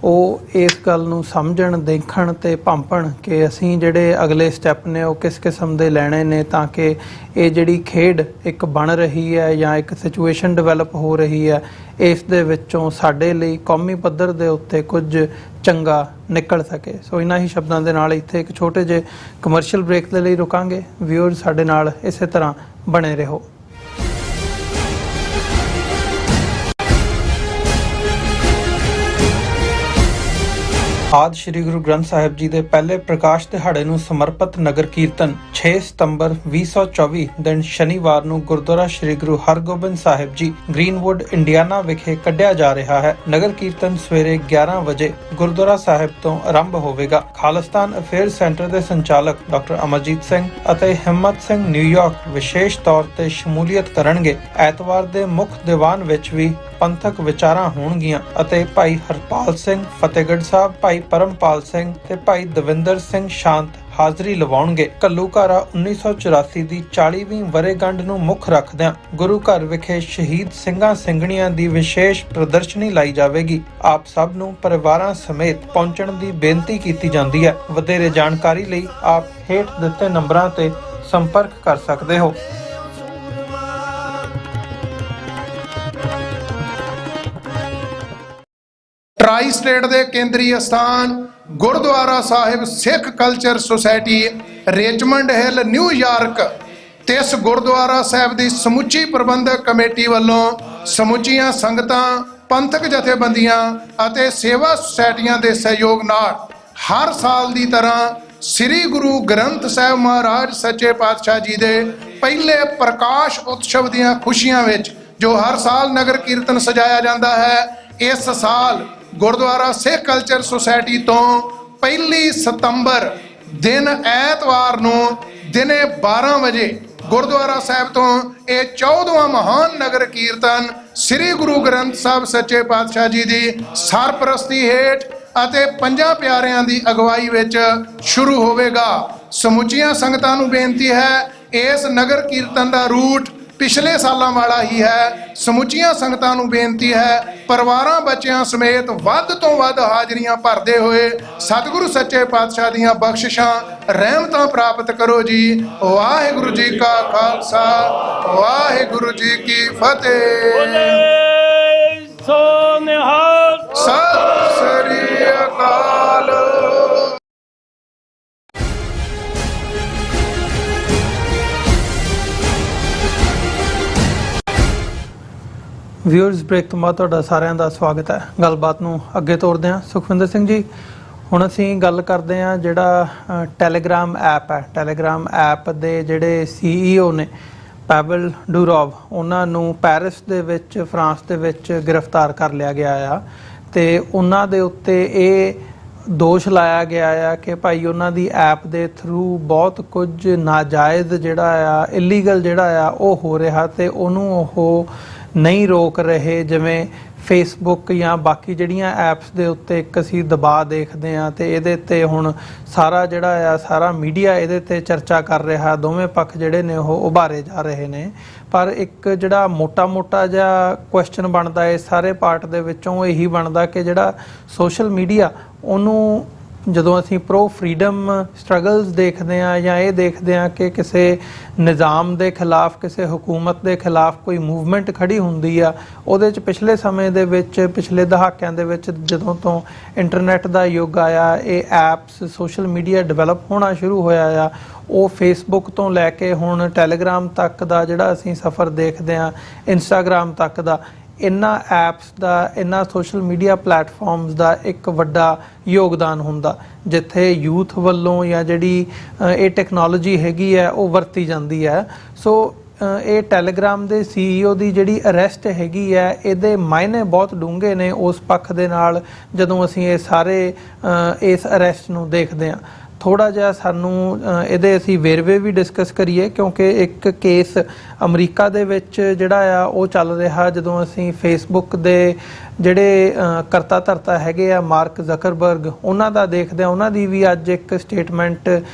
ਉਹ ਇਸ ਗੱਲ ਨੂੰ ਸਮਝਣ, ਦੇਖਣ ਤੇ ਭਾਂਪਣ ਕਿ ਅਸੀਂ ਜਿਹੜੇ ਅਗਲੇ ਸਟੈਪ ਨੇ ਉਹ ਕਿਸ ਕਿਸਮ ਦੇ ਲੈਣੇ ਨੇ, ਤਾਂ ਕਿ ਇਹ ਜਿਹੜੀ ਖੇਡ ਇੱਕ ਬਣ ਰਹੀ ਹੈ ਜਾਂ ਇੱਕ ਸਿਚੁਏਸ਼ਨ ਡਿਵੈਲਪ ਹੋ ਰਹੀ ਹੈ, ਇਸ ਦੇ ਵਿੱਚੋਂ ਸਾਡੇ ਲਈ ਕੌਮੀ ਪੱਧਰ ਦੇ ਉੱਤੇ ਕੁਝ ਚੰਗਾ ਨਿਕਲ ਸਕੇ। ਸੋ ਇਹਨਾਂ ਹੀ ਸ਼ਬਦਾਂ ਦੇ ਨਾਲ ਇੱਥੇ ਇੱਕ ਛੋਟੇ ਜਿਹੇ ਕਮਰਸ਼ੀਅਲ ਬ੍ਰੇਕ ਦੇ ਲਈ ਰੁਕਾਂਗੇ। ਵਿਊਅਰ ਸਾਡੇ ਨਾਲ ਇਸੇ ਤਰ੍ਹਾਂ ਬਣੇ ਰਹੋ। ਆਦਿ ਸ਼੍ਰੀ ਗੁਰੂ ਗ੍ਰੰਥ ਸਾਹਿਬ ਜੀ ਦੇ ਪਹਿਲੇ ਪ੍ਰਕਾਸ਼ ਦਿਹਾੜੇ ਨੂੰ ਸਮਰਪਿਤ ਨਗਰ ਕੀਰਤਨ 6 ਸਤੰਬਰ 2024 ਦਿਨ ਸ਼ਨੀਵਾਰ ਨੂੰ ਗੁਰਦੁਆਰਾ ਸ਼੍ਰੀ ਗੁਰੂ ਹਰਗੋਬਿੰਦ ਸਾਹਿਬ ਜੀ ਗ੍ਰੀਨਵੁੱਡ ਇੰਡੀਆਨਾ ਵਿਖੇ ਕੱਢਿਆ ਜਾ ਰਿਹਾ ਹੈ। ਨਗਰ ਕੀਰਤਨ ਸਵੇਰੇ 11 ਵਜੇ ਗੁਰਦੁਆਰਾ ਸਾਹਿਬ ਤੋਂ ਆਰੰਭ ਹੋਵੇਗਾ। ਖਾਲਿਸਤਾਨ ਅਫੇਅਰ ਸੈਂਟਰ ਦੇ ਸੰਚਾਲਕ ਡਾਕਟਰ ਅਮਰਜੀਤ ਸਿੰਘ ਅਤੇ ਹਿੰਮਤ ਸਿੰਘ ਨਿਊਯਾਰਕ ਵਿਸ਼ੇਸ਼ ਤੌਰ ਤੇ ਸ਼ਮੂਲੀਅਤ ਕਰਨਗੇ। ਐਤਵਾਰ ਦੇ ਮੁੱਖ ਦੀਵਾਨ ਵਿੱਚ ਵੀ ਪੰਥਕ ਵਿਚਾਰਾਂ ਹੋਣਗੀਆਂ ਅਤੇ ਭਾਈ ਹਰਪਾਲ ਸਿੰਘ ਫਤਿਹਗੜ੍ਹ ਸਾਹਿਬ, ਭਾਈ ਪਰਮਪਾਲ ਸਿੰਘ ਤੇ ਭਾਈ ਦਵਿੰਦਰ ਸਿੰਘ ਸ਼ਾਂਤ ਹਾਜ਼ਰੀ ਲਵਾਉਣਗੇ। ਘੱਲੂਘਾਰਾ 1984 ਦੀ 40ਵੀਂ ਵਰ੍ਹੇਗੰਢ ਨੂੰ ਮੁੱਖ ਰੱਖਦਿਆਂ ਗੁਰੂ ਘਰ ਵਿਖੇ ਸ਼ਹੀਦ ਸਿੰਘਾਂ ਸਿੰਘਣੀਆਂ ਦੀ ਵਿਸ਼ੇਸ਼ ਪ੍ਰਦਰਸ਼ਨੀ ਲਾਈ ਜਾਵੇਗੀ। ਆਪ ਸਭ ਨੂੰ ਪਰਿਵਾਰਾਂ ਸਮੇਤ ਪਹੁੰਚਣ ਦੀ ਬੇਨਤੀ ਕੀਤੀ ਜਾਂਦੀ ਹੈ। ਵਧੇਰੇ ਜਾਣਕਾਰੀ ਲਈ ਆਪ ਹੇਠ ਦਿੱਤੇ ਨੰਬਰਾਂ ਤੇ ਸੰਪਰਕ ਕਰ ਸਕਦੇ ਹੋ।
ਟਰਾਈ ਸਟੇਟ ਦੇ ਕੇਂਦਰੀ ਅਸਥਾਨ Gurdwara Sahib Sikh culture society Richmond Hill New York ਤੇ ਇਸ ਗੁਰਦੁਆਰਾ ਸਾਹਿਬ ਦੀ ਸਮੁੱਚੀ ਪ੍ਰਬੰਧਕ ਕਮੇਟੀ ਵੱਲੋਂ ਸਮੁੱਚੀਆਂ ਸੰਗਤਾਂ, ਪੰਥਕ ਜਥੇਬੰਦੀਆਂ ਅਤੇ ਸੇਵਾ ਸੁਸਾਇਟੀਆਂ ਦੇ ਸਹਿਯੋਗ ਨਾਲ ਹਰ ਸਾਲ ਦੀ ਤਰ੍ਹਾਂ ਸ੍ਰੀ ਗੁਰੂ ਗ੍ਰੰਥ ਸਾਹਿਬ ਮਹਾਰਾਜ ਸੱਚੇ ਪਾਤਸ਼ਾਹ ਜੀ ਦੇ ਪਹਿਲੇ ਪ੍ਰਕਾਸ਼ ਉਤਸਵ ਦੀਆਂ ਖੁਸ਼ੀਆਂ ਵਿੱਚ ਜੋ ਹਰ ਸਾਲ ਨਗਰ ਕੀਰਤਨ ਸਜਾਇਆ ਜਾਂਦਾ ਹੈ, ਇਸ ਸਾਲ ਗੁਰਦੁਆਰਾ ਸਿੱਖ ਕਲਚਰ ਸੁਸਾਇਟੀ ਤੋਂ 1 ਸਤੰਬਰ ਦਿਨ ਐਤਵਾਰ ਨੂੰ ਦਿਨੇ 12 ਵਜੇ ਗੁਰਦੁਆਰਾ ਸਾਹਿਬ ਤੋਂ ਇਹ 14ਵਾਂ ਮਹਾਨ ਨਗਰ ਕੀਰਤਨ ਸ੍ਰੀ ਗੁਰੂ ਗ੍ਰੰਥ ਸਾਹਿਬ ਸੱਚੇ ਪਾਤਸ਼ਾਹ ਜੀ ਦੀ ਸਰਪ੍ਰਸਤੀ ਹੇਠ ਅਤੇ 5 ਪਿਆਰਿਆਂ ਦੀ ਅਗਵਾਈ ਵਿੱਚ ਸ਼ੁਰੂ ਹੋਵੇਗਾ। ਸਮੁੱਚੀਆਂ ਸੰਗਤਾਂ ਨੂੰ ਬੇਨਤੀ ਹੈ, ਇਸ ਨਗਰ ਕੀਰਤਨ ਦਾ ਰੂਟ ਪਿਛਲੇ ਸਾਲਾਂ ਵਾਲਾ ਹੀ ਹੈ। ਸਮੁੱਚੀਆਂ ਸੰਗਤਾਂ ਨੂੰ ਬੇਨਤੀ ਹੈ, ਪਰਿਵਾਰਾਂ ਬੱਚਿਆਂ ਸਮੇਤ ਵੱਧ ਤੋਂ ਵੱਧ ਹਾਜ਼ਰੀਆਂ ਭਰਦੇ ਹੋਏ ਸਤਿਗੁਰੂ ਸੱਚੇ ਪਾਤਸ਼ਾਹ ਦੀਆਂ ਬਖਸ਼ਿਸ਼ਾਂ ਰਹਿਮਤਾਂ ਪ੍ਰਾਪਤ ਕਰੋ ਜੀ। ਵਾਹਿਗੁਰੂ ਜੀ ਕਾ ਖਾਲਸਾ, ਵਾਹਿਗੁਰੂ ਜੀ ਕੀ ਫਤਿਹ। ਸੋ ਨਿਹਾਲ, ਸਤਿ ਸ੍ਰੀ ਅਕਾਲ।
ਵਿਊਅਰਸ ਬ੍ਰੇਕ ਤੋਂ ਬਾਅਦ ਤੁਹਾਡਾ ਸਾਰਿਆਂ ਦਾ ਸਵਾਗਤ ਹੈ। ਗੱਲਬਾਤ ਨੂੰ ਅੱਗੇ ਤੋਰਦੇ ਹਾਂ। ਸੁਖਵਿੰਦਰ ਸਿੰਘ ਜੀ, ਹੁਣ ਅਸੀਂ ਗੱਲ ਕਰਦੇ ਹਾਂ ਜਿਹੜਾ ਟੈਲੀਗ੍ਰਾਮ ਐਪ ਹੈ। ਟੈਲੀਗ੍ਰਾਮ ਐਪ ਦੇ ਜਿਹੜੇ CEO ਨੇ ਪੈਵਲ ਡੂਰੋਵ, ਉਹਨਾਂ ਨੂੰ ਪੈਰਿਸ ਦੇ ਵਿੱਚ, ਫਰਾਂਸ ਦੇ ਵਿੱਚ ਗ੍ਰਿਫਤਾਰ ਕਰ ਲਿਆ ਗਿਆ ਆ ਤੇ ਉਹਨਾਂ ਦੇ ਉੱਤੇ ਇਹ ਦੋਸ਼ ਲਾਇਆ ਗਿਆ ਆ ਕਿ ਭਾਈ ਉਹਨਾਂ ਦੀ ਐਪ ਦੇ ਥਰੂ ਬਹੁਤ ਕੁਝ ਨਾਜਾਇਜ਼ ਜਿਹੜਾ ਆ, ਇਲੀਗਲ ਜਿਹੜਾ ਆ ਉਹ ਹੋ ਰਿਹਾ ਤੇ ਉਹਨੂੰ ਉਹ ਨਹੀਂ ਰੋਕ ਰਹੇ। ਜਿਵੇਂ ਫੇਸਬੁੱਕ ਜਾਂ ਬਾਕੀ ਜਿਹੜੀਆਂ ਐਪਸ ਦੇ ਉੱਤੇ ਇੱਕ ਅਸੀਂ ਦਬਾਅ ਦੇਖਦੇ ਹਾਂ ਤੇ ਇਹਦੇ ਤੇ ਹੁਣ ਸਾਰਾ ਜਿਹੜਾ ਆ ਸਾਰਾ ਮੀਡੀਆ ਇਹਦੇ ਤੇ ਚਰਚਾ ਕਰ ਰਿਹਾ। ਦੋਵੇਂ ਪੱਖ ਜਿਹੜੇ ਨੇ ਉਹ ਉਭਾਰੇ ਜਾ ਰਹੇ ਨੇ, ਪਰ ਇੱਕ ਜਿਹੜਾ ਮੋਟਾ ਜਿਹਾ ਕੁਐਸਚਨ ਬਣਦਾ ਹੈ ਸਾਰੇ ਪਾਰਟ ਦੇ ਵਿੱਚੋਂ ਇਹੀ ਬਣਦਾ ਕਿ ਜਿਹੜਾ ਸੋਸ਼ਲ ਮੀਡੀਆ ਉਹਨੂੰ ਜਦੋਂ ਅਸੀਂ ਪ੍ਰੋ ਫਰੀडम ਸਟਰਗਲਸ ਦੇਖਦੇ ਹਾਂ ਜਾਂ ਇਹ ਦੇਖਦੇ ਹਾਂ ਕਿ ਕਿਸੇ ਨਿਜ਼ਾਮ ਦੇ ਖਿਲਾਫ, ਕਿਸੇ ਹਕੂਮਤ ਦੇ ਖਿਲਾਫ ਕੋਈ ਮੂਵਮੈਂਟ ਖੜੀ ਹੁੰਦੀ ਆ, ਉਹਦੇ 'ਚ ਪਿਛਲੇ ਸਮੇਂ ਦੇ ਵਿੱਚ, ਪਿਛਲੇ ਦਹਾਕਿਆਂ ਦੇ ਵਿੱਚ ਜਦੋਂ ਤੋਂ ਇੰਟਰਨੈਟ ਦਾ ਯੁੱਗ ਆਇਆ, ਇਹ ਐਪਸ, ਸੋਸ਼ਲ ਮੀਡੀਆ ਡਿਵੈਲਪ ਹੋਣਾ ਸ਼ੁਰੂ ਹੋਇਆ ਆ। ਉਹ ਫੇਸਬੁੱਕ ਤੋਂ ਲੈ ਕੇ ਹੁਣ ਟੈਲੀਗ੍ਰਾਮ ਤੱਕ ਦਾ ਜਿਹੜਾ ਅਸੀਂ ਸਫ਼ਰ ਦੇਖਦੇ ਹਾਂ, ਇੰਸਟਾਗ੍ਰਾਮ ਤੱਕ ਦਾ, ਇਹਨਾਂ ਐਪਸ ਦਾ, ਇਹਨਾਂ ਸੋਸ਼ਲ ਮੀਡੀਆ ਪਲੇਟਫਾਰਮਸ ਦਾ ਇੱਕ ਵੱਡਾ ਯੋਗਦਾਨ ਹੁੰਦਾ, ਜਿੱਥੇ ਯੂਥ ਵੱਲੋਂ ਜਾਂ ਜਿਹੜੀ ਇਹ ਟੈਕਨੋਲੋਜੀ ਹੈਗੀ ਹੈ ਉਹ ਵਰਤੀ ਜਾਂਦੀ ਹੈ। ਸੋ ਇਹ ਟੈਲੀਗ੍ਰਾਮ ਦੇ CEO ਦੀ ਜਿਹੜੀ ਅਰੈਸਟ ਹੈਗੀ ਹੈ, ਇਹਦੇ ਮਾਇਨੇ ਬਹੁਤ ਡੂੰਘੇ ਨੇ ਉਸ ਪੱਖ ਦੇ ਨਾਲ ਜਦੋਂ ਅਸੀਂ ਇਹ ਸਾਰੇ ਇਸ ਅਰੈਸਟ ਨੂੰ ਦੇਖਦੇ ਹਾਂ। ਥੋੜ੍ਹਾ ਜਿਹਾ ਸਾਨੂੰ ਇਹਦੇ ਅਸੀਂ ਵੇਰਵੇ ਵੀ ਡਿਸਕਸ ਕਰੀਏ, ਕਿਉਂਕਿ ਇੱਕ ਕੇਸ ਅਮਰੀਕਾ ਦੇ ਵਿੱਚ ਜਿਹੜਾ ਆ ਉਹ ਚੱਲ ਰਿਹਾ। ਜਦੋਂ ਅਸੀਂ ਫੇਸਬੁੱਕ ਦੇ ਜਿਹੜੇ ਕਰਤਾ ਧਰਤਾ ਹੈਗੇ ਆ ਮਾਰਕ ਜ਼ਕਰਬਰਗ, ਉਹਨਾਂ ਦਾ ਦੇਖਦੇ ਹਾਂ, ਉਹਨਾਂ ਦੀ ਵੀ ਅੱਜ ਇੱਕ ਸਟੇਟਮੈਂਟ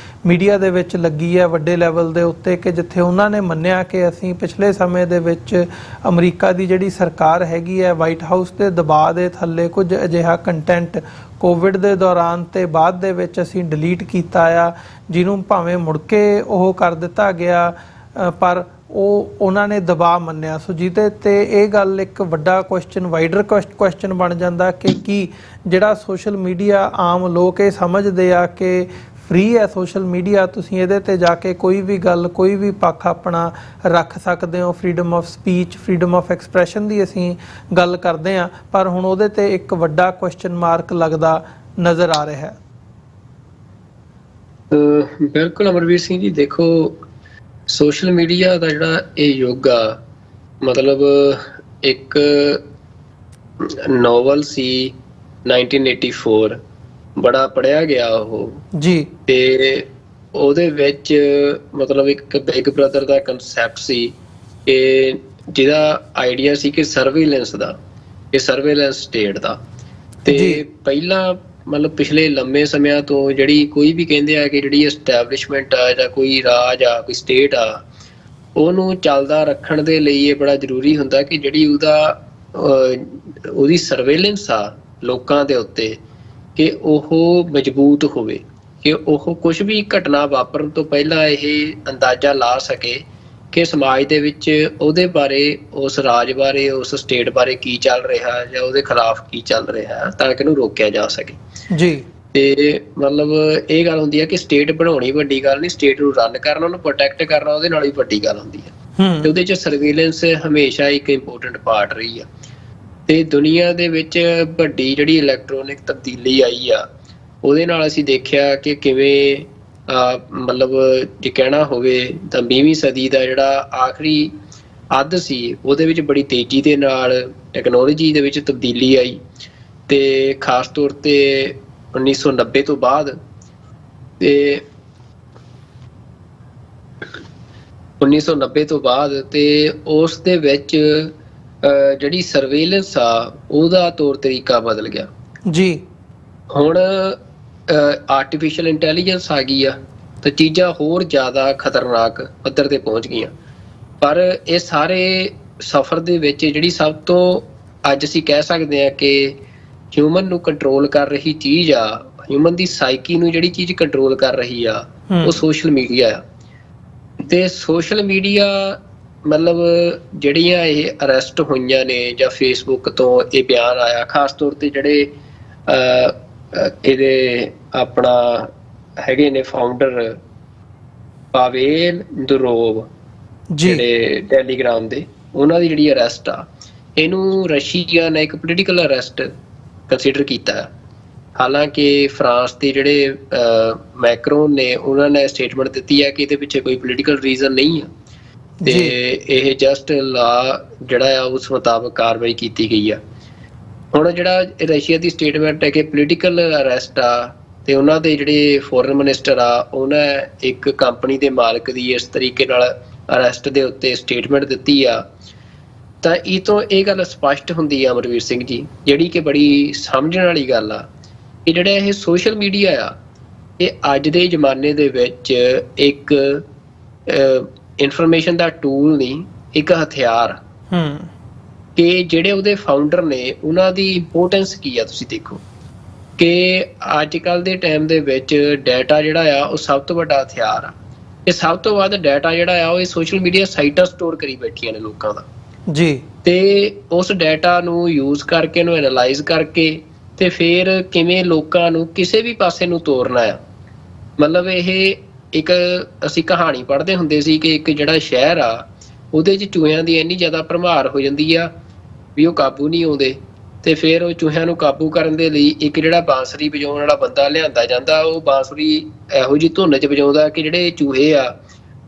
ਮੀਡੀਆ ਦੇ ਵਿੱਚ ਲੱਗੀ ਹੈ ਵੱਡੇ ਲੈਵਲ ਦੇ ਉੱਤੇ, ਕਿ ਜਿੱਥੇ ਉਹਨਾਂ ਨੇ ਮੰਨਿਆ ਕਿ ਅਸੀਂ ਪਿਛਲੇ ਸਮੇਂ ਦੇ ਵਿੱਚ ਅਮਰੀਕਾ ਦੀ ਜਿਹੜੀ ਸਰਕਾਰ ਹੈਗੀ ਹੈ, ਵਾਈਟ ਹਾਊਸ ਦੇ ਦਬਾਅ ਦੇ ਥੱਲੇ ਕੁਝ ਅਜਿਹਾ ਕੰਟੈਂਟ ਕੋਵਿਡ ਦੇ ਦੌਰਾਨ ਤੇ ਬਾਅਦ ਦੇ ਵਿੱਚ ਅਸੀਂ ਡਿਲੀਟ ਕੀਤਾ ਆ, ਜਿਹਨੂੰ ਭਾਵੇਂ ਮੁੜ ਕੇ ਉਹ ਕਰ ਦਿੱਤਾ ਗਿਆ, ਪਰ ਉਹਨਾਂ ਨੇ ਦਬਾਅ ਮੰਨਿਆ। ਸੋ ਜਿਹਦੇ ਤੇ ਇਹ ਗੱਲ ਇੱਕ ਵੱਡਾ ਕੁਐਸਚਨ, ਵਾਈਡਰ ਕੁਐਸਚਨ ਬਣ ਜਾਂਦਾ ਕਿ ਕੀ ਜਿਹੜਾ ਸੋਸ਼ਲ ਮੀਡੀਆ, ਆਮ ਲੋਕ ਇਹ ਸਮਝਦੇ ਆ ਕਿ ਫ੍ਰੀ ਹੈ ਸੋਸ਼ਲ ਮੀਡੀਆ, ਤੁਸੀਂ ਇਹਦੇ ਤੇ ਜਾ ਕੇ ਕੋਈ ਵੀ ਗੱਲ, ਕੋਈ ਵੀ ਪੱਖ ਆਪਣਾ ਰੱਖ ਸਕਦੇ ਹੋ, freedom of speech, freedom of expression ਦੀ ਅਸੀਂ ਗੱਲ ਕਰਦੇ ਹਾਂ, ਪਰ ਹੁਣ ਉਹਦੇ ਤੇ ਇੱਕ ਵੱਡਾ ਕੁਐਸਚਨ ਮਾਰਕ ਲੱਗਦਾ ਨਜ਼ਰ ਆ ਰਿਹਾ ਹੈ।
ਬਿਲਕੁਲ ਅਮਰਵੀਰ ਸਿੰਘ ਜੀ, ਦੇਖੋ ਸੋਸ਼ਲ ਮੀਡੀਆ ਦਾ ਜਿਹੜਾ ਇਹ ਯੁੱਗ ਆ, ਮਤਲਬ ਇੱਕ ਨੋਵਲ ਸੀ 1984, ਬੜਾ ਪੜ੍ਹਿਆ ਗਿਆ ਉਹ
ਜੀ, ਤੇ
ਉਹਦੇ ਵਿੱਚ ਮਤਲਬ ਇੱਕ ਬਿਗ ਬ੍ਰਦਰ ਦਾ ਕਨਸੈਪਟ ਸੀ ਕਿ ਜਿਹਦਾ ਆਈਡੀਆ ਸੀ ਕਿ ਸਰਵੇਲੈਂਸ ਦਾ, ਕਿ ਸਰਵੇਲੈਂਸ ਸਟੇਟ ਦਾ। ਤੇ ਪਹਿਲਾਂ ਮਤਲਬ ਪਿਛਲੇ ਲੰਮੇ ਸਮਿਆਂ ਤੋਂ ਜਿਹੜੀ ਕੋਈ ਵੀ ਕਹਿੰਦੇ ਆ ਕਿ ਜਿਹੜੀ ਐਸਟੈਬਲਿਸ਼ਮੈਂਟ ਆ ਜਾਂ ਕੋਈ ਰਾਜ ਆ, ਕੋਈ ਸਟੇਟ ਆ, ਉਹਨੂੰ ਚੱਲਦਾ ਰੱਖਣ ਦੇ ਲਈ ਇਹ ਬੜਾ ਜ਼ਰੂਰੀ ਹੁੰਦਾ ਕਿ ਜਿਹੜੀ ਉਹਦੀ ਸਰਵੇਲੈਂਸ ਆ ਲੋਕਾਂ ਦੇ ਉੱਤੇ, ਕਿ ਉਹ ਮਜ਼ਬੂਤ ਹੋਵੇ, ਕਿ ਉਹ ਕੁਝ ਵੀ ਘਟਨਾ ਵਾਪਰਨ ਤੋਂ ਪਹਿਲਾਂ ਇਹ ਅੰਦਾਜ਼ਾ ਲਾ ਸਕੇ ਕਿ ਸਮਾਜ ਦੇ ਵਿੱਚ ਉਹਦੇ ਬਾਰੇ, ਉਸ ਰਾਜ ਬਾਰੇ, ਉਸ ਸਟੇਟ ਬਾਰੇ ਕੀ ਚੱਲ ਰਿਹਾ ਜਾਂ ਉਹਦੇ ਖਿਲਾਫ ਕੀ ਚੱਲ ਰਿਹਾ, ਤਾਂ ਕਿ ਇਹਨੂੰ ਰੋਕਿਆ ਜਾ ਸਕੇ ਜੀ। ਤੇ ਮਤਲਬ ਇਹ ਗੱਲ ਹੁੰਦੀ ਹੈ ਕਿ ਸਟੇਟ ਬਣਾਉਣੀ ਵੱਡੀ ਗੱਲ ਨਹੀਂ, ਸਟੇਟ ਨੂੰ ਰਨ ਕਰਨਾ, ਉਹਨੂੰ ਪ੍ਰੋਟੈਕਟ ਕਰਨਾ ਉਹਦੇ ਨਾਲ ਹੀ ਵੱਡੀ ਗੱਲ ਹੁੰਦੀ ਹੈ। ਤੇ ਉਹਦੇ 'ਚ ਸਰਵੇਲੈਂਸ ਹਮੇਸ਼ਾ ਇੱਕ ਇੰਪੋਰਟੈਂਟ ਪਾਰਟ ਰਹੀ ਆ। ਤੇ ਦੁਨੀਆ ਦੇ ਵਿੱਚ ਵੱਡੀ ਜਿਹੜੀ ਇਲੈਕਟ੍ਰੋਨਿਕ ਤਬਦੀਲੀ ਆਈ ਆ, ਉਹਦੇ ਨਾਲ ਅਸੀਂ ਦੇਖਿਆ ਕਿ ਕਿਵੇਂ ਮਤਲਬ ਜੇ ਕਹਿਣਾ ਹੋਵੇ ਤਾਂ 20ਵੀਂ ਸਦੀ ਦਾ ਜਿਹੜਾ ਆਖਰੀ ਅੱਧ ਸੀ, ਉਹਦੇ ਵਿੱਚ ਬੜੀ ਤੇਜ਼ੀ ਦੇ ਨਾਲ ਟੈਕਨੋਲੋਜੀ ਦੇ ਵਿੱਚ ਤਬਦੀਲੀ ਆਈ। ਤੇ ਖਾਸ ਤੌਰ ਤੇ 1990 ਤੋਂ ਬਾਅਦ, ਤੇ 1990 ਤੋਂ ਬਾਅਦ ਤੇ ਉਸ ਦੇ ਵਿੱਚ ਜਿਹੜੀ ਸਰਵੇਲੈਂਸ ਆ ਉਹਦਾ ਤੌਰ ਤਰੀਕਾ ਬਦਲ ਗਿਆ ਜੀ। ਹੁਣ ਆਰਟੀਫਿਸ਼ੀਅਲ ਇੰਟੈਲੀਜੈਂਸ ਆ ਗਈ ਆ ਤੇ ਚੀਜ਼ਾਂ ਹੋਰ ਜ਼ਿਆਦਾ ਖਤਰਨਾਕ ਪੱਧਰ ਤੇ ਪਹੁੰਚ ਗਈਆਂ। ਪਰ ਇਹ ਸਾਰੇ ਸਫ਼ਰ ਦੇ ਵਿੱਚ ਜਿਹੜੀ ਸਭ ਤੋਂ ਅੱਜ ਅਸੀਂ ਕਹਿ ਸਕਦੇ ਹਾਂ ਕਿ ਹਿਊਮਨ ਨੂੰ ਕੰਟਰੋਲ ਕਰ ਰਹੀ ਚੀਜ਼ ਆ, ਹਿਊਮਨ ਦੀ ਸਾਈਕੀ ਨੂੰ ਜਿਹੜੀ ਚੀਜ਼ ਕੰਟਰੋਲ ਕਰ ਰਹੀ ਆ, ਉਹ ਸੋਸ਼ਲ ਮੀਡੀਆ ਆ। ਤੇ ਸੋਸ਼ਲ ਮੀਡੀਆ ਮਤਲਬ ਜਿਹੜੀਆਂ ਇਹ ਅਰੈਸਟ ਹੋਈਆਂ ਨੇ ਜਾਂ ਫੇਸਬੁੱਕ ਤੋਂ ਇਹ ਬਿਆਨ ਆਇਆ, ਖਾਸ ਤੌਰ ਤੇ ਜਿਹੜੇ ਇਹਦੇ ਆਪਣਾ ਹੈਗੇ ਨੇ ਫਾਊਂਡਰ ਪਾਵੇਲ ਦੁਰੋਵ ਜਿਹੜੇ ਟੈਲੀਗ੍ਰਾਮ ਦੇ, ਉਹਨਾਂ ਦੀ ਜਿਹੜੀ ਅਰੈਸਟ ਆ, ਇਹਨੂੰ ਰਸ਼ੀਆ ਨੇ ਇੱਕ ਪੋਲੀਟੀਕਲ ਅਰੈਸਟ ਕੰਸੀਡਰ ਕੀਤਾ। ਹਾਲਾਂਕਿ ਫਰਾਂਸ ਦੇ ਜਿਹੜੇ ਮੈਕਰੋਨ ਨੇ, ਉਹਨਾਂ ਨੇ ਸਟੇਟਮੈਂਟ ਦਿੱਤੀ ਹੈ ਕਿ ਇਹਦੇ ਪਿੱਛੇ ਕੋਈ ਪੋਲੀਟੀਕਲ ਰੀਜ਼ਨ ਨਹੀਂ ਆ ਤੇ ਇਹ ਜਸਟ ਲਾ ਜਿਹੜਾ ਆ ਉਸ ਮੁਤਾਬਕ ਕਾਰਵਾਈ ਕੀਤੀ ਗਈ ਆ। ਹੁਣ ਜਿਹੜਾ ਰਸ਼ੀਆ ਦੀ ਸਟੇਟਮੈਂਟ ਹੈ ਕਿ ਪੋਲੀਟੀਕਲ ਅਰੈਸਟ ਆ, ਤੇ ਉਹਨਾਂ ਦੇ ਜਿਹੜੇ ਫੋਰਨ ਮਿਨਿਸਟਰ ਆ, ਉਹਨਾਂ ਇੱਕ ਕੰਪਨੀ ਦੇ ਮਾਲਕ ਦੀ ਇਸ ਤਰੀਕੇ ਨਾਲ ਅਰੈਸਟ ਦੇ ਉੱਤੇ ਸਟੇਟਮੈਂਟ ਦਿੱਤੀ ਆ, ਤਾਂ ਇਹ ਤੋਂ ਇਹ ਗੱਲ ਸਪਸ਼ਟ ਹੁੰਦੀ ਆ ਅਮਰਵੀਰ ਸਿੰਘ ਜੀ, ਜਿਹੜੀ ਕਿ ਬੜੀ ਸਮਝਣ ਵਾਲੀ ਗੱਲ ਆ, ਕਿ ਜਿਹੜਾ ਇਹ ਸੋਸ਼ਲ ਮੀਡੀਆ ਆ, ਇਹ ਅੱਜ ਦੇ ਜ਼ਮਾਨੇ ਦੇ ਵਿੱਚ ਇੱਕ ਇਨਫੋਰਮੇਸ਼ਨ ਦਾ ਟੂਲ ਨਹੀਂ, ਇੱਕ ਹਥਿਆਰ। ਕਿ ਜਿਹੜੇ ਉਹਦੇ ਫਾਊਂਡਰ ਨੇ, ਉਹਨਾਂ ਦੀ ਇੰਪੋਰਟੈਂਸ ਕੀ ਆ, ਤੁਸੀਂ ਦੇਖੋ ਕਿ ਅੱਜ ਕੱਲ੍ਹ ਦੇ ਟਾਈਮ ਦੇ ਵਿੱਚ ਡਾਟਾ ਜਿਹੜਾ ਆ ਉਹ ਸਭ ਤੋਂ ਵੱਡਾ ਹਥਿਆਰ ਆ। ਤੇ ਸਭ ਤੋਂ ਵੱਧ ਡਾਟਾ ਜਿਹੜਾ ਆ ਉਹ ਇਹ ਸੋਸ਼ਲ ਮੀਡੀਆ ਸਾਈਟਾਂ ਸਟੋਰ ਕਰੀ ਬੈਠੀਆਂ ਨੇ ਲੋਕਾਂ ਦਾ ਜੀ। ਤੇ ਉਸ ਡਾਟਾ ਨੂੰ ਯੂਜ਼ ਕਰਕੇ, ਇਹਨੂੰ ਐਨਾਲਾਈਜ਼ ਕਰਕੇ, ਤੇ ਫਿਰ ਕਿਵੇਂ ਲੋਕਾਂ ਨੂੰ ਕਿਸੇ ਵੀ ਪਾਸੇ ਨੂੰ ਤੋਰਨਾ ਆ। ਮਤਲਬ ਇਹ ਇੱਕ ਅਸੀਂ ਕਹਾਣੀ ਪੜ੍ਹਦੇ ਹੁੰਦੇ ਸੀ ਕਿ ਇੱਕ ਜਿਹੜਾ ਸ਼ਹਿਰ ਆ, ਉਹਦੇ 'ਚ ਚੂਹਿਆਂ ਦੀ ਇੰਨੀ ਜ਼ਿਆਦਾ ਭਰਮਾਰ ਹੋ ਜਾਂਦੀ ਆ ਵੀ ਉਹ ਕਾਬੂ ਨਹੀਂ ਆਉਂਦੇ, ਤੇ ਫਿਰ ਉਹ ਚੂਹਿਆਂ ਨੂੰ ਕਾਬੂ ਕਰਨ ਦੇ ਲਈ ਇੱਕ ਜਿਹੜਾ ਬਾਂਸਰੀ ਵਜਾਉਣ ਵਾਲਾ ਬੰਦਾ ਲਿਆਂਦਾ ਜਾਂਦਾ। ਉਹ ਬਾਂਸਰੀ ਇਹੋ ਜਿਹੀ ਧੁਨ 'ਚ ਵਜਾਉਂਦਾ ਕਿ ਜਿਹੜੇ ਚੂਹੇ ਆ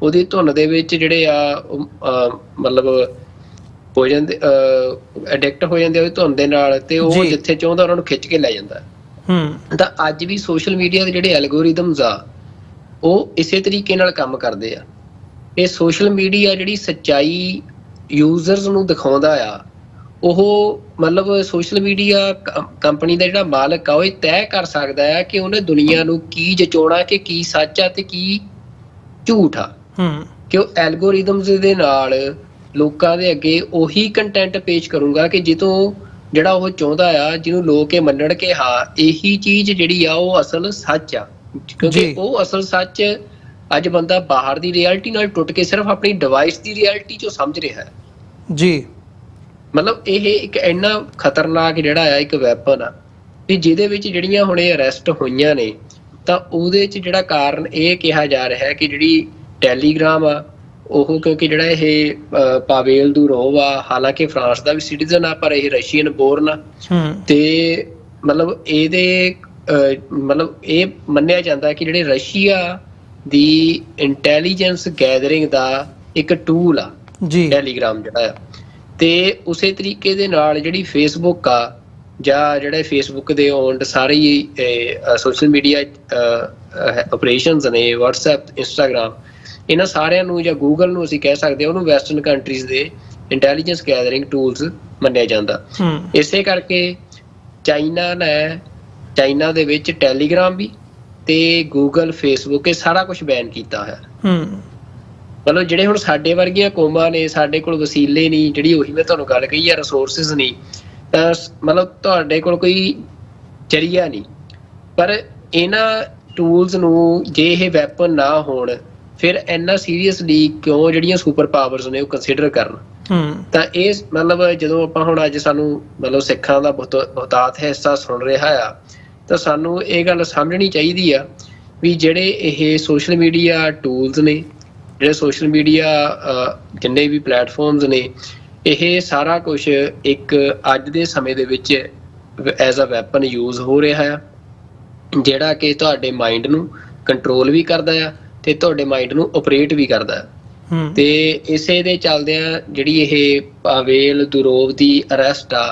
ਉਹਦੀ ਧੁਨ ਦੇ ਵਿੱਚ ਜਿਹੜੇ ਆ ਮਤਲਬ ਹੋ ਜਾਂਦੇ, ਐਡਿਕਟ ਹੋ ਜਾਂਦੇ ਉਹਦੀ ਧੁਨ ਦੇ ਨਾਲ, ਤੇ ਉਹ ਜਿੱਥੇ ਚਾਹੁੰਦਾ ਉਹਨਾਂ ਨੂੰ ਖਿੱਚ ਕੇ ਲੈ ਜਾਂਦਾ। ਤਾਂ ਅੱਜ ਵੀ ਸੋਸ਼ਲ ਮੀਡੀਆ ਦੇ ਜਿਹੜੇ ਐਲਗੋਰਿਦਮਸ ਆ ਉਹ ਇਸੇ ਤਰੀਕੇ ਨਾਲ ਕੰਮ ਕਰਦੇ ਆ। ਇਹ ਸੋਸ਼ਲ ਮੀਡੀਆ ਜਿਹੜੀ ਸੱਚਾਈ ਯੂਜ਼ਰਸ ਨੂੰ ਦਿਖਾਉਂਦਾ ਆ, ਉਹ ਮਤਲਬ ਸੋਸ਼ਲ ਮੀਡੀਆ ਕੰਪਨੀ ਦਾ ਜਿਹੜਾ ਮਾਲਕ ਆ ਉਹ ਇਹ ਤੈਅ ਕਰ ਸਕਦਾ ਆ ਕਿ ਉਹਨੇ ਦੁਨੀਆ ਨੂੰ ਕੀ ਜਚਾਉਣਾ, ਕਿ ਕੀ ਸੱਚ ਆ ਤੇ ਕੀ ਝੂਠ ਆ। ਕਿ ਉਹ ਐਲਗੋਰਿਦਮਸ ਦੇ ਨਾਲ ਲੋਕਾਂ ਦੇ ਅੱਗੇ ਉਹੀ ਕੰਟੈਂਟ ਪੇਸ਼ ਕਰੂੰਗਾ ਕਿ ਜਿੱਤੋਂ ਜਿਹੜਾ ਉਹ ਚਾਹੁੰਦਾ ਆ, ਜਿਹਨੂੰ ਲੋਕ ਇਹ ਮੰਨਣ ਕਿ ਹਾਂ ਇਹੀ ਚੀਜ਼ ਜਿਹੜੀ ਆ ਉਹ ਅਸਲ ਸੱਚ ਆ। ਕਿਉਂਕਿ ਉਹ ਅਸਲ ਸੱਚ ਅੱਜ ਬੰਦਾ ਬਾਹਰ ਦੀ ਰਿਐਲਿਟੀ ਨਾਲ ਟੁੱਟ ਕੇ ਸਿਰਫ ਆਪਣੀ ਡਿਵਾਈਸ ਦੀ ਰਿਐਲਿਟੀ ਚੋਂ ਸਮਝ ਰਿਹਾ ਹੈ ਜੀ। ਮਤਲਬ ਇਹ ਇੱਕ ਇੰਨਾ ਖਤਰਨਾਕ ਜਿਹੜਾ ਆ ਇੱਕ ਵੈਪਨ ਆ ਵੀ ਜਿਹਦੇ ਵਿੱਚ ਜਿਹੜੀਆਂ ਹੁਣ ਇਹ ਅਰੈਸਟ ਹੋਈਆਂ ਨੇ, ਤਾਂ ਉਹਦੇ 'ਚ ਜਿਹੜਾ ਕਾਰਨ ਇਹ ਕਿਹਾ ਜਾ ਰਿਹਾ ਹੈ ਕਿ ਜਿਹੜੀ ਟੈਲੀਗ੍ਰਾਮ ਆ ਉਹ, ਕਿਉਂਕਿ ਜਿਹੜਾ ਇਹ ਪਾਵੇਲ ਦੁਰੋਵ ਆ, ਹਾਲਾਂਕਿ ਫਰਾਂਸ ਦਾ ਵੀ ਸਿਟੀਜ਼ਨ ਆ ਪਰ ਇਹ ਰਸ਼ੀਅਨ ਬੋਰਨ ਆ, ਤੇ ਮਤਲਬ ਇਹਦੇ ਮਤਲਬ ਇਹ ਮੰਨਿਆ ਜਾਂਦਾ ਕਿ ਜਿਹੜੇ ਰਸ਼ੀਆ ਦੀ ਇੰਟੈਲੀਜੈਂਸ ਗੈਦਰਿੰਗ ਦਾ ਇੱਕ ਟੂਲ ਆ ਟੈਲੀਗ੍ਰਾਮ ਜਿਹੜਾ ਆ। ਤੇ ਉਸੇ ਤਰੀਕੇ ਦੇ ਨਾਲ ਜਿਹੜੀ ਫੇਸਬੁੱਕ ਆ ਜਾਂ ਜਿਹੜੇ ਫੇਸਬੁੱਕ ਦੇ ਓਨਡ ਸਾਰੇ ਹੀ ਸੋਸ਼ਲ ਮੀਡੀਆ ਆਪਰੇਸ਼ਨਸ ਨੇ, ਵਟਸਐਪ, ਇੰਸਟਾਗ੍ਰਾਮ, ਇਹਨਾਂ ਸਾਰਿਆਂ ਨੂੰ ਜਾਂ ਗੂਗਲ ਨੂੰ ਅਸੀਂ ਕਹਿ ਸਕਦੇ ਹਾਂ, ਉਹਨੂੰ ਵੈਸਟਰਨ ਕੰਟਰੀਜ਼ ਦੇ ਇੰਟੈਲੀਜੈਂਸ ਗੈਦਰਿੰਗ ਟੂਲਸ ਮੰਨਿਆ ਜਾਂਦਾ। ਇਸੇ ਕਰਕੇ ਚਾਈਨਾ ਦੇ ਵਿੱਚ ਟੈਲੀਗ੍ਰਾਮ ਵੀ ਤੇ ਗੂਗਲ, ਫੇਸਬੁੱਕ, ਇਹ ਸਾਰਾ ਕੁਝ ਬੈਨ ਕੀਤਾ ਹੈ। ਮਤਲਬ ਜਿਹੜੇ ਹੁਣ ਸਾਡੇ ਵਰਗੀਆਂ ਕੌਮਾਂ ਨੇ, ਸਾਡੇ ਕੋਲ ਵਸੀਲੇ ਨਹੀਂ, ਜਿਹੜੀ ਉਹੀ ਮੈਂ ਤੁਹਾਨੂੰ ਗੱਲ ਕਹੀ ਆ, ਰਿਸੋਰਸਿਸ ਨਹੀਂ, ਤਾਂ ਮਤਲਬ ਤੁਹਾਡੇ ਕੋਲ ਕੋਈ ਜ਼ਰੀਆ ਨਹੀਂ। ਪਰ ਇਹਨਾਂ ਟੂਲਸ ਨੂੰ ਜੇ ਇਹ ਵੈਪਨ ਨਾ ਹੋਣ, ਫਿਰ ਇੰਨਾ ਸੀਰੀਅਸਲੀ ਕਿਉਂ ਜਿਹੜੀਆਂ ਸੁਪਰ ਪਾਵਰਸ ਨੇ ਉਹ ਕੰਸੀਡਰ ਕਰਨ। ਤਾਂ ਇਹ ਮਤਲਬ ਜਦੋਂ ਆਪਾਂ ਹੁਣ ਅੱਜ ਸਾਨੂੰ ਮਤਲਬ ਸਿੱਖਾਂ ਦਾ ਬਹੁਤਾਤ ਹਿੱਸਾ ਸੁਣ ਰਿਹਾ ਆ, ਤਾਂ ਸਾਨੂੰ ਇਹ ਗੱਲ ਸਮਝਣੀ ਚਾਹੀਦੀ ਆ ਵੀ ਜਿਹੜੇ ਇਹ ਸੋਸ਼ਲ ਮੀਡੀਆ ਟੂਲਸ ਨੇ, ਜਿਹੜੇ ਸੋਸ਼ਲ ਮੀਡੀਆ ਜਿੰਨੇ ਵੀ ਪਲੇਟਫਾਰਮਸ ਨੇ, ਇਹ ਸਾਰਾ ਕੁਝ ਇੱਕ ਅੱਜ ਦੇ ਸਮੇਂ ਦੇ ਵਿੱਚ ਐਜ਼ ਅ ਵੈਪਨ ਯੂਜ਼ ਹੋ ਰਿਹਾ ਆ, ਜਿਹੜਾ ਕਿ ਤੁਹਾਡੇ ਮਾਈਂਡ ਨੂੰ ਕੰਟਰੋਲ ਵੀ ਕਰਦਾ ਆ ਤੇ ਤੁਹਾਡੇ ਮਾਈਂਡ ਨੂੰ ਆਪਰੇਟ ਵੀ ਕਰਦਾ ਆ। ਤੇ ਇਸੇ ਦੇ ਚੱਲਦਿਆਂ ਜਿਹੜੀ ਇਹ ਪਾਵੇਲ ਦੁਰੋਵ ਦੀ ਅਰੈਸਟ ਆ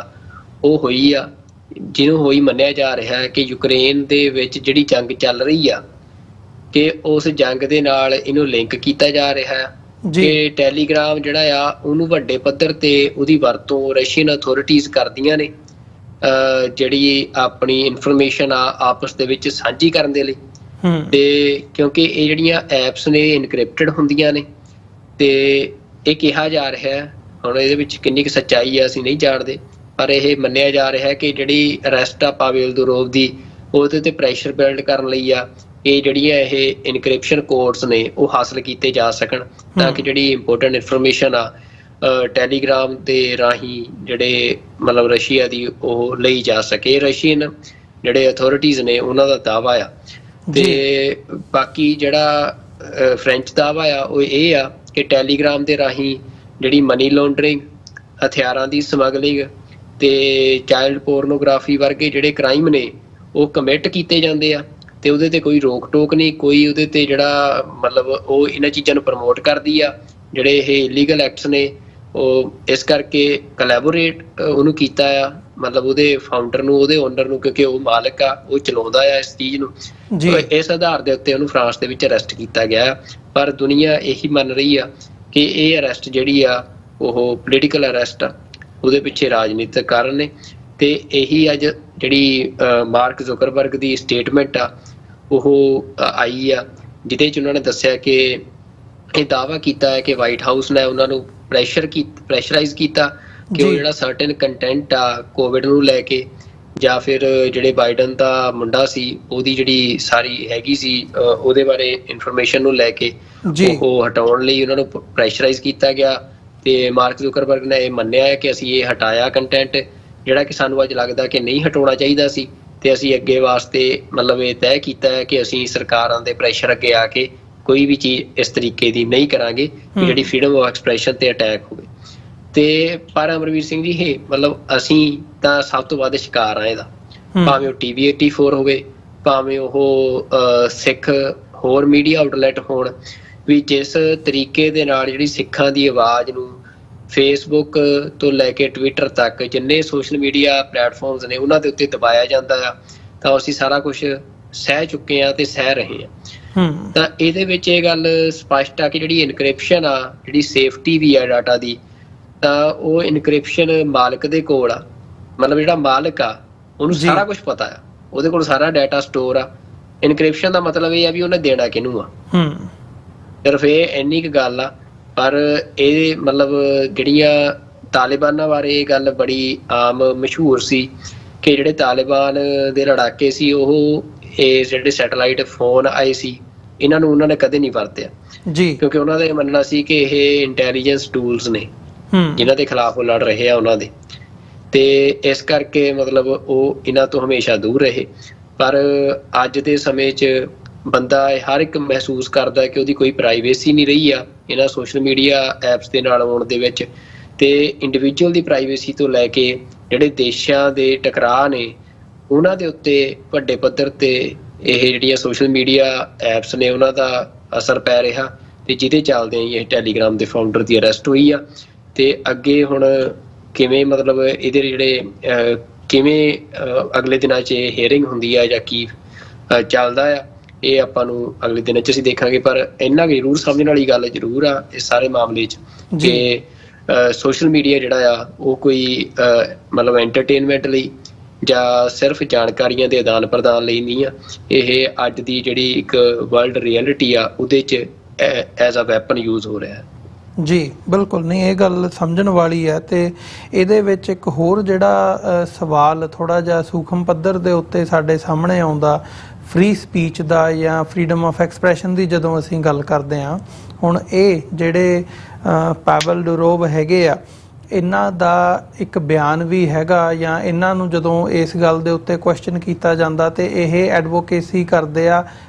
ਉਹ ਹੋਈ ਆ, ਜਿਹਨੂੰ ਹੋਈ ਮੰਨਿਆ ਜਾ ਰਿਹਾ ਹੈ ਕਿ ਯੂਕਰੇਨ ਦੇ ਵਿੱਚ ਜਿਹੜੀ ਜੰਗ ਚੱਲ ਰਹੀ ਆ, ਕਿ ਉਸ ਜੰਗ ਦੇ ਨਾਲ ਇਹਨੂੰ ਲਿੰਕ ਕੀਤਾ ਜਾ ਰਿਹਾ ਹੈ ਕਿ ਟੈਲੀਗ੍ਰਾਮ ਜਿਹੜਾ ਆ ਉਹਨੂੰ ਵੱਡੇ ਪੱਧਰ ਤੇ ਉਹਦੀ ਵਰਤੋਂ ਰਸ਼ੀਅਨ ਅਥਾਰਟੀਜ਼ ਕਰਦੀਆਂ ਨੇ, ਜਿਹੜੀ ਆਪਣੀ ਇਨਫੋਰਮੇਸ਼ਨ ਆ ਆਪਸ ਦੇ ਵਿੱਚ ਸਾਂਝੀ ਕਰਨ ਦੇ ਲਈ। ਤੇ ਕਿਉਂਕਿ ਇਹ ਜਿਹੜੀਆਂ ਐਪਸ ਨੇ ਇਨਕ੍ਰਿਪਟਡ ਹੁੰਦੀਆਂ ਨੇ, ਤੇ ਇਹ ਕਿਹਾ ਜਾ ਰਿਹਾ ਹੈ, ਹੁਣ ਇਹਦੇ ਵਿੱਚ ਕਿੰਨੀ ਕੁ ਸੱਚਾਈ ਆ ਅਸੀਂ ਨਹੀਂ ਜਾਣਦੇ, ਪਰ ਇਹ ਮੰਨਿਆ ਜਾ ਰਿਹਾ ਕਿ ਜਿਹੜੀ ਅਰੈਸਟ ਆ ਪਾਵੇਲ ਦੁਰੋਵ ਦੀ, ਉਹਦੇ ਤੇ ਪ੍ਰੈਸ਼ਰ ਬਿਲਡ ਕਰਨ ਲਈ ਆ ਇਹ ਜਿਹੜੀਆਂ ਇਹ ਇਨਕ੍ਰਿਪਸ਼ਨ ਕੋਡਸ ਨੇ ਉਹ ਹਾਸਲ ਕੀਤੇ ਜਾ ਸਕਣ, ਤਾਂ ਕਿ ਜਿਹੜੀ ਇੰਪੋਰਟੈਂਟ ਇਨਫੋਰਮੇਸ਼ਨ ਆ ਟੈਲੀਗ੍ਰਾਮ ਦੇ ਰਾਹੀਂ ਜਿਹੜੇ ਮਤਲਬ ਰਸ਼ੀਆ ਦੀ ਉਹ ਲਈ ਜਾ ਸਕੇ। ਰਸ਼ੀਅਨ ਜਿਹੜੇ ਅਥਾਰਟੀਜ਼ ਨੇ ਉਹਨਾਂ ਦਾ ਦਾਅਵਾ ਆ। ਤੇ ਬਾਕੀ ਜਿਹੜਾ ਫ੍ਰੈਂਚ ਦਾਅਵਾ ਆ ਉਹ ਇਹ ਆ ਕਿ ਟੈਲੀਗ੍ਰਾਮ ਦੇ ਰਾਹੀਂ ਜਿਹੜੀ ਮਨੀ ਲਾਂਡਰਿੰਗ, ਹਥਿਆਰਾਂ ਦੀ ਸਮਗਲਿੰਗ ਤੇ ਚਾਈਲਡ ਪੋਰਨੋਗ੍ਰਾਫੀ ਵਰਗੇ ਜਿਹੜੇ ਕ੍ਰਾਈਮ ਨੇ ਉਹ ਕਮਿਟ ਕੀਤੇ ਜਾਂਦੇ ਆ, ਤੇ ਉਹਦੇ ਤੇ ਕੋਈ ਰੋਕ ਟੋਕ ਨਹੀਂ, ਕੋਈ ਉਹਦੇ ਤੇ ਜਿਹੜਾ ਮਤਲਬ ਉਹ ਇਹਨਾਂ ਚੀਜ਼ਾਂ ਨੂੰ ਪ੍ਰਮੋਟ ਕਰਦੀ ਆ, ਜਿਹੜੇ ਇਹ ਇਲੀਗਲ ਐਕਟਸ ਨੇ। ਉਹ ਇਸ ਕਰਕੇ ਕੋਲੈਬੋਰੇਟ ਉਹਨੂੰ ਕੀਤਾ ਆ, ਮਤਲਬ ਉਹਦੇ ਫਾਊਂਡਰ ਨੂੰ, ਉਹਦੇ ਓਨਰ ਨੂੰ, ਕਿਉਂਕਿ ਉਹ ਮਾਲਕ ਆ, ਉਹ ਚਲਾਉਂਦਾ ਆ ਇਸ ਚੀਜ਼ ਨੂੰ। ਇਸ ਆਧਾਰ ਦੇ ਉੱਤੇ ਉਹਨੂੰ ਫਰਾਂਸ ਦੇ ਵਿੱਚ ਅਰੈਸਟ ਕੀਤਾ ਗਿਆ। ਪਰ ਦੁਨੀਆ ਇਹੀ ਮੰਨ ਰਹੀ ਆ ਕਿ ਇਹ ਅਰੈਸਟ ਜਿਹੜੀ ਆ ਉਹ ਪੋਲੀਟੀਕਲ ਅਰੈਸਟ ਆ, ਉਹਦੇ ਪਿੱਛੇ ਰਾਜਨੀਤਿਕ ਕਾਰਨ ਨੇ। ਤੇ ਇਹੀ ਅੱਜ ਜਿਹੜੀ ਮਾਰਕ ਜ਼ੁਕਰਬਰਗ ਦੀ ਸਟੇਟਮੈਂਟ ਆ ਉਹ ਆਈ ਆ, ਜਿਹਦੇ 'ਚ ਉਹਨਾਂ ਨੇ ਦੱਸਿਆ ਕਿ ਇਹ ਦਾਅਵਾ ਕੀਤਾ ਹੈ ਕਿ ਵਾਈਟ ਹਾਊਸ ਨੇ ਉਹਨਾਂ ਨੂੰ ਪ੍ਰੈਸ਼ਰਾਈਜ਼ ਕੀਤਾ ਕਿ ਉਹ ਜਿਹੜਾ ਸਰਟਨ ਕੰਟੈਂਟ ਆ ਕੋਵਿਡ ਨੂੰ ਲੈ ਕੇ, ਜਾਂ ਫਿਰ ਜਿਹੜੇ ਬਾਈਡਨ ਦਾ ਮੁੰਡਾ ਸੀ ਉਹਦੀ ਜਿਹੜੀ ਸਾਰੀ ਹੈਗੀ ਸੀ ਉਹਦੇ ਬਾਰੇ ਇਨਫੋਰਮੇਸ਼ਨ ਨੂੰ ਲੈ ਕੇ ਉਹ ਹਟਾਉਣ ਲਈ ਉਹਨਾਂ ਨੂੰ ਪ੍ਰੈਸ਼ਰਾਈਜ਼ ਕੀਤਾ ਗਿਆ। ਤੇ ਮਾਰਕ ਜ਼ੁਕਰਬਰਗ ਨੇ ਇਹ ਮੰਨਿਆ ਹੈ ਕਿ ਅਸੀਂ ਇਹ ਹਟਾਇਆ ਕੰਟੈਂਟ, ਜਿਹੜਾ ਕਿ ਸਾਨੂੰ ਅੱਜ ਲੱਗਦਾ ਕਿ ਨਹੀਂ ਹਟਾਉਣਾ ਚਾਹੀਦਾ ਸੀ, ਤੇ ਅਸੀਂ ਅੱਗੇ ਵਾਸਤੇ ਮਤਲਬ ਇਹ ਤੈਅ ਕੀਤਾ ਹੈ ਕਿ ਅਸੀਂ ਸਰਕਾਰਾਂ ਦੇ ਪ੍ਰੈਸ਼ਰ ਅੱਗੇ ਆ ਕੇ ਕੋਈ ਵੀ ਚੀਜ਼ ਇਸ ਤਰੀਕੇ ਦੀ ਨਹੀਂ ਕਰਾਂਗੇ ਕਿ ਜਿਹੜੀ ਫ੍ਰੀडम ਆਫ ਐਕਸਪ੍ਰੈਸ਼ਨ ਤੇ ਅਟੈਕ ਹੋਵੇ। ਤੇ ਪਰ ਅਮਰਵੀਰ ਸਿੰਘ ਜੀ ਇਹ ਮਤਲਬ ਅਸੀਂ ਤਾਂ ਸਭ ਤੋਂ ਵੱਧ ਸ਼ਿਕਾਰ ਆ ਇਹਦਾ, ਭਾਵੇਂ ਉਹ TV84 ਹੋਵੇ, ਭਾਵੇਂ ਉਹ ਸਿੱਖ ਹੋਰ ਮੀਡੀਆ ਆਊਟਲੈਟ ਹੋਣ, ਵੀ ਜਿਸ ਤਰੀਕੇ ਦੇ ਨਾਲ ਜਿਹੜੀ ਸਿੱਖਾਂ ਦੀ ਆਵਾਜ਼ ਨੂੰ ਫੇਸਬੁੱਕ ਤੋਂ ਲੈ ਕੇ ਟਵਿੱਟਰ ਤੱਕ ਜਿੰਨੇ ਸੋਸ਼ਲ ਮੀਡੀਆ ਪਲੇਟਫਾਰਮਸ ਨੇ ਉਹਨਾਂ ਦੇ ਉੱਤੇ ਦਬਾਇਆ ਜਾਂਦਾ ਆ, ਤਾਂ ਅਸੀਂ ਸਾਰਾ ਕੁਝ ਸਹਿ ਚੁੱਕੇ ਆ ਤੇ ਸਹਿ ਰਹੇ ਆ। ਤਾਂ ਇਹਦੇ ਵਿੱਚ ਇਹ ਗੱਲ ਸਪਸ਼ਟ ਆ ਕਿ ਜਿਹੜੀ ਇਨਕ੍ਰਿਪਸ਼ਨ ਆ, ਜਿਹੜੀ ਸੇਫਟੀ ਵੀ ਆ ਡਾਟਾ ਦੀ, ਤਾਂ ਉਹ ਇਨਕ੍ਰਿਪਸ਼ਨ ਮਾਲਕ ਦੇ ਕੋਲ ਆ। ਮਤਲਬ ਜਿਹੜਾ ਮਾਲਕ ਆ ਉਹਨੂੰ ਸਾਰਾ ਕੁਝ ਪਤਾ ਆ, ਉਹਦੇ ਕੋਲ ਸਾਰਾ ਡਾਟਾ ਸਟੋਰ ਆ। ਇਨਕ੍ਰਿਪਸ਼ਨ ਦਾ ਮਤਲਬ ਇਹ ਆ ਵੀ ਉਹਨੇ ਦੇਣਾ ਕਿਹਨੂੰ ਆ, ਸਿਰਫ ਇਹ ਇੰਨੀ ਕੁ ਗੱਲ ਆ। ਪਰ ਇਹ ਮਤਲਬ ਜਿਹੜੀਆਂ ਤਾਲਿਬਾਨਾਂ ਬਾਰੇ ਇਹ ਗੱਲ ਬੜੀ ਆਮ ਮਸ਼ਹੂਰ ਸੀ ਕਿ ਜਿਹੜੇ ਤਾਲਿਬਾਨ ਦੇ ਲੜਾਕੇ ਸੀ ਉਹ ਇਹ ਜਿਹੜੇ ਸੈਟੇਲਾਈਟ ਫੋਨ ਆਏ ਸੀ ਇਹਨਾਂ ਨੂੰ ਉਹਨਾਂ ਨੇ ਕਦੇ ਨਹੀਂ ਵਰਤਿਆ ਜੀ, ਕਿਉਂਕਿ ਉਹਨਾਂ ਦਾ ਇਹ ਮੰਨਣਾ ਸੀ ਕਿ ਇਹ ਇੰਟੈਲੀਜੈਂਸ ਟੂਲਸ ਨੇ ਜਿਨ੍ਹਾਂ ਦੇ ਖਿਲਾਫ ਉਹ ਲੜ ਰਹੇ ਆ ਉਹਨਾਂ ਦੇ, ਤੇ ਇਸ ਕਰਕੇ ਮਤਲਬ ਉਹ ਇਹਨਾਂ ਤੋਂ ਹਮੇਸ਼ਾ ਦੂਰ ਰਹੇ। ਪਰ ਅੱਜ ਦੇ ਸਮੇਂ 'ਚ ਬੰਦਾ ਹਰ ਇੱਕ ਮਹਿਸੂਸ ਕਰਦਾ ਕਿ ਉਹਦੀ ਕੋਈ ਪ੍ਰਾਈਵੇਸੀ ਨਹੀਂ ਰਹੀ ਆ ਇਹਨਾਂ ਸੋਸ਼ਲ ਮੀਡੀਆ ਐਪਸ ਦੇ ਨਾਲ ਆਉਣ ਦੇ ਵਿੱਚ, ਤੇ ਇੰਡੀਵਿਜੂਅਲ ਦੀ ਪ੍ਰਾਈਵੇਸੀ ਤੋਂ ਲੈ ਕੇ ਜਿਹੜੇ ਦੇਸ਼ਾਂ ਦੇ ਟਕਰਾਅ ਨੇ ਉਹਨਾਂ ਦੇ ਉੱਤੇ ਵੱਡੇ ਪੱਧਰ ਤੇ ਇਹ ਜਿਹੜੀਆਂ ਸੋਸ਼ਲ ਮੀਡੀਆ ਐਪਸ ਨੇ ਉਹਨਾਂ ਦਾ ਅਸਰ ਪੈ ਰਿਹਾ, ਤੇ ਜਿਹਦੇ ਚੱਲਦੇ ਇਹ ਟੈਲੀਗ੍ਰਾਮ ਦੇ ਫਾਊਂਡਰ ਦੀ ਅਰੈਸਟ ਹੋਈ ਆ। ਤੇ ਅੱਗੇ ਹੁਣ ਕਿਵੇਂ ਮਤਲਬ ਇਹਦੇ ਜਿਹੜੇ ਕਿਵੇਂ ਅਗਲੇ ਦਿਨਾਂ 'ਚ ਹੀਅਰਿੰਗ ਹੁੰਦੀ ਆ ਜਾਂ ਕੀ ਚੱਲਦਾ ਆ, ਇਹ ਆਪਾਂ ਨੂੰ ਅਗਲੇ ਦਿਨਾਂ 'ਚ ਅਸੀਂ ਦੇਖਾਂਗੇ। ਪਰ ਇੰਨਾ ਜ਼ਰੂਰ ਸਮਝਣ ਵਾਲੀ ਗੱਲ ਜ਼ਰੂਰ ਆ ਇਸ ਸਾਰੇ ਮਾਮਲੇ 'ਚ ਕਿ ਸੋਸ਼ਲ ਮੀਡੀਆ ਜਿਹੜਾ ਆ ਉਹ ਕੋਈ ਮਤਲਬ ਐਂਟਰਟੇਨਮੈਂਟ ਲਈ ਜਾਂ ਸਿਰਫ ਜਾਣਕਾਰੀਆਂ ਦੇ ਆਦਾਨ ਪ੍ਰਦਾਨ ਲਈ ਨਹੀਂ ਆ, ਇਹ ਅੱਜ ਦੀ ਜਿਹੜੀ ਇੱਕ ਵਰਲਡ ਰਿਐਲਿਟੀ ਆ ਉਹਦੇ 'ਚ ਐਜ਼ ਅ ਵੈਪਨ ਯੂਜ਼ ਹੋ ਰਿਹਾ ਹੈ।
ਜੀ ਬਿਲਕੁਲ, ਨਹੀਂ ਇਹ ਗੱਲ ਸਮਝਣ ਵਾਲੀ ਹੈ। ਤੇ ਇਹਦੇ ਵਿੱਚ ਇੱਕ ਹੋਰ ਜਿਹੜਾ ਸਵਾਲ ਥੋੜ੍ਹਾ ਜਿਹਾ ਸੂਖਮ ਪੱਧਰ ਦੇ ਉੱਤੇ ਸਾਡੇ ਸਾਹਮਣੇ ਆਉਂਦਾ, ਫ੍ਰੀ ਸਪੀਚ ਦਾ ਜਾਂ ਫਰੀडम ਆਫ ਐਕਸਪ੍ਰੈਸ਼ਨ ਦੀ ਜਦੋਂ ਅਸੀਂ ਗੱਲ ਕਰਦੇ ਹਾਂ, ਹੁਣ ਇਹ ਜਿਹੜੇ ਪਾਵਲ ਡੁਰੋਵ ਹੈਗੇ ਆ, ਇਹਨਾਂ ਦਾ ਇੱਕ ਬਿਆਨ ਵੀ ਹੈਗਾ, ਜਾਂ ਇਹਨਾਂ ਨੂੰ ਜਦੋਂ ਇਸ ਗੱਲ ਦੇ ਉੱਤੇ ਕੁਐਸਚਨ ਕੀਤਾ ਜਾਂਦਾ ਤੇ ਇਹ ਐਡਵੋਕੇਸੀ ਕਰਦੇ ਆ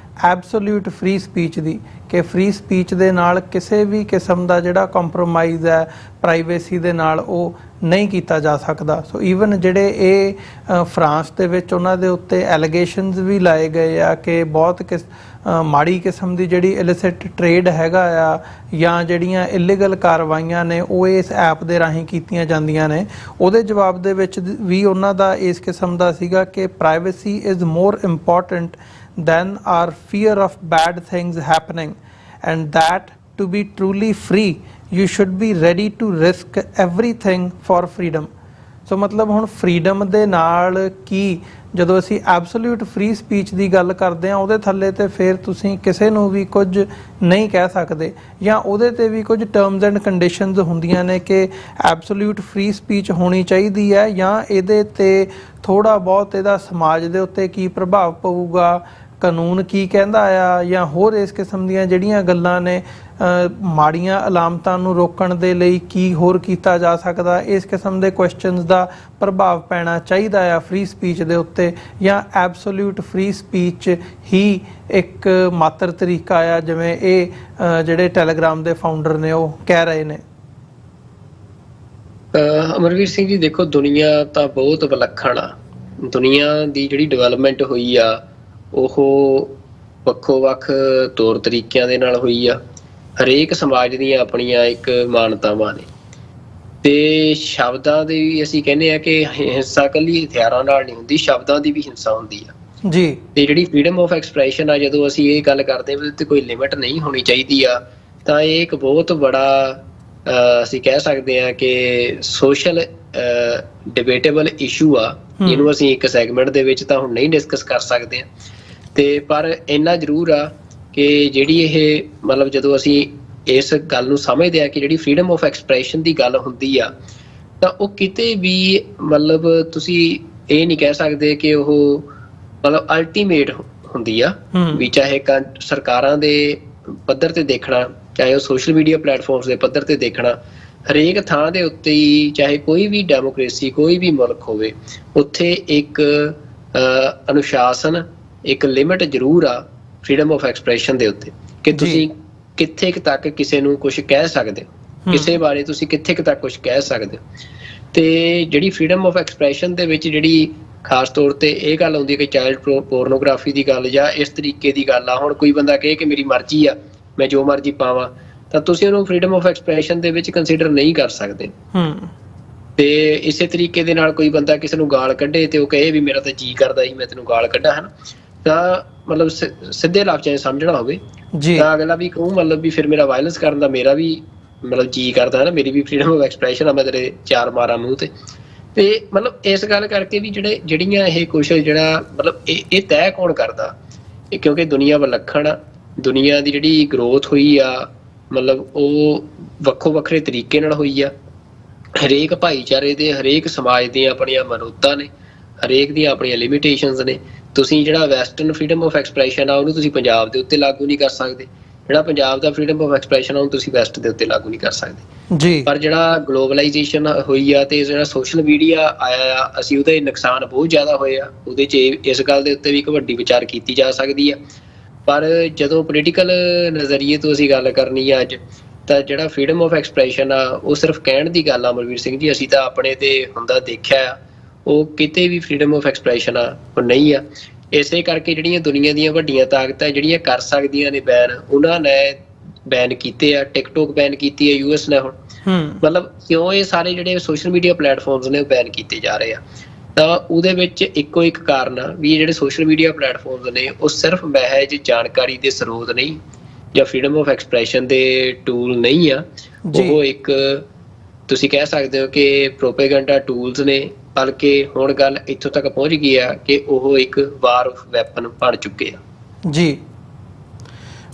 ਐਬਸੋਲਿਊਟ ਫ੍ਰੀ ਸਪੀਚ ਦੀ, ਕਿ ਫ੍ਰੀ ਸਪੀਚ ਦੇ ਨਾਲ ਕਿਸੇ ਵੀ ਕਿਸਮ ਦਾ ਜਿਹੜਾ ਕੰਪਰੋਮਾਈਜ਼ ਹੈ ਪ੍ਰਾਈਵੇਸੀ ਦੇ ਨਾਲ ਉਹ ਨਹੀਂ ਕੀਤਾ ਜਾ ਸਕਦਾ। ਸੋ ਈਵਨ ਜਿਹੜੇ ਇਹ ਫਰਾਂਸ ਦੇ ਵਿੱਚ ਉਹਨਾਂ ਦੇ ਉੱਤੇ ਐਲੀਗੇਸ਼ਨਸ ਵੀ ਲਾਏ ਗਏ ਆ ਕਿ ਬਹੁਤ ਮਾੜੀ ਕਿਸਮ ਦੀ ਜਿਹੜੀ ਇਲਿਸਿਟ ਟ੍ਰੇਡ ਹੈਗਾ ਆ ਜਾਂ ਜਿਹੜੀਆਂ ਇਲੀਗਲ ਕਾਰਵਾਈਆਂ ਨੇ ਉਹ ਇਸ ਐਪ ਦੇ ਰਾਹੀਂ ਕੀਤੀਆਂ ਜਾਂਦੀਆਂ ਨੇ। ਉਹਦੇ ਜਵਾਬ ਦੇ ਵਿੱਚ ਵੀ ਉਹਨਾਂ ਦਾ ਇਸ ਕਿਸਮ ਦਾ ਸੀਗਾ ਕਿ privacy is more important than our fear of bad things happening, and that to be truly free you should be ready to risk everything for freedom। ਸੋ ਮਤਲਬ ਹੁਣ ਫਰੀडम ਦੇ ਨਾਲ ਕੀ, ਜਦੋਂ ਅਸੀਂ ਐਬਸੋਲਿਊਟ ਫ੍ਰੀ ਸਪੀਚ ਦੀ ਗੱਲ ਕਰਦੇ ਹਾਂ ਉਹਦੇ ਥੱਲੇ ਤੇ ਫਿਰ ਤੁਸੀਂ ਕਿਸੇ ਨੂੰ ਵੀ ਕੁਝ ਨਹੀਂ ਕਹਿ ਸਕਦੇ, ਜਾਂ ਉਹਦੇ ਤੇ ਵੀ ਕੁਝ ਟਰਮਸ ਐਂਡ ਕੰਡੀਸ਼ਨਸ ਹੁੰਦੀਆਂ ਨੇ ਕਿ ਐਬਸੋਲਿਊਟ ਫ੍ਰੀ ਸਪੀਚ ਹੋਣੀ ਚਾਹੀਦੀ ਹੈ, ਜਾਂ ਇਹਦੇ ਤੇ ਥੋੜ੍ਹਾ ਬਹੁਤ ਇਹਦਾ ਸਮਾਜ ਦੇ ਉੱਤੇ ਕੀ ਪ੍ਰਭਾਵ ਪਊਗਾ, ਕਾਨੂੰਨ ਕੀ ਕਹਿੰਦਾ ਆ, ਜਾਂ ਹੋਰ ਇਸ ਕਿਸਮ ਦੀਆਂ ਜਿਹੜੀਆਂ ਗੱਲਾਂ ਨੇ ਮਾੜੀਆਂ ਅਲਾਮਤਾਂ ਨੂੰ ਰੋਕਣ ਦੇ ਲਈ ਕੀ ਹੋਰ ਕੀਤਾ ਜਾ ਸਕਦਾ, ਇਸ ਕਿਸਮ ਦੇ ਕੁਐਸਚਨਸ ਦਾ ਪ੍ਰਭਾਵ ਪੈਣਾ ਚਾਹੀਦਾ ਆ ਫ੍ਰੀ ਸਪੀਚ ਦੇ ਉੱਤੇ, ਜਾਂ ਐਬਸੋਲਿਊਟ ਫ੍ਰੀ ਸਪੀਚ ਹੀ ਇੱਕ ਮਾਤਰ ਤਰੀਕਾ ਆ ਜਿਵੇਂ ਇਹ ਜਿਹੜੇ ਟੈਲੀਗ੍ਰਾਮ ਦੇ ਫਾਊਂਡਰ ਨੇ ਉਹ ਕਹਿ ਰਹੇ ਨੇ।
ਅਮਰਵੀਰ ਸਿੰਘ ਜੀ ਦੇਖੋ, ਦੁਨੀਆ ਤਾਂ ਬਹੁਤ ਵਿਲੱਖਣ ਆ। ਦੁਨੀਆ ਦੀ ਜਿਹੜੀ ਡਿਵੈਲਪਮੈਂਟ ਹੋਈ ਆ ਉਹ ਵੱਖੋ ਵੱਖ ਤੌਰ ਤਰੀਕਿਆਂ ਦੇ ਨਾਲ ਹੋਈ ਆ। ਹਰੇਕ ਸਮਾਜ ਦੀਆਂ ਆਪਣੀਆਂ ਇੱਕ ਮਾਨਤਾਵਾਂ ਨੇ, ਤੇ ਸ਼ਬਦਾਂ ਦੀ ਵੀ ਅਸੀਂ ਕਹਿੰਦੇ ਆ ਕਿ ਹਿੰਸਾ ਇਕੱਲੀ ਹਥਿਆਰਾਂ ਨਾਲ ਨਹੀਂ ਹੁੰਦੀ, ਸ਼ਬਦਾਂ ਦੀ ਵੀ ਹਿੰਸਾ ਹੁੰਦੀ ਆ ਜੀ। ਤੇ ਜਿਹੜੀ ਫਰੀडम ਆਫ ਐਕਸਪ੍ਰੈਸ਼ਨ ਆ, ਜਦੋਂ ਅਸੀਂ ਇਹ ਗੱਲ ਕਰਦੇ ਹਾਂ ਤੇ ਕੋਈ ਲਿਮਿਟ ਨਹੀਂ ਹੋਣੀ ਚਾਹੀਦੀ ਆ, ਤਾਂ ਇਹ ਇੱਕ ਬਹੁਤ ਬੜਾ ਅਸੀਂ ਕਹਿ ਸਕਦੇ ਹਾਂ ਕਿ ਸੋਸ਼ਲ ਡਿਬੇਟੇਬਲ ਇਸ਼ੂ ਆ, ਜਿਹਨੂੰ ਅਸੀਂ ਇੱਕ ਸੈਗਮੈਂਟ ਦੇ ਵਿੱਚ ਤਾਂ ਹੁਣ ਨਹੀਂ ਡਿਸਕਸ ਕਰ ਸਕਦੇ। ਤੇ ਪਰ ਇੰਨਾ ਜ਼ਰੂਰ ਆ ਕਿ ਜਿਹੜੀ ਇਹ ਮਤਲਬ ਜਦੋਂ ਅਸੀਂ ਇਸ ਗੱਲ ਨੂੰ ਸਮਝਦੇ ਆ ਕਿ ਜਿਹੜੀ ਫਰੀडम ਆਫ ਐਕਸਪ੍ਰੈਸ਼ਨ ਦੀ ਗੱਲ ਹੁੰਦੀ ਆ, ਤਾਂ ਉਹ ਕਿਤੇ ਵੀ ਮਤਲਬ ਤੁਸੀਂ ਇਹ ਨਹੀਂ ਕਹਿ ਸਕਦੇ ਕਿ ਉਹ ਮਤਲਬ ਅਲਟੀਮੇਟ ਹੁੰਦੀ ਆ ਵੀ, ਚਾਹੇ ਸਰਕਾਰਾਂ ਦੇ ਪੱਧਰ ਤੇ ਦੇਖਣਾ, ਚਾਹੇ ਉਹ ਸੋਸ਼ਲ ਮੀਡੀਆ ਪਲੇਟਫਾਰਮਸ ਦੇ ਪੱਧਰ ਤੇ ਦੇਖਣਾ, ਹਰੇਕ ਥਾਂ ਦੇ ਉੱਤੇ ਹੀ, ਚਾਹੇ ਕੋਈ ਵੀ ਡੈਮੋਕ੍ਰੇਸੀ ਕੋਈ ਵੀ ਮੁਲਕ ਹੋਵੇ, ਉੱਥੇ ਇੱਕ ਅਨੁਸ਼ਾਸਨ, ਇੱਕ ਲਿਮਿਟ ਜ਼ਰੂਰ ਆ ਫਰੀडम ਆਫ ਐਕਸਪ੍ਰੈਸ਼ਨ ਦੇ ਉੱਤੇ, ਕਿ ਤੁਸੀਂ ਕਿੱਥੇ ਤੱਕ ਕਿਸੇ ਨੂੰ ਕੁਝ ਕਹਿ ਸਕਦੇ ਹੋ। ਕਿਸੇ ਬਾਰੇ ਤੁਸੀਂ ਕਿੱਥੇ ਕੁ ਤੱਕ ਕੁਝ ਕਹਿ ਸਕਦੇ ਹੋ। ਤੇ ਜਿਹੜੀ ਫਰੀडम ਆਫ ਐਕਸਪ੍ਰੈਸ਼ਨ ਦੇ ਵਿੱਚ ਜਿਹੜੀ ਖਾਸ ਤੌਰ ਤੇ ਇਹ ਗੱਲ ਆਉਂਦੀ ਹੈ ਕਿ ਚਾਈਲਡ ਪੋਰਨੋਗ੍ਰਾਫੀ ਦੀ ਗੱਲ ਜਾਂ ਇਸ ਤਰੀਕੇ ਦੀ ਗੱਲ ਆ, ਹੁਣ ਕੋਈ ਬੰਦਾ ਕਹੇ ਕਿ ਮੇਰੀ ਮਰਜ਼ੀ ਆ, ਮੈਂ ਜੋ ਮਰਜ਼ੀ ਪਾਵਾਂ, ਤਾਂ ਤੁਸੀਂ ਉਹਨੂੰ ਫਰੀडम ਆਫ ਐਕਸਪ੍ਰੈਸ਼ਨ ਦੇ ਵਿੱਚ ਕੰਸੀਡਰ ਨਹੀਂ ਕਰ ਸਕਦੇ। ਤੇ ਇਸੇ ਤਰੀਕੇ ਦੇ ਨਾਲ ਕੋਈ ਬੰਦਾ ਕਿਸੇ ਨੂੰ ਗਾਲ ਕੱਢੇ ਤੇ ਉਹ ਕਹੇ ਵੀ ਮੇਰਾ ਤਾਂ ਜੀ ਕਰਦਾ ਸੀ ਮੈਂ ਤੈਨੂੰ ਗਾਲ ਕੱਢਾਂ, ਹਨ, ਤਾਂ ਮਤਲਬ ਸਿੱਧੇ ਲਫ਼ਜ਼ਾਂ 'ਚ ਸਮਝਣਾ ਹੋਵੇ ਤਾਂ ਅਗਲਾ ਵੀ ਕਹੂੰ ਮਤਲਬ ਵੀ ਫਿਰ ਮੇਰਾ ਵਾਇਲੈਂਸ ਕਰਨ ਦਾ ਮੇਰਾ ਵੀ ਮਤਲਬ ਜੀ ਕਰਦਾ ਹੈ ਨਾ, ਮੇਰੀ ਵੀ ਫਰੀडम ਆਫ ਐਕਸਪ੍ਰੈਸ਼ਨ ਆ, ਮੈਂ ਤੇਰੇ ਚਾਰ ਮਾਰਾਂ ਮੂੰਹ ਤੇ ਮਤਲਬ ਇਸ ਗੱਲ ਕਰਕੇ ਵੀ ਜਿਹੜੀਆਂ ਇਹ ਕੁਛ ਜਿਹੜਾ ਮਤਲਬ ਇਹ ਤੈਅ ਕੌਣ ਕਰਦਾ, ਕਿਉਂਕਿ ਦੁਨੀਆ ਵਿਲੱਖਣ ਆ, ਦੁਨੀਆ ਦੀ ਜਿਹੜੀ ਗਰੋਥ ਹੋਈ ਆ ਮਤਲਬ ਉਹ ਵੱਖੋ ਵੱਖਰੇ ਤਰੀਕੇ ਨਾਲ ਹੋਈ ਆ। ਹਰੇਕ ਭਾਈਚਾਰੇ ਦੇ ਹਰੇਕ ਸਮਾਜ ਦੀਆਂ ਆਪਣੀਆਂ ਮਨੌਤਾਂ ਨੇ, ਹਰੇਕ ਦੀਆਂ ਆਪਣੀਆਂ ਲਿਮਿਟੇਸ਼ਨਸ ਨੇ। ਤੁਸੀਂ ਜਿਹੜਾ ਵੈਸਟਰਨ ਫਰੀडम ਆਫ ਐਕਸਪ੍ਰੈਸ਼ਨ ਆ ਉਹਨੂੰ ਤੁਸੀਂ ਪੰਜਾਬ ਦੇ ਉੱਤੇ ਲਾਗੂ ਨਹੀਂ ਕਰ ਸਕਦੇ, ਜਿਹੜਾ ਪੰਜਾਬ ਦਾ ਫਰੀडम ਆਫ ਐਕਸਪ੍ਰੈਸ਼ਨ ਆ ਉਹਨੂੰ ਤੁਸੀਂ ਵੈਸਟ ਦੇ ਉੱਤੇ ਲਾਗੂ ਨਹੀਂ ਕਰ ਸਕਦੇ ਜੀ। ਪਰ ਜਿਹੜਾ ਗਲੋਬਲਾਈਜੇਸ਼ਨ ਹੋਈ ਆ ਤੇ ਜਿਹੜਾ ਸੋਸ਼ਲ ਮੀਡੀਆ ਆਇਆ ਆ, ਅਸੀਂ ਉਹਦੇ ਨੁਕਸਾਨ ਬਹੁਤ ਜ਼ਿਆਦਾ ਹੋਏ ਆ, ਉਹਦੇ 'ਚ ਇਸ ਗੱਲ ਦੇ ਉੱਤੇ ਵੀ ਇੱਕ ਵੱਡੀ ਵਿਚਾਰ ਕੀਤੀ ਜਾ ਸਕਦੀ ਆ। ਪਰ ਜਦੋਂ ਪੋਲੀਟੀਕਲ ਨਜ਼ਰੀਏ ਤੋਂ ਅਸੀਂ ਗੱਲ ਕਰਨੀ ਆ ਅੱਜ, ਤਾਂ ਜਿਹੜਾ ਫਰੀडम ਆਫ ਐਕਸਪ੍ਰੈਸ਼ਨ ਆ ਉਹ ਸਿਰਫ ਕਹਿਣ ਦੀ ਗੱਲ ਆ ਅਮਰਵੀਰ ਸਿੰਘ ਜੀ, ਅਸੀਂ ਤਾਂ ਆਪਣੇ ਤੇ ਹੁੰਦਾ ਦੇਖਿਆ ਆ, ਉਹ ਕਿਤੇ ਵੀ ਫਰੀडम ਆਫ ਐਕਸਪ੍ਰੈਸ਼ਨ ਆ ਉਹ ਨਹੀਂ ਆ। ਇਸੇ ਕਰਕੇ ਜਿਹੜੀਆਂ ਦੁਨੀਆ ਦੀਆਂ ਵੱਡੀਆਂ ਤਾਕਤਾਂ ਜਿਹੜੀਆਂ ਕਰ ਸਕਦੀਆਂ ਨੇ ਬੈਨ, ਉਹਨਾਂ ਨੇ ਬੈਨ ਕੀਤੇ ਆ। ਟਿਕਟੋਕ ਬੈਨ ਕੀਤੀ ਹੈ US ਨੇ ਹੁਣ, ਮਤਲਬ ਕਿਉਂ ਇਹ ਸਾਰੇ ਜਿਹੜੇ ਸੋਸ਼ਲ ਮੀਡੀਆ ਪਲੇਟਫਾਰਮਸ ਨੇ ਉਹ ਬੈਨ ਕੀਤੇ ਜਾ ਰਹੇ ਆ, ਤਾਂ ਉਹਦੇ ਵਿੱਚ ਇੱਕੋ ਇੱਕ ਕਾਰਨ ਆ ਵੀ ਜਿਹੜੇ ਸੋਸ਼ਲ ਮੀਡੀਆ ਪਲੇਟਫਾਰਮਸ ਨੇ ਉਹ ਸਿਰਫ ਮਹਿਜ ਜਾਣਕਾਰੀ ਦੇ ਸਰੋਤ ਨਹੀਂ ਜਾਂ ਫਰੀडम ਆਫ ਐਕਸਪ੍ਰੈਸ਼ਨ ਦੇ ਟੂਲ ਨਹੀਂ ਆ, ਉਹ ਇੱਕ ਤੁਸੀਂ ਕਹਿ ਸਕਦੇ ਹੋ ਕਿ ਪ੍ਰੋਪੇਗੈਂਡਾ ਟੂਲਸ ਨੇ, ਬਲਕਿ ਹੁਣ ਗੱਲ ਇੱਥੋਂ ਤੱਕ ਪਹੁੰਚ ਗਈ ਆ ਕਿ ਉਹ ਇੱਕ ਵਾਰ ਵੈਪਨ ਬਣ ਚੁੱਕੇ ਆ ਜੀ।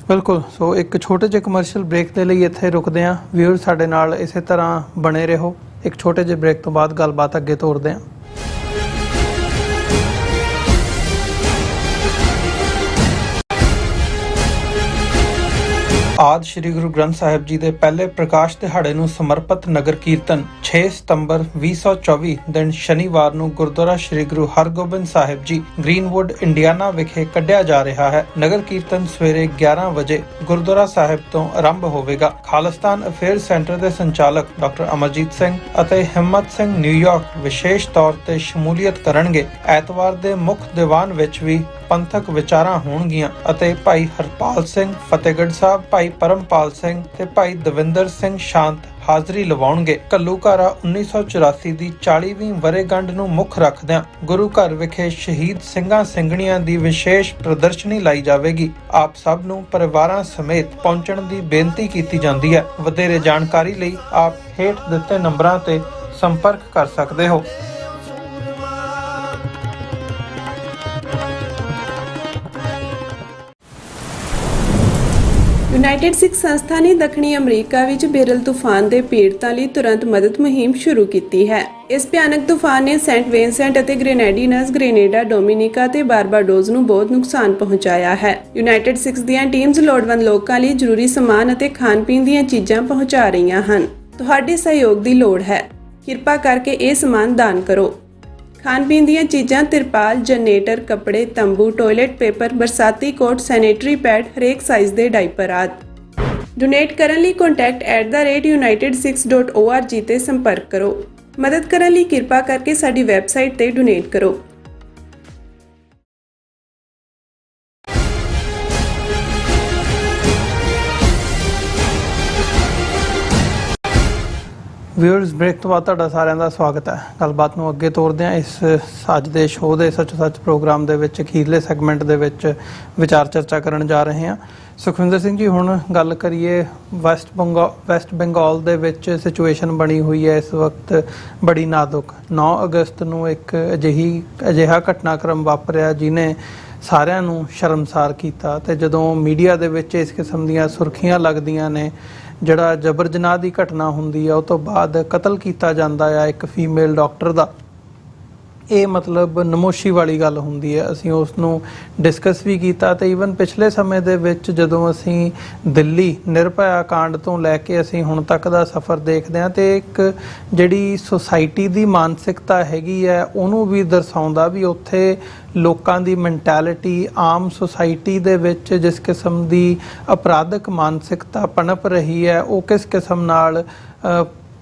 ਬਿਲਕੁਲ। ਸੋ ਇੱਕ ਛੋਟੇ ਜਿਹੇ ਕਮਰਸ਼ੀਅਲ ਬ੍ਰੇਕ ਦੇ ਲਈ ਇੱਥੇ ਰੁਕਦੇ ਹਾਂ। ਵਿਊਅਰ ਸਾਡੇ ਨਾਲ ਇਸੇ ਤਰ੍ਹਾਂ ਬਣੇ ਰਹੋ, ਇੱਕ ਛੋਟੇ ਜਿਹੇ ਬ੍ਰੇਕ ਤੋਂ ਬਾਅਦ ਗੱਲਬਾਤ ਅੱਗੇ ਤੋਰਦੇ ਹਾਂ। ਆਦਿ ਸ਼੍ਰੀ ਗੁਰੂ ਗ੍ਰੰਥ ਸਾਹਿਬ ਜੀ ਦੇ ਪਹਿਲੇ ਪ੍ਰਕਾਸ਼ ਦਿਹਾੜੇ ਨੂੰ ਸਮਰਪਿਤ ਨਗਰ ਕੀਰਤਨ 6 ਸਤੰਬਰ 2024 ਦਿਨ ਸ਼ਨੀਵਾਰ ਨੂੰ ਗੁਰਦੁਆਰਾ ਸ਼੍ਰੀ ਗੁਰੂ ਹਰਗੋਬਿੰਦ ਸਾਹਿਬ ਜੀ ਗ੍ਰੀਨਵੁੱਡ ਇੰਡੀਆਨਾ ਵਿਖੇ ਕੱਢਿਆ ਜਾ ਰਿਹਾ ਹੈ। ਨਗਰ ਕੀਰਤਨ ਸਵੇਰੇ 11 ਵਜੇ ਗੁਰਦੁਆਰਾ ਸਾਹਿਬ ਤੋਂ ਆਰੰਭ ਹੋਵੇਗਾ। ਖਾਲਿਸਤਾਨ ਅਫੇਅਰ ਸੈਂਟਰ ਦੇ ਸੰਚਾਲਕ ਡਾਕਟਰ ਅਮਰਜੀਤ ਸਿੰਘ ਅਤੇ ਹਿੰਮਤ ਸਿੰਘ ਨਿਊਯਾਰਕ ਵਿਸ਼ੇਸ਼ ਤੌਰ ਤੇ ਸ਼ਮੂਲੀਅਤ ਕਰਨਗੇ। ਐਤਵਾਰ ਦੇ ਮੁੱਖ ਦੀਵਾਨ ਵਿੱਚ ਵੀ ਪੰਥਕ ਵਿਚਾਰਾਂ ਹੋਣਗੀਆਂ ਅਤੇ ਭਾਈ ਹਰਪਾਲ ਸਿੰਘ ਫਤਿਹਗੜ੍ਹ ਸਾਹਿਬ, ਭਾਈ ਪਰਮਪਾਲ ਸਿੰਘ ਤੇ ਭਾਈ ਦਵਿੰਦਰ ਸਿੰਘ ਸ਼ਾਂਤ ਹਾਜ਼ਰੀ ਲਵਾਉਣਗੇ। ਘੱਲੂਘਾਰਾ 1984 ਦੀ 40ਵੀਂ ਵਰ੍ਹੇਗੰਢ ਨੂੰ ਮੁੱਖ ਰੱਖਦਿਆਂ ਗੁਰੂ ਘਰ ਵਿਖੇ ਸ਼ਹੀਦ ਸਿੰਘਾਂ ਸਿੰਘਣੀਆਂ ਦੀ ਵਿਸ਼ੇਸ਼ ਪ੍ਰਦਰਸ਼ਨੀ ਲਾਈ ਜਾਵੇਗੀ। ਆਪ ਸਭ ਨੂੰ ਪਰਿਵਾਰਾਂ ਸਮੇਤ ਪਹੁੰਚਣ ਦੀ ਬੇਨਤੀ ਕੀਤੀ ਜਾਂਦੀ ਹੈ। ਵਧੇਰੇ ਜਾਣਕਾਰੀ ਲਈ ਆਪ ਹੇਠ ਦਿੱਤੇ ਨੰਬਰਾਂ ਤੇ ਸੰਪਰਕ ਕਰ ਸਕਦੇ ਹੋ।
ਯੂਨਾਈਟਿਡ ਸਿੱਖ ਸੰਸਥਾ ਨੇ ਦੱਖਣੀ ਅਮਰੀਕਾ ਵਿੱਚ ਬੇਰਲ ਤੂਫਾਨ ਦੇ ਪੀੜਤਾਂ ਲਈ ਤੁਰੰਤ ਮਦਦ ਮੁਹਿੰਮ ਸ਼ੁਰੂ ਕੀਤੀ ਹੈ। ਇਸ ਭਿਆਨਕ ਤੂਫਾਨ ਨੇ ਸੈਂਟ ਵਿੰਸੈਂਟ ਅਤੇ ਗ੍ਰੇਨੇਡੀਨਸ, ਗ੍ਰੇਨੇਡਾ, ਡੋਮਿਨਿਕਾ ਤੇ ਬਾਰਬਾਡੋਸ ਨੂੰ ਬਹੁਤ ਨੁਕਸਾਨ ਪਹੁੰਚਾਇਆ ਹੈ। ਯੂਨਾਈਟਿਡ ਸਿੱਖ ਦੀਆਂ ਟੀਮਸ ਲੋੜਵੰਦ ਲੋਕਾਂ ਲਈ ਜ਼ਰੂਰੀ ਸਮਾਨ ਅਤੇ ਖਾਣ-ਪੀਣ ਦੀਆਂ ਚੀਜ਼ਾਂ ਪਹੁੰਚਾ ਰਹੀਆਂ ਹਨ। ਤੁਹਾਡੇ ਸਹਿਯੋਗ ਦੀ ਲੋੜ ਹੈ। ਕਿਰਪਾ ਕਰਕੇ ਇਹ ਸਮਾਨ ਦਾਨ ਕਰੋ। ਖਾਣ-ਪੀਣ ਦੀਆਂ ਚੀਜ਼ਾਂ, ਤਿਰਪਾਲ, ਜਨਰੇਟਰ, ਕੱਪੜੇ, ਤੰਬੂ, ਟਾਇਲਟ ਪੇਪਰ, ਬਰਸਾਤੀ ਕੋਟ, ਸੈਨੇਟਰੀ ਪੈਡ, ਹਰੇਕ ਸਾਈਜ਼ ਦੇ ਡਾਈਪਰ ਆਦਿ। ਡੋਨੇਟ ਕਰਨ ਲਈ contact@united6.org ਤੇ ਸੰਪਰਕ ਕਰੋ। ਮਦਦ ਕਰਨ ਲਈ ਕਿਰਪਾ ਕਰਕੇ ਸਾਡੀ ਵੈਬਸਾਈਟ ਤੇ ਡੋਨੇਟ ਕਰੋ।
ਵਿਊਅਰਸ, ਬ੍ਰੇਕ ਤੋਂ ਬਾਅਦ ਤੁਹਾਡਾ ਸਾਰਿਆਂ ਦਾ ਸਵਾਗਤ ਹੈ। ਗੱਲਬਾਤ ਨੂੰ ਅੱਗੇ ਤੋਰਦੇ ਹਾਂ। ਇਸ ਅੱਜ ਦੇ ਸ਼ੋਅ ਦੇ ਸੱਚ ਪ੍ਰੋਗਰਾਮ ਦੇ ਵਿੱਚ ਅਖੀਰਲੇ ਸੈਗਮੈਂਟ ਦੇ ਵਿੱਚ ਵਿਚਾਰ ਚਰਚਾ ਕਰਨ ਜਾ ਰਹੇ ਹਾਂ। ਸੁਖਵਿੰਦਰ ਸਿੰਘ ਜੀ, ਹੁਣ ਗੱਲ ਕਰੀਏ ਵੈਸਟ ਬੰਗਾਲ ਦੇ ਵਿੱਚ ਸਿਚੁਏਸ਼ਨ ਬਣੀ ਹੋਈ ਹੈ ਇਸ ਵਕਤ ਬੜੀ ਨਾਜ਼ੁਕ। 9 ਅਗਸਤ ਨੂੰ ਇੱਕ ਅਜਿਹਾ ਘਟਨਾਕ੍ਰਮ ਵਾਪਰਿਆ ਜਿਹਨੇ ਸਾਰਿਆਂ ਨੂੰ ਸ਼ਰਮਸਾਰ ਕੀਤਾ, ਤੇ ਜਦੋਂ ਮੀਡੀਆ ਦੇ ਵਿੱਚ ਇਸ ਕਿਸਮ ਦੀਆਂ ਸੁਰਖੀਆਂ ਲੱਗਦੀਆਂ ਨੇ, ਜਿਹੜਾ ਜਬਰ ਜਨਾਹ ਦੀ ਘਟਨਾ ਹੁੰਦੀ ਆ, ਉਹ ਤੋਂ ਬਾਅਦ ਕਤਲ ਕੀਤਾ ਜਾਂਦਾ ਆ ਇੱਕ ਫੀਮੇਲ ਡਾਕਟਰ ਦਾ, ਇਹ ਮਤਲਬ ਨਮੋਸ਼ੀ ਵਾਲੀ ਗੱਲ ਹੁੰਦੀ ਹੈ। ਅਸੀਂ ਉਸ ਨੂੰ ਡਿਸਕਸ ਵੀ ਕੀਤਾ ਤੇ ਈਵਨ ਪਿਛਲੇ ਸਮੇਂ ਦੇ ਵਿੱਚ ਜਦੋਂ ਅਸੀਂ ਦਿੱਲੀ ਨਿਰਭਇਆ ਕਾਂਡ ਤੋਂ ਲੈ ਕੇ ਅਸੀਂ ਹੁਣ ਤੱਕ ਦਾ ਸਫ਼ਰ ਦੇਖਦੇ ਹਾਂ ਤੇ ਇੱਕ ਜਿਹੜੀ ਸੁਸਾਇਟੀ ਦੀ ਮਾਨਸਿਕਤਾ ਹੈਗੀ ਹੈ ਉਹਨੂੰ ਵੀ ਦਰਸਾਉਂਦਾ ਵੀ ਉੱਥੇ ਲੋਕਾਂ ਦੀ ਮੈਂਟੈਲਿਟੀ, ਆਮ ਸੁਸਾਇਟੀ ਦੇ ਵਿੱਚ ਜਿਸ ਕਿਸਮ ਦੀ ਅਪਰਾਧਕ ਮਾਨਸਿਕਤਾ ਪਨਪ ਰਹੀ ਹੈ ਉਹ ਕਿਸ ਕਿਸਮ ਨਾਲ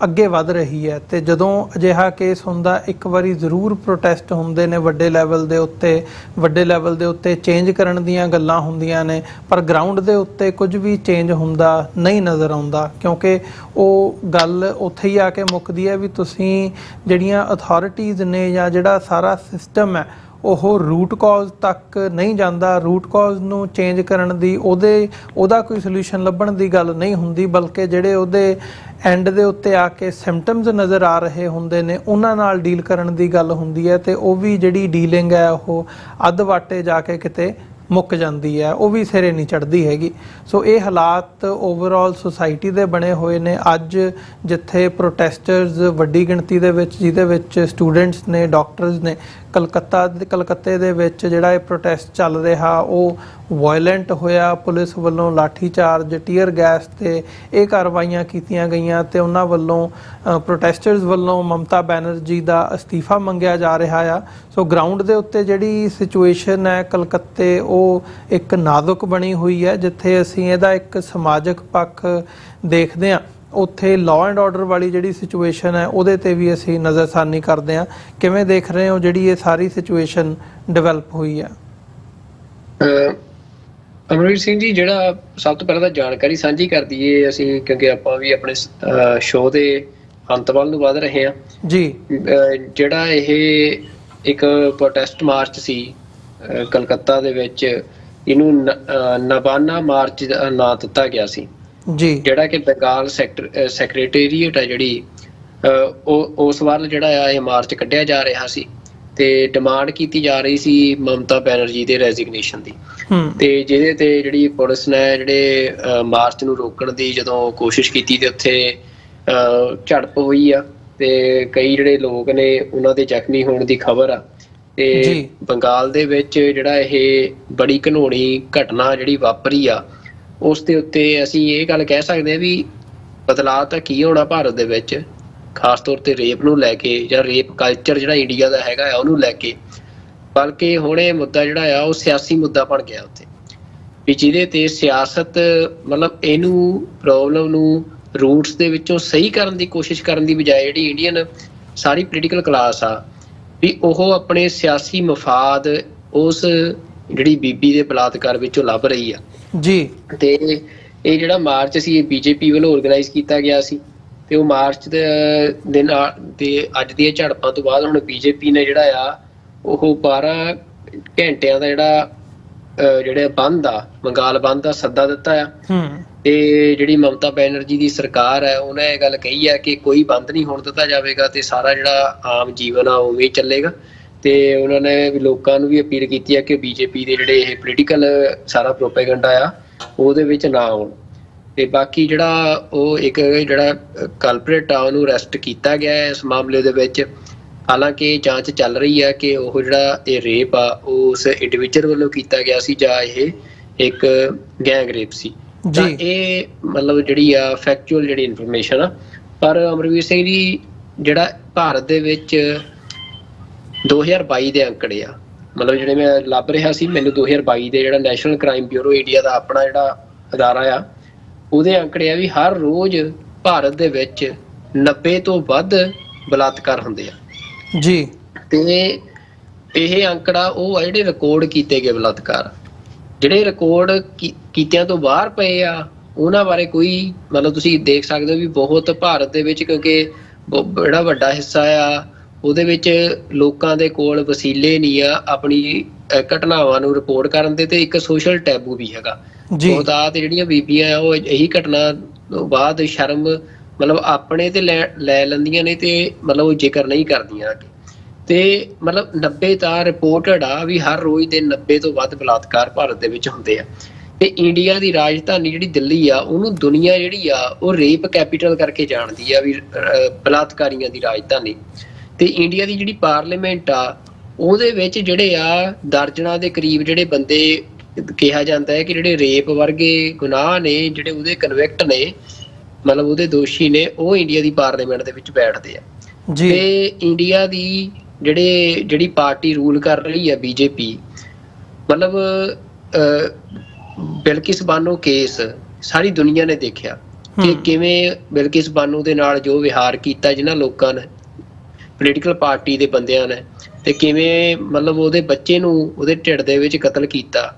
ਅੱਗੇ ਵਧ ਰਹੀ ਹੈ। ਤੇ ਜਦੋਂ ਅਜਿਹਾ ਕੇਸ ਹੁੰਦਾ ਇੱਕ ਵਾਰੀ ਜ਼ਰੂਰ ਪ੍ਰੋਟੈਸਟ ਹੁੰਦੇ ਨੇ ਵੱਡੇ ਲੈਵਲ ਦੇ ਉੱਤੇ ਚੇਂਜ ਕਰਨ ਦੀਆਂ ਗੱਲਾਂ ਹੁੰਦੀਆਂ ਨੇ, ਪਰ ਗਰਾਊਂਡ ਦੇ ਉੱਤੇ ਕੁਝ ਵੀ ਚੇਂਜ ਹੁੰਦਾ ਨਹੀਂ ਨਜ਼ਰ ਆਉਂਦਾ ਕਿਉਂਕਿ ਉਹ ਗੱਲ ਉੱਥੇ ਹੀ ਆ ਕੇ ਮੁੱਕਦੀ ਹੈ ਵੀ ਤੁਸੀਂ ਜਿਹੜੀਆਂ ਅਥਾਰਟੀਜ਼ ਨੇ ਜਾਂ ਜਿਹੜਾ ਸਾਰਾ ਸਿਸਟਮ ਹੈ ਉਹ ਰੂਟ ਕਾਜ਼ ਤੱਕ ਨਹੀਂ ਜਾਂਦਾ। ਰੂਟ ਕਾਜ਼ ਨੂੰ ਚੇਂਜ ਕਰਨ ਦੀ ਉਹਦਾ ਕੋਈ ਸੋਲੂਸ਼ਨ ਲੱਭਣ ਦੀ ਗੱਲ ਨਹੀਂ ਹੁੰਦੀ, ਬਲਕਿ ਜਿਹੜੇ ਉਹਦੇ ਐਂਡ ਦੇ ਉੱਤੇ ਆ ਕੇ ਸਿੰਪਟਮਸ ਨਜ਼ਰ ਆ ਰਹੇ ਹੁੰਦੇ ਨੇ ਉਹਨਾਂ ਨਾਲ ਡੀਲ ਕਰਨ ਦੀ ਗੱਲ ਹੁੰਦੀ ਹੈ ਤੇ ਉਹ ਵੀ ਜਿਹੜੀ ਡੀਲਿੰਗ ਹੈ ਉਹ ਅੱਧ ਵਾਟੇ ਜਾ ਕੇ ਕਿਤੇ ਮੁੱਕ ਜਾਂਦੀ ਹੈ, ਉਹ ਵੀ ਸਿਰੇ ਨਹੀਂ ਚੜ੍ਹਦੀ ਹੈਗੀ। ਸੋ ਇਹ ਹਾਲਾਤ ਓਵਰਆਲ ਸੁਸਾਇਟੀ ਦੇ ਬਣੇ ਹੋਏ ਨੇ। ਅੱਜ ਜਿੱਥੇ ਪ੍ਰੋਟੈਸਟਰਸ ਵੱਡੀ ਗਿਣਤੀ ਦੇ ਵਿੱਚ, ਜਿਹਦੇ ਵਿੱਚ ਸਟੂਡੈਂਟਸ ਨੇ, ਡਾਕਟਰਸ ਨੇ, ਕਲਕੱਤੇ ਦੇ ਵਿੱਚ ਜਿਹੜਾ ਇਹ ਪ੍ਰੋਟੈਸਟ ਚੱਲ ਰਿਹਾ ਉਹ ਵਾਇਲੈਂਟ ਹੋਇਆ। ਪੁਲਿਸ ਵੱਲੋਂ ਲਾਠੀ ਚਾਰਜ, ਟੀਅਰ ਗੈਸ ਤੇ ਇਹ ਕਾਰਵਾਈਆਂ ਕੀਤੀਆਂ ਗਈਆਂ ਤੇ ਉਹਨਾਂ ਵੱਲੋਂ ਪ੍ਰੋਟੈਸਟਰਸ ਵੱਲੋਂ ਮਮਤਾ ਬੈਨਰਜੀ ਦਾ ਅਸਤੀਫਾ ਮੰਗਿਆ ਜਾ ਰਿਹਾ ਆ। ਸੋ ਗਰਾਊਂਡ ਦੇ ਉੱਤੇ ਜਿਹੜੀ ਸਿਚੁਏਸ਼ਨ ਹੈ ਕਲਕੱਤੇ ਉਹ ਇੱਕ ਨਾਜ਼ੁਕ ਬਣੀ ਹੋਈ ਹੈ। ਜਿੱਥੇ ਅਸੀਂ ਇਹਦਾ ਇੱਕ ਸਮਾਜਿਕ ਪੱਖ ਦੇਖਦੇ ਹਾਂ ਉੱਥੇ ਲਾਅ ਐਂਡ ਆਰਡਰ ਵਾਲੀ ਜਿਹੜੀ ਸਿਚੁਏਸ਼ਨ ਹੈ ਉਹਦੇ ਤੇ ਵੀ ਅਸੀਂ ਨਜ਼ਰਸਾਨੀ ਕਰਦੇ ਹਾਂ। ਕਿਵੇਂ ਦੇਖ ਰਹੇ ਹੋ ਜਿਹੜੀ ਇਹ ਸਾਰੀ ਸਿਚੁਏਸ਼ਨ ਡਿਵੈਲਪ ਹੋਈ ਹੈ?
ਅਮਰਵੀਰ ਸਿੰਘ ਜੀ, ਜਿਹੜਾ ਸਭ ਤੋਂ ਪਹਿਲਾਂ ਤਾਂ ਜਾਣਕਾਰੀ ਸਾਂਝੀ ਕਰ ਦਈਏ ਅਸੀਂ, ਕਿਉਂਕਿ ਆਪਾਂ ਵੀ ਆਪਣੇ ਸ਼ੋਅ ਦੇ ਅੰਤ ਵੱਲ ਨੂੰ ਵਧ ਰਹੇ ਹਾਂ
ਜੀ।
ਜਿਹੜਾ ਇਹ ਇੱਕ ਪ੍ਰੋਟੈਸਟ ਮਾਰਚ ਸੀ ਕਲਕੱਤਾ ਦੇ ਵਿੱਚ, ਇਹਨੂੰ ਨਬਾਨਾ ਮਾਰਚ ਦਾ ਨਾਂ ਦਿੱਤਾ ਗਿਆ ਸੀ
ਜੀ, ਜਿਹੜਾ
ਕਿ ਬੰਗਾਲ ਸੈਕਟਰੀਏਟ ਹੈ ਜਿਹੜੀ ਉਸ ਵੱਲ ਜਿਹੜਾ ਆ ਇਹ ਮਾਰਚ ਕੱਢਿਆ ਜਾ ਰਿਹਾ ਸੀ ਤੇ ਡਿਮਾਂਡ ਕੀਤੀ ਜਾ ਰਹੀ ਸੀ ਮਮਤਾ ਬੈਨਰਜੀ ਦੇ ਰੈਜ਼ਿਗਨੇਸ਼ਨ ਦੀ। ਤੇ ਜਿਹਦੇ ਤੇ ਜਿਹੜੀ ਪੁਲਿਸ ਨੇ ਜਿਹੜੇ ਮਾਰਚ ਨੂੰ ਰੋਕਣ ਦੀ ਜਦੋਂ ਕੋਸ਼ਿਸ਼ ਕੀਤੀ ਤੇ ਉੱਥੇ ਝੜਪ ਹੋਈ ਆ ਤੇ ਕਈ ਜਿਹੜੇ ਲੋਕ ਨੇ ਉਹਨਾਂ ਦੇ ਜ਼ਖਮੀ ਹੋਣ ਦੀ ਖਬਰ ਆ। ਤੇ ਬੰਗਾਲ ਦੇ ਵਿੱਚ ਜਿਹੜਾ ਇਹ ਬੜੀ ਘਿਨੌਣੀ ਘਟਨਾ ਜਿਹੜੀ ਵਾਪਰੀ ਆ ਉਸ ਦੇ ਉੱਤੇ ਅਸੀਂ ਇਹ ਗੱਲ ਕਹਿ ਸਕਦੇ ਹਾਂ ਵੀ ਬਦਲਾਅ ਤਾਂ ਕੀ ਹੋਣਾ ਭਾਰਤ ਦੇ ਵਿੱਚ, ਖਾਸ ਤੌਰ ਤੇ ਰੇਪ ਨੂੰ ਲੈ ਕੇ ਜਾਂ ਰੇਪ ਕਲਚਰ ਜਿਹੜਾ ਇੰਡੀਆ ਦਾ ਹੈਗਾ ਆ ਉਹਨੂੰ ਲੈ ਕੇ, ਬਲਕਿ ਹੁਣ ਇਹ ਮੁੱਦਾ ਜਿਹੜਾ ਆ ਉਹ ਸਿਆਸੀ ਮੁੱਦਾ ਬਣ ਗਿਆ ਉੱਥੇ ਵੀ ਜਿਹਦੇ ਤੇ ਸਿਆਸਤ ਮਤਲਬ ਇਹਨੂੰ ਪ੍ਰੋਬਲਮ ਨੂੰ ਰੂਟਸ ਦੇ ਵਿੱਚੋਂ ਸਹੀ ਕਰਨ ਦੀ ਕੋਸ਼ਿਸ਼ ਕਰਨ ਦੀ ਬਜਾਏ ਜਿਹੜੀ ਇੰਡੀਅਨ ਸਾਰੀ ਪੋਲੀਟੀਕਲ ਕਲਾਸ ਆ ਵੀ ਉਹ ਆਪਣੇ ਸਿਆਸੀ ਮਫਾਦ ਉਸ ਜਿਹੜੀ ਬੀਬੀ ਦੇ ਬਲਾਤਕਾਰ ਵਿੱਚੋਂ ਲੱਭ ਰਹੀ ਆ ਜੀ। ਤੇ ਇਹ ਜਿਹੜਾ ਮਾਰਚ ਸੀ ਇਹ ਬੀਜੇਪੀ ਵੱਲੋਂ ਆਰਗੇਨਾਈਜ਼ ਕੀਤਾ ਗਿਆ ਸੀ ਤੇ ਉਹ ਮਾਰਚ ਦੇ ਨਾਲ ਤੇ ਅੱਜ ਦੀਆਂ ਝੜਪਾਂ ਤੋਂ ਬਾਅਦ ਹੁਣ ਬੀਜੇਪੀ ਨੇ ਜਿਹੜਾ ਆ ਉਹ 12 ਘੰਟਿਆਂ ਦਾ ਜਿਹੜਾ ਬੰਦ ਆ, ਬੰਗਾਲ ਬੰਦ ਦਾ ਸੱਦਾ ਦਿੱਤਾ ਆ। ਤੇ ਜਿਹੜੀ ਮਮਤਾ ਬੈਨਰਜੀ ਦੀ ਸਰਕਾਰ ਹੈ ਉਹਨੇ ਇਹ ਗੱਲ ਕਹੀ ਹੈ ਕਿ ਕੋਈ ਬੰਦ ਨਹੀਂ ਹੋਣ ਦਿੱਤਾ ਜਾਵੇਗਾ ਤੇ ਸਾਰਾ ਜਿਹੜਾ ਆਮ ਜੀਵਨ ਆ ਉਵੇਂ ਚੱਲੇਗਾ। ਤੇ ਉਹਨਾਂ ਨੇ ਲੋਕਾਂ ਨੂੰ ਵੀ ਅਪੀਲ ਕੀਤੀ ਹੈ ਕਿ ਬੀਜੇਪੀ ਦੇ ਜਿਹੜੇ ਇਹ ਪੋਲੀਟੀਕਲ ਸਾਰਾ ਪ੍ਰੋਪੇਗੈਂਡਾ ਆ ਉਹਦੇ ਵਿੱਚ ਨਾ ਆਉਣ। ਤੇ ਬਾਕੀ ਜਿਹੜਾ ਉਹ ਇੱਕ ਜਿਹੜਾ ਕਲਪਰੇਟ ਆ ਉਹਨੂੰ ਅਰੈਸਟ ਕੀਤਾ ਗਿਆ ਹੈ ਇਸ ਮਾਮਲੇ ਦੇ ਵਿੱਚ। ਹਾਲਾਂਕਿ ਜਾਂਚ ਚੱਲ ਰਹੀ ਹੈ ਕਿ ਉਹ ਜਿਹੜਾ ਇਹ ਰੇਪ ਆ ਉਹ ਉਸ ਇੰਡੀਵਿਜੂਅਲ ਵੱਲੋਂ ਕੀਤਾ ਗਿਆ ਸੀ ਜਾਂ ਇਹ ਇੱਕ ਗੈਂਗ ਰੇਪ ਸੀ ਜੀ। ਇਹ ਮਤਲਬ ਜਿਹੜੀ ਆ ਫੈਕਚੁਅਲ ਜਿਹੜੀ ਇਨਫੋਰਮੇਸ਼ਨ ਆ। ਪਰ ਅਮਰਵੀਰ ਸਿੰਘ ਜੀ, ਜਿਹੜਾ ਭਾਰਤ ਦੇ ਵਿੱਚ 2022 ਦੇ ਅੰਕੜੇ ਆ, ਮਤਲਬ ਜਿਹੜੇ ਮੈਂ ਲੱਭ ਰਿਹਾ ਸੀ ਮੈਨੂੰ 2022 ਦੇ ਜਿਹੜਾ ਨੈਸ਼ਨਲ ਕ੍ਰਾਈਮ ਬਿਊਰੋ ਇੰਡੀਆ ਦਾ ਆਪਣਾ ਜਿਹੜਾ ਅਦਾਰਾ ਆ ਉਹਦੇ ਅੰਕੜੇ ਆ ਵੀ ਹਰ ਰੋਜ਼ ਭਾਰਤ ਦੇ ਵਿੱਚ 90 ਤੋਂ ਵੱਧ ਬਲਾਤਕਾਰ ਹੁੰਦੇ ਆ ਜੀ। ਤੇ ਇਹ ਅੰਕੜਾ ਉਹ ਆ ਜਿਹੜੇ ਰਿਕਾਰਡ ਕੀਤੇ ਗਏ ਬਲਾਤਕਾਰ, ਜਿਹੜੇ ਰਿਕਾਰਡ ਕੀਤਿਆਂ ਤੋਂ ਬਾਹਰ ਪਏ ਆ ਉਹਨਾਂ ਬਾਰੇ ਕੋਈ ਮਤਲਬ ਤੁਸੀਂ ਦੇਖ ਸਕਦੇ ਹੋ ਵੀ ਬਹੁਤ ਭਾਰਤ ਦੇ ਵਿੱਚ, ਕਿਉਂਕਿ ਬੜਾ ਵੱਡਾ ਹਿੱਸਾ ਆ ਉਹਦੇ ਵਿੱਚ ਲੋਕਾਂ ਦੇ ਕੋਲ ਵਸੀਲੇ ਨਹੀਂ ਆ ਆਪਣੀ ਘਟਨਾਵਾਂ ਨੂੰ ਰਿਪੋਰਟ ਕਰਨ ਦੇ ਤੇ ਇੱਕ ਸੋਸ਼ਲ ਟੈਬੂ ਵੀ ਹੈਗਾ। ਬਹੁਤਾਤ ਜਿਹੜੀਆਂ ਬੀਬੀਆਂ ਆ ਉਹ ਇਹੀ ਘਟਨਾ ਤੋਂ ਬਾਅਦ ਸ਼ਰਮ ਮਤਲਬ ਆਪਣੇ ਤੇ ਲੈ ਲੈਂਦੀਆਂ ਨੇ ਤੇ ਮਤਲਬ ਉਹ ਜ਼ਿਕਰ ਨਹੀਂ ਕਰਦੀਆਂ ਅੱਗੇ। ਤੇ ਮਤਲਬ 90 ਤਾਂ ਰਿਪੋਰਟਡ ਆ ਵੀ ਹਰ ਰੋਜ਼ ਦੇ 90 ਤੋਂ ਵੱਧ ਬਲਾਤਕਾਰ ਭਾਰਤ ਦੇ ਵਿੱਚ ਹੁੰਦੇ ਆ। ਤੇ ਇੰਡੀਆ ਦੀ ਰਾਜਧਾਨੀ ਜਿਹੜੀ ਦਿੱਲੀ ਆ ਉਹਨੂੰ ਦੁਨੀਆ ਜਿਹੜੀ ਆ ਉਹ ਰੇਪ ਕੈਪੀਟਲ ਕਰਕੇ ਜਾਣਦੀ ਆ ਵੀ ਬਲਾਤਕਾਰੀਆਂ ਦੀ ਰਾਜਧਾਨੀ। ਤੇ ਇੰਡੀਆ ਦੀ ਜਿਹੜੀ ਪਾਰਲੀਮੈਂਟ ਆ ਉਹਦੇ ਵਿੱਚ ਜਿਹੜੇ ਆ ਦਰਜਨਾਂ ਦੇ ਕਰੀਬ ਜਿਹੜੇ ਬੰਦੇ ਕਿਹਾ ਜਾਂਦਾ ਹੈ ਕਿ ਜਿਹੜੇ ਰੇਪ ਵਰਗੇ ਗੁਨਾਹ ਨੇ, ਜਿਹੜੇ ਉਹਦੇ ਕਨਵਿਕਟ ਨੇ, ਮਤਲਬ ਉਹਦੇ ਦੋਸ਼ੀ ਨੇ, ਉਹ ਇੰਡੀਆ ਦੀ ਪਾਰਲੀਮੈਂਟ ਦੇ ਵਿੱਚ ਬੈਠਦੇ ਆ। ਤੇ ਇੰਡੀਆ ਦੀ ਜਿਹੜੀ ਪਾਰਟੀ ਰੂਲ ਕਰ ਰਹੀ ਹੈ ਬੀਜੇਪੀ, ਮਤਲਬ ਬਿਲਕਿਸ ਬਾਨੋ ਕੇਸ ਸਾਰੀ ਦੁਨੀਆ ਨੇ ਦੇਖਿਆ ਕਿ ਕਿਵੇਂ ਬਿਲਕਿਸ ਬਾਨੋ ਦੇ ਨਾਲ ਜੋ ਵਿਹਾਰ ਕੀਤਾ ਜਿਨ੍ਹਾਂ ਲੋਕਾਂ ਨੇ, ਪੋਲੀਟੀਕਲ ਪਾਰਟੀ ਦੇ ਬੰਦਿਆਂ ਨੇ, ਤੇ ਕਿਵੇਂ ਮਤਲਬ ਉਹਦੇ ਬੱਚੇ ਨੂੰ ਉਹਦੇ ਢਿੱਡ ਦੇ ਵਿੱਚ ਕਤਲ ਕੀਤਾ,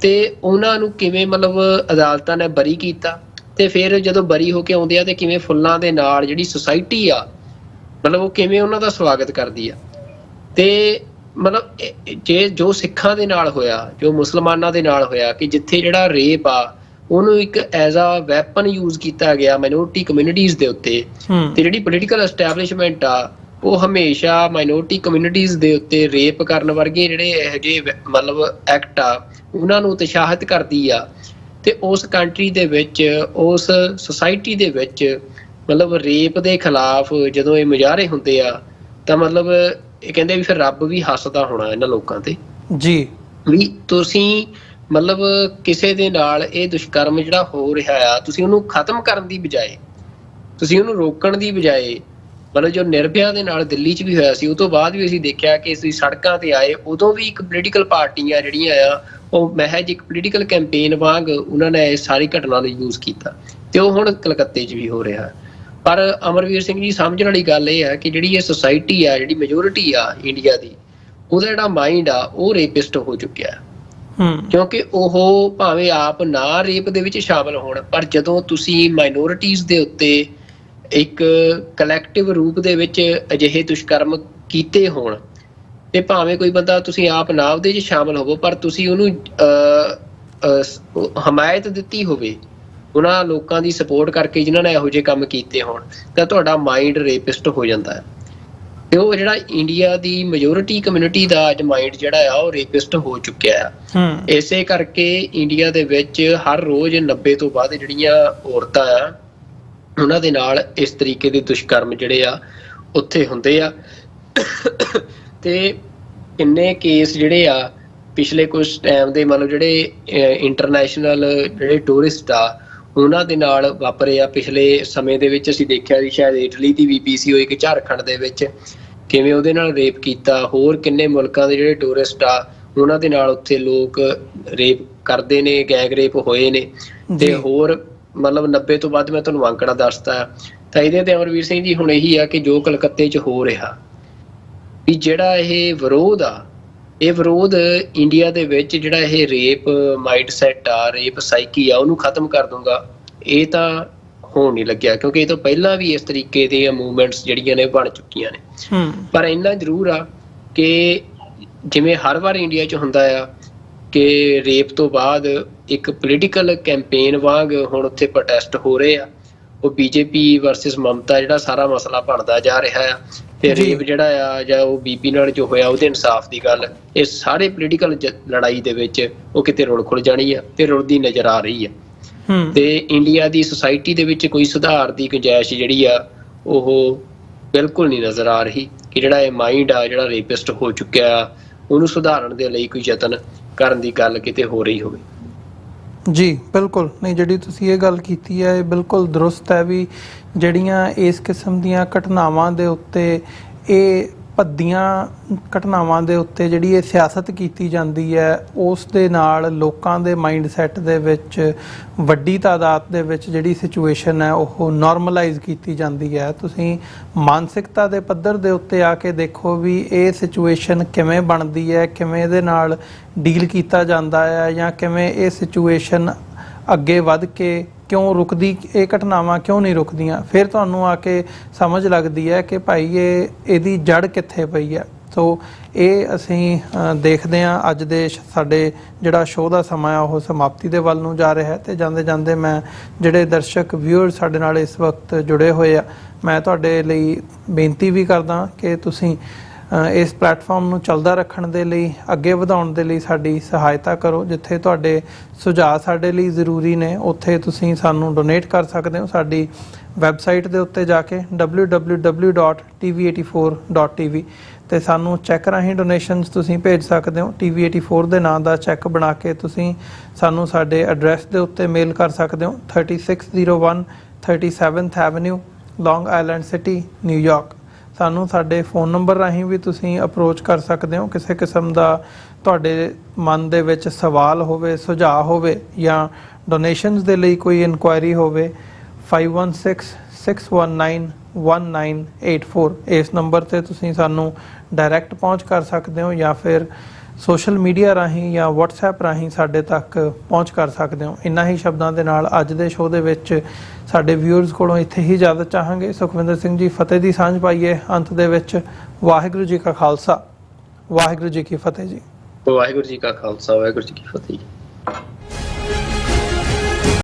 ਤੇ ਉਹਨਾਂ ਨੂੰ ਕਿਵੇਂ ਮਤਲਬ ਅਦਾਲਤਾਂ ਨੇ ਬਰੀ ਕੀਤਾ, ਤੇ ਫਿਰ ਜਦੋਂ ਬਰੀ ਹੋ ਕੇ ਆਉਂਦੇ ਆ ਤੇ ਕਿਵੇਂ ਫੁੱਲਾਂ ਦੇ ਨਾਲ ਜਿਹੜੀ ਸੁਸਾਇਟੀ ਆ ਮਤਲਬ ਉਹ ਕਿਵੇਂ ਉਹਨਾਂ ਦਾ ਸਵਾਗਤ ਕਰਦੀ ਆ। ਤੇ ਮਤਲਬ ਜੇ ਜੋ ਸਿੱਖਾਂ ਦੇ ਨਾਲ ਹੋਇਆ, ਜੋ ਮੁਸਲਮਾਨਾਂ ਦੇ ਨਾਲ ਹੋਇਆ, ਕਿ ਜਿੱਥੇ ਜਿਹੜਾ ਰੇਪ ਆ ਉਹਨੂੰ ਇੱਕ ਐਜ਼ ਅ ਵੈਪਨ ਯੂਜ਼ ਕੀਤਾ ਗਿਆ ਮਾਈਨੋਰਿਟੀ ਕਮਿਊਨਿਟੀਜ਼ ਦੇ ਉੱਤੇ, ਤੇ ਜਿਹੜੀ ਪੋਲੀਟੀਕਲ ਐਸਟੈਬਲਿਸ਼ਮੈਂਟ ਆ ਉਹ ਹਮੇਸ਼ਾ ਮਾਈਨੋਰਿਟੀ ਕਮਿਊਨਿਟੀਜ਼ ਦੇ ਉੱਤੇ ਰੇਪ ਕਰਨ ਵਰਗੇ ਜਿਹੜੇ ਇਹੋ ਜਿਹੇ ਮਤਲਬ ਐਕਟ ਆ ਉਹਨਾਂ ਨੂੰ ਉਤਸ਼ਾਹਿਤ ਕਰਦੀ ਆ। ਤੇ ਉਸ ਕੰਟਰੀ ਦੇ ਵਿੱਚ, ਉਸ ਸੁਸਾਇਟੀ ਦੇ ਵਿੱਚ ਮਤਲਬ ਰੇਪ ਦੇ ਖਿਲਾਫ ਜਦੋਂ ਇਹ ਮੁਜ਼ਾਹਰੇ ਹੁੰਦੇ ਆ ਤਾਂ ਮਤਲਬ ਇਹ ਕਹਿੰਦੇ ਵੀ ਫਿਰ ਰੱਬ ਵੀ ਹੱਸਦਾ ਹੋਣਾ ਇਹਨਾਂ ਲੋਕਾਂ ਤੇ ਜੀ, ਵੀ ਤੁਸੀਂ ਮਤਲਬ ਕਿਸੇ ਦੇ ਨਾਲ ਇਹ ਦੁਸ਼ਕਰਮ ਜਿਹੜਾ ਹੋ ਰਿਹਾ ਆ ਤੁਸੀਂ ਉਹਨੂੰ ਖਤਮ ਕਰਨ ਦੀ ਬਜਾਏ, ਤੁਸੀਂ ਉਹਨੂੰ ਰੋਕਣ ਦੀ ਬਜਾਏ, ਮਤਲਬ ਜੋ ਨਿਰਭਇਆ ਦੇ ਨਾਲ ਦਿੱਲੀ 'ਚ ਵੀ ਹੋਇਆ ਸੀ ਉਹ ਤੋਂ ਬਾਅਦ ਵੀ ਅਸੀਂ ਦੇਖਿਆ ਕਿ ਅਸੀਂ ਸੜਕਾਂ ਤੇ ਆਏ, ਉਦੋਂ ਵੀ ਇੱਕ ਪੋਲੀਟੀਕਲ ਪਾਰਟੀਆਂ ਜਿਹੜੀਆਂ ਆ ਉਹ ਮਹਿਜ ਇੱਕ ਪੋਲੀਟੀਕਲ ਕੈਂਪੇਨ ਵਾਂਗ ਉਹਨਾਂ ਨੇ ਇਸ ਸਾਰੀ ਘਟਨਾ ਨੂੰ ਯੂਜ਼ ਕੀਤਾ, ਤੇ ਉਹ ਹੁਣ ਕਲਕੱਤੇ 'ਚ ਵੀ ਹੋ ਰਿਹਾ। ਪਰ ਅਮਰਵੀਰ ਸਿੰਘ ਜੀ ਸਮਝਣ ਵਾਲੀ ਗੱਲ ਇਹ ਹੈ ਕਿ ਜਿਹੜੀ ਇਹ ਸੁਸਾਇਟੀ ਆ, ਜਿਹੜੀ ਮੈਜੋਰਿਟੀ ਆ ਇੰਡੀਆ ਦੀ, ਉਹਦਾ ਜਿਹੜਾ ਮਾਈਂਡ ਆ ਉਹ ਰੇਪਿਸਟ ਹੋ ਚੁੱਕਿਆ, ਕਿਉਂਕਿ ਉਹ ਭਾਵੇਂ ਆਪ ਨਾ ਰੇਪ ਦੇ ਵਿੱਚ ਸ਼ਾਮਲ ਹੋਣ, ਪਰ ਜਦੋਂ ਤੁਸੀਂ ਮਾਈਨੋਰਿਟੀਜ਼ ਦੇ ਉੱਤੇ ਇੱਕ ਕਲੈਕਟਿਵ ਰੂਪ ਦੇ ਵਿੱਚ ਅਜਿਹੇ ਦੁਸ਼ਕਰਮ ਕੀਤੇ ਹੋਣ, ਤੇ ਭਾਵੇਂ ਕੋਈ ਬੰਦਾ ਤੁਸੀਂ ਆਪ ਨਾ ਉਹਦੇ 'ਚ ਸ਼ਾਮਲ ਹੋਵੋ ਪਰ ਤੁਸੀਂ ਉਹਨੂੰ ਹਮਾਇਤ ਦਿੱਤੀ ਹੋਵੇ ਉਹਨਾਂ ਲੋਕਾਂ ਦੀ ਸਪੋਰਟ ਕਰਕੇ ਜਿਨ੍ਹਾਂ ਨੇ ਇਹੋ ਜਿਹੇ ਕੰਮ ਕੀਤੇ ਹੋਣ, ਤਾਂ ਤੁਹਾਡਾ ਮਾਈਂਡ ਰੇਪਿਸਟ ਹੋ ਜਾਂਦਾ ਹੈ। ਤੇ ਉਹ ਜਿਹੜਾ ਇੰਡੀਆ ਦੀ ਮੈਜੋਰਿਟੀ ਕਮਿਊਨਿਟੀ ਦਾ ਅੱਜ ਮਾਈਂਡ ਜਿਹੜਾ ਆ ਉਹ ਰੇਪਿਸਟ ਹੋ ਚੁੱਕਿਆ ਆ। ਇਸੇ ਕਰਕੇ ਇੰਡੀਆ ਦੇ ਵਿੱਚ ਹਰ ਰੋਜ਼ 90 ਤੋਂ ਵੱਧ ਜਿਹੜੀਆਂ ਔਰਤਾਂ ਆ ਉਹਨਾਂ ਦੇ ਨਾਲ ਇਸ ਤਰੀਕੇ ਦੇ ਦੁਸ਼ਕਰਮ ਜਿਹੜੇ ਆ ਉੱਥੇ ਹੁੰਦੇ ਆ। ਤੇ ਕਿੰਨੇ ਕੇਸ ਜਿਹੜੇ ਆ ਪਿਛਲੇ ਕੁਝ ਟਾਈਮ ਦੇ ਮਤਲਬ ਜਿਹੜੇ ਇੰਟਰਨੈਸ਼ਨਲ ਜਿਹੜੇ ਟੂਰਿਸਟ ਆ ਉਹਨਾਂ ਦੇ ਨਾਲ ਵਾਪਰੇ ਆ। ਪਿਛਲੇ ਸਮੇਂ ਦੇ ਵਿੱਚ ਅਸੀਂ ਦੇਖਿਆ ਸੀ ਸ਼ਾਇਦ ਇਟਲੀ ਦੀ BBC ਹੋਈ ਕਿ ਝਾਰਖੰਡ ਦੇ ਵਿੱਚ ਕਿਵੇਂ ਉਹਦੇ ਨਾਲ ਰੇਪ ਕੀਤਾ। ਹੋਰ ਕਿੰਨੇ ਮੁਲਕਾਂ ਦੇ ਜਿਹੜੇ ਟੂਰਿਸਟ ਆ ਉਹਨਾਂ ਦੇ ਨਾਲ ਉੱਥੇ ਲੋਕ ਰੇਪ ਕਰਦੇ ਨੇ, ਗੈਂਗ ਰੇਪ ਹੋਏ ਨੇ। ਤੇ ਹੋਰ ਮਤਲਬ 90 ਤੋਂ ਵੱਧ ਮੈਂ ਤੁਹਾਨੂੰ ਅੰਕੜਾ ਦੱਸਦਾ। ਤਾਂ ਇਹਦੇ ਤੇ ਅਮਰਵੀਰ ਸਿੰਘ ਜੀ ਹੁਣ ਇਹੀ ਆ ਕਿ ਜੋ ਕਲਕੱਤੇ 'ਚ ਹੋ ਰਿਹਾ ਵੀ ਜਿਹੜਾ ਇਹ ਵਿਰੋਧ ਆ, ਇਹ ਵਿਰੋਧ ਇੰਡੀਆ ਦੇ ਵਿੱਚ ਜਿਹੜਾ ਇਹ ਰੇਪ ਮਾਈਂਡ ਸੈਟ ਆ, ਰੇਪ ਸਾਈਕੀ ਆ, ਉਹਨੂੰ ਖਤਮ ਕਰ ਦੂੰਗਾ, ਇਹ ਤਾਂ ਹੋਣ ਨਹੀਂ ਲੱਗਿਆ। ਕਿਉਂਕਿ ਇਹ ਤੋਂ ਪਹਿਲਾਂ ਵੀ ਇਸ ਤਰੀਕੇ ਦੀਆਂ ਮੂਵਮੈਂਟਸ ਜਿਹੜੀਆਂ ਨੇ ਬਣ ਚੁੱਕੀਆਂ ਨੇ। ਪਰ ਇੰਨਾ ਜ਼ਰੂਰ ਆ ਕਿ ਜਿਵੇਂ ਹਰ ਵਾਰ ਇੰਡੀਆ 'ਚ ਹੁੰਦਾ ਆ ਕਿ ਰੇਪ ਤੋਂ ਬਾਅਦ ਇੱਕ ਪੋਲੀਟੀਕਲ ਕੈਂਪੇਨ ਵਾਂਗ ਹੁਣ ਉੱਥੇ ਪ੍ਰੋਟੈਸਟ ਹੋ ਰਹੇ ਆ। ਉਹ ਬੀਜੇਪੀ ਵਰਸਸ ਮਮਤਾ ਜਿਹੜਾ ਸਾਰਾ ਮਸਲਾ ਬਣਦਾ ਜਾ ਰਿਹਾ ਆ। ਤੇ ਰੇਪ ਜਿਹੜਾ ਆ ਜਾਂ ਉਹ BP ਨਾਲ ਜੋ ਹੋਇਆ ਉਹਦੇ ਇਨਸਾਫ ਦੀ ਗੱਲ, ਇਹ ਸਾਰੇ ਪੋਲੀਟੀਕਲ ਲੜਾਈ ਦੇ ਵਿੱਚ ਉਹ ਕਿਤੇ ਰੁਲ ਖੁੱਲ ਜਾਣੀ ਆ ਤੇ ਰੁਲਦੀ ਨਜ਼ਰ ਆ ਰਹੀ ਆ। ਤੇ ਇੰਡੀਆ ਦੀ ਸੁਸਾਇਟੀ ਦੇ ਵਿੱਚ ਕੋਈ ਸੁਧਾਰ ਦੀ ਗੁੰਜਾਇਸ਼ ਜਿਹੜੀ ਆ ਉਹ ਬਿਲਕੁਲ ਨਹੀਂ ਨਜ਼ਰ ਆ ਰਹੀ ਕਿ ਜਿਹੜਾ ਇਹ ਮਾਈਂਡ ਆ ਜਿਹੜਾ ਰੇਪਿਸਟ ਹੋ ਚੁੱਕਿਆ ਉਹਨੂੰ ਸੁਧਾਰਨ ਦੇ ਲਈ ਕੋਈ ਯਤਨ ਕਰਨ ਦੀ ਗੱਲ ਕਿਤੇ ਹੋ ਰਹੀ ਹੋਵੇ।
ਜੀ ਬਿਲਕੁਲ ਨਹੀਂ, ਜਿਹੜੀ ਤੁਸੀਂ ਇਹ ਗੱਲ ਕੀਤੀ ਹੈ ਇਹ ਬਿਲਕੁਲ ਦਰੁਸਤ ਹੈ ਵੀ ਜਿਹੜੀਆਂ ਇਸ ਕਿਸਮ ਦੀਆਂ ਘਟਨਾਵਾਂ ਦੇ ਉੱਤੇ, ਇਹ ਭੱਦੀਆਂ ਘਟਨਾਵਾਂ ਦੇ ਉੱਤੇ ਜਿਹੜੀ ਇਹ ਸਿਆਸਤ ਕੀਤੀ ਜਾਂਦੀ ਹੈ ਉਸ ਦੇ ਨਾਲ ਲੋਕਾਂ ਦੇ ਮਾਈਂਡ ਸੈੱਟ ਦੇ ਵਿੱਚ ਵੱਡੀ ਤਾਦਾਦ ਦੇ ਵਿੱਚ ਜਿਹੜੀ ਸਿਚੁਏਸ਼ਨ ਹੈ ਉਹ ਨਾਰਮਲਾਈਜ਼ ਕੀਤੀ ਜਾਂਦੀ ਹੈ। ਤੁਸੀਂ ਮਾਨਸਿਕਤਾ ਦੇ ਪੱਧਰ ਦੇ ਉੱਤੇ ਆ ਕੇ ਦੇਖੋ ਵੀ ਇਹ ਸਿਚੁਏਸ਼ਨ ਕਿਵੇਂ ਬਣਦੀ ਹੈ, ਕਿਵੇਂ ਇਹਦੇ ਨਾਲ ਡੀਲ ਕੀਤਾ ਜਾਂਦਾ ਹੈ, ਜਾਂ ਕਿਵੇਂ ਇਹ ਸਿਚੁਏਸ਼ਨ ਅੱਗੇ ਵੱਧ ਕੇ ਕਿਉਂ ਰੁਕਦੀ, ਇਹ ਘਟਨਾਵਾਂ ਕਿਉਂ ਨਹੀਂ ਰੁਕਦੀਆਂ। ਫਿਰ ਤੁਹਾਨੂੰ ਆ ਕੇ ਸਮਝ ਲੱਗਦੀ ਹੈ ਕਿ ਭਾਈ ਇਹਦੀ ਜੜ ਕਿੱਥੇ ਪਈ ਹੈ। ਸੋ ਇਹ ਅਸੀਂ ਦੇਖਦੇ ਹਾਂ ਅੱਜ ਦੇ ਸਾਡੇ ਜਿਹੜਾ ਸ਼ੋਅ ਦਾ ਸਮਾਂ ਆ ਉਹ ਸਮਾਪਤੀ ਦੇ ਵੱਲ ਨੂੰ ਜਾ ਰਿਹਾ ਹੈ। ਤੇ ਜਾਂਦੇ ਜਾਂਦੇ ਮੈਂ ਜਿਹੜੇ ਦਰਸ਼ਕ ਵਿਊਅਰ ਸਾਡੇ ਨਾਲ ਇਸ ਵਕਤ ਜੁੜੇ ਹੋਏ ਆ, ਮੈਂ ਤੁਹਾਡੇ ਲਈ ਬੇਨਤੀ ਵੀ ਕਰਦਾ ਕਿ ਤੁਸੀਂ ਇਸ ਪਲੇਟਫਾਰਮ ਨੂੰ ਚੱਲਦਾ ਰੱਖਣ ਦੇ ਲਈ, ਅੱਗੇ ਵਧਾਉਣ ਦੇ ਲਈ ਸਾਡੀ ਸਹਾਇਤਾ ਕਰੋ। ਜਿੱਥੇ ਤੁਹਾਡੇ ਸੁਝਾਅ ਸਾਡੇ ਲਈ ਜ਼ਰੂਰੀ ਨੇ ਉੱਥੇ ਤੁਸੀਂ ਸਾਨੂੰ ਡੋਨੇਟ ਕਰ ਸਕਦੇ ਹੋ। ਸਾਡੀ ਵੈਬਸਾਈਟ ਦੇ ਉੱਤੇ ਜਾ ਕੇ www.tv84.tv ਤੇ ਸਾਨੂੰ ਚੈੱਕ ਰਾਹੀਂ ਡੋਨੇਸ਼ਨਸ ਤੁਸੀਂ ਭੇਜ ਸਕਦੇ ਹੋ। TV84 ਦੇ ਨਾਂ ਦਾ ਚੈੱਕ ਬਣਾ ਕੇ ਤੁਸੀਂ ਸਾਨੂੰ ਸਾਡੇ ਐਡਰੈਸ ਦੇ ਉੱਤੇ ਮੇਲ ਕਰ ਸਕਦੇ ਹੋ 3601 37th ਐਵਨਿਊ ਲੌਂਗ ਆਈਲੈਂਡ ਸਿਟੀ ਨਿਊਯਾਰਕ। ਸਾਨੂੰ ਸਾਡੇ ਫੋਨ ਨੰਬਰ ਰਾਹੀਂ ਵੀ ਤੁਸੀਂ ਅਪਰੋਚ ਕਰ ਸਕਦੇ ਹੋ ਕਿਸੇ ਕਿਸਮ ਦਾ ਤੁਹਾਡੇ ਮਨ ਦੇ ਵਿੱਚ ਸਵਾਲ ਹੋਵੇ, ਸੁਝਾਅ ਹੋਵੇ ਜਾਂ ਡੋਨੇਸ਼ਨਸ ਦੇ ਲਈ ਕੋਈ ਇਨਕੁਆਇਰੀ ਹੋਵੇ 5166191984 ਇਸ ਨੰਬਰ ਤੇ ਤੁਸੀਂ ਸਾਨੂੰ ਡਾਇਰੈਕਟ ਪਹੁੰਚ ਕਰ ਸਕਦੇ ਹੋ ਜਾਂ ਫਿਰ ਸੋਸ਼ਲ ਮੀਡੀਆ ਰਾਹੀਂ ਜਾਂ WhatsApp ਰਾਹੀਂ ਸਾਡੇ ਤੱਕ ਪਹੁੰਚ ਕਰ ਸਕਦੇ ਹੋ। ਇਨ੍ਹਾਂ ਹੀ ਸ਼ਬਦਾਂ ਦੇ ਨਾਲ ਅੱਜ ਦੇ ਸ਼ੋਅ ਦੇ ਵਿੱਚ ਸਾਡੇ ਵਿਊਅਰਸ ਕੋਲੋਂ ਇੱਥੇ ਹੀ ਇਜਾਜ਼ਤ ਚਾਹਾਂਗੇ। ਸੁਖਵਿੰਦਰ ਸਿੰਘ ਜੀ, ਫਤਿਹ ਦੀ ਸਾਂਝ ਪਾਈਏ ਅੰਤ ਦੇ ਵਿੱਚ। ਵਾਹਿਗੁਰੂ ਜੀ ਕਾ ਖਾਲਸਾ, ਵਾਹਿਗੁਰੂ ਜੀ ਕੀ ਫਤਿਹ ਜੀ।
ਵਾਹਿਗੁਰੂ ਜੀ ਕਾ ਖਾਲਸਾ, ਵਾਹਿਗੁਰੂ ਜੀ ਕੀ ਫਤਿਹ।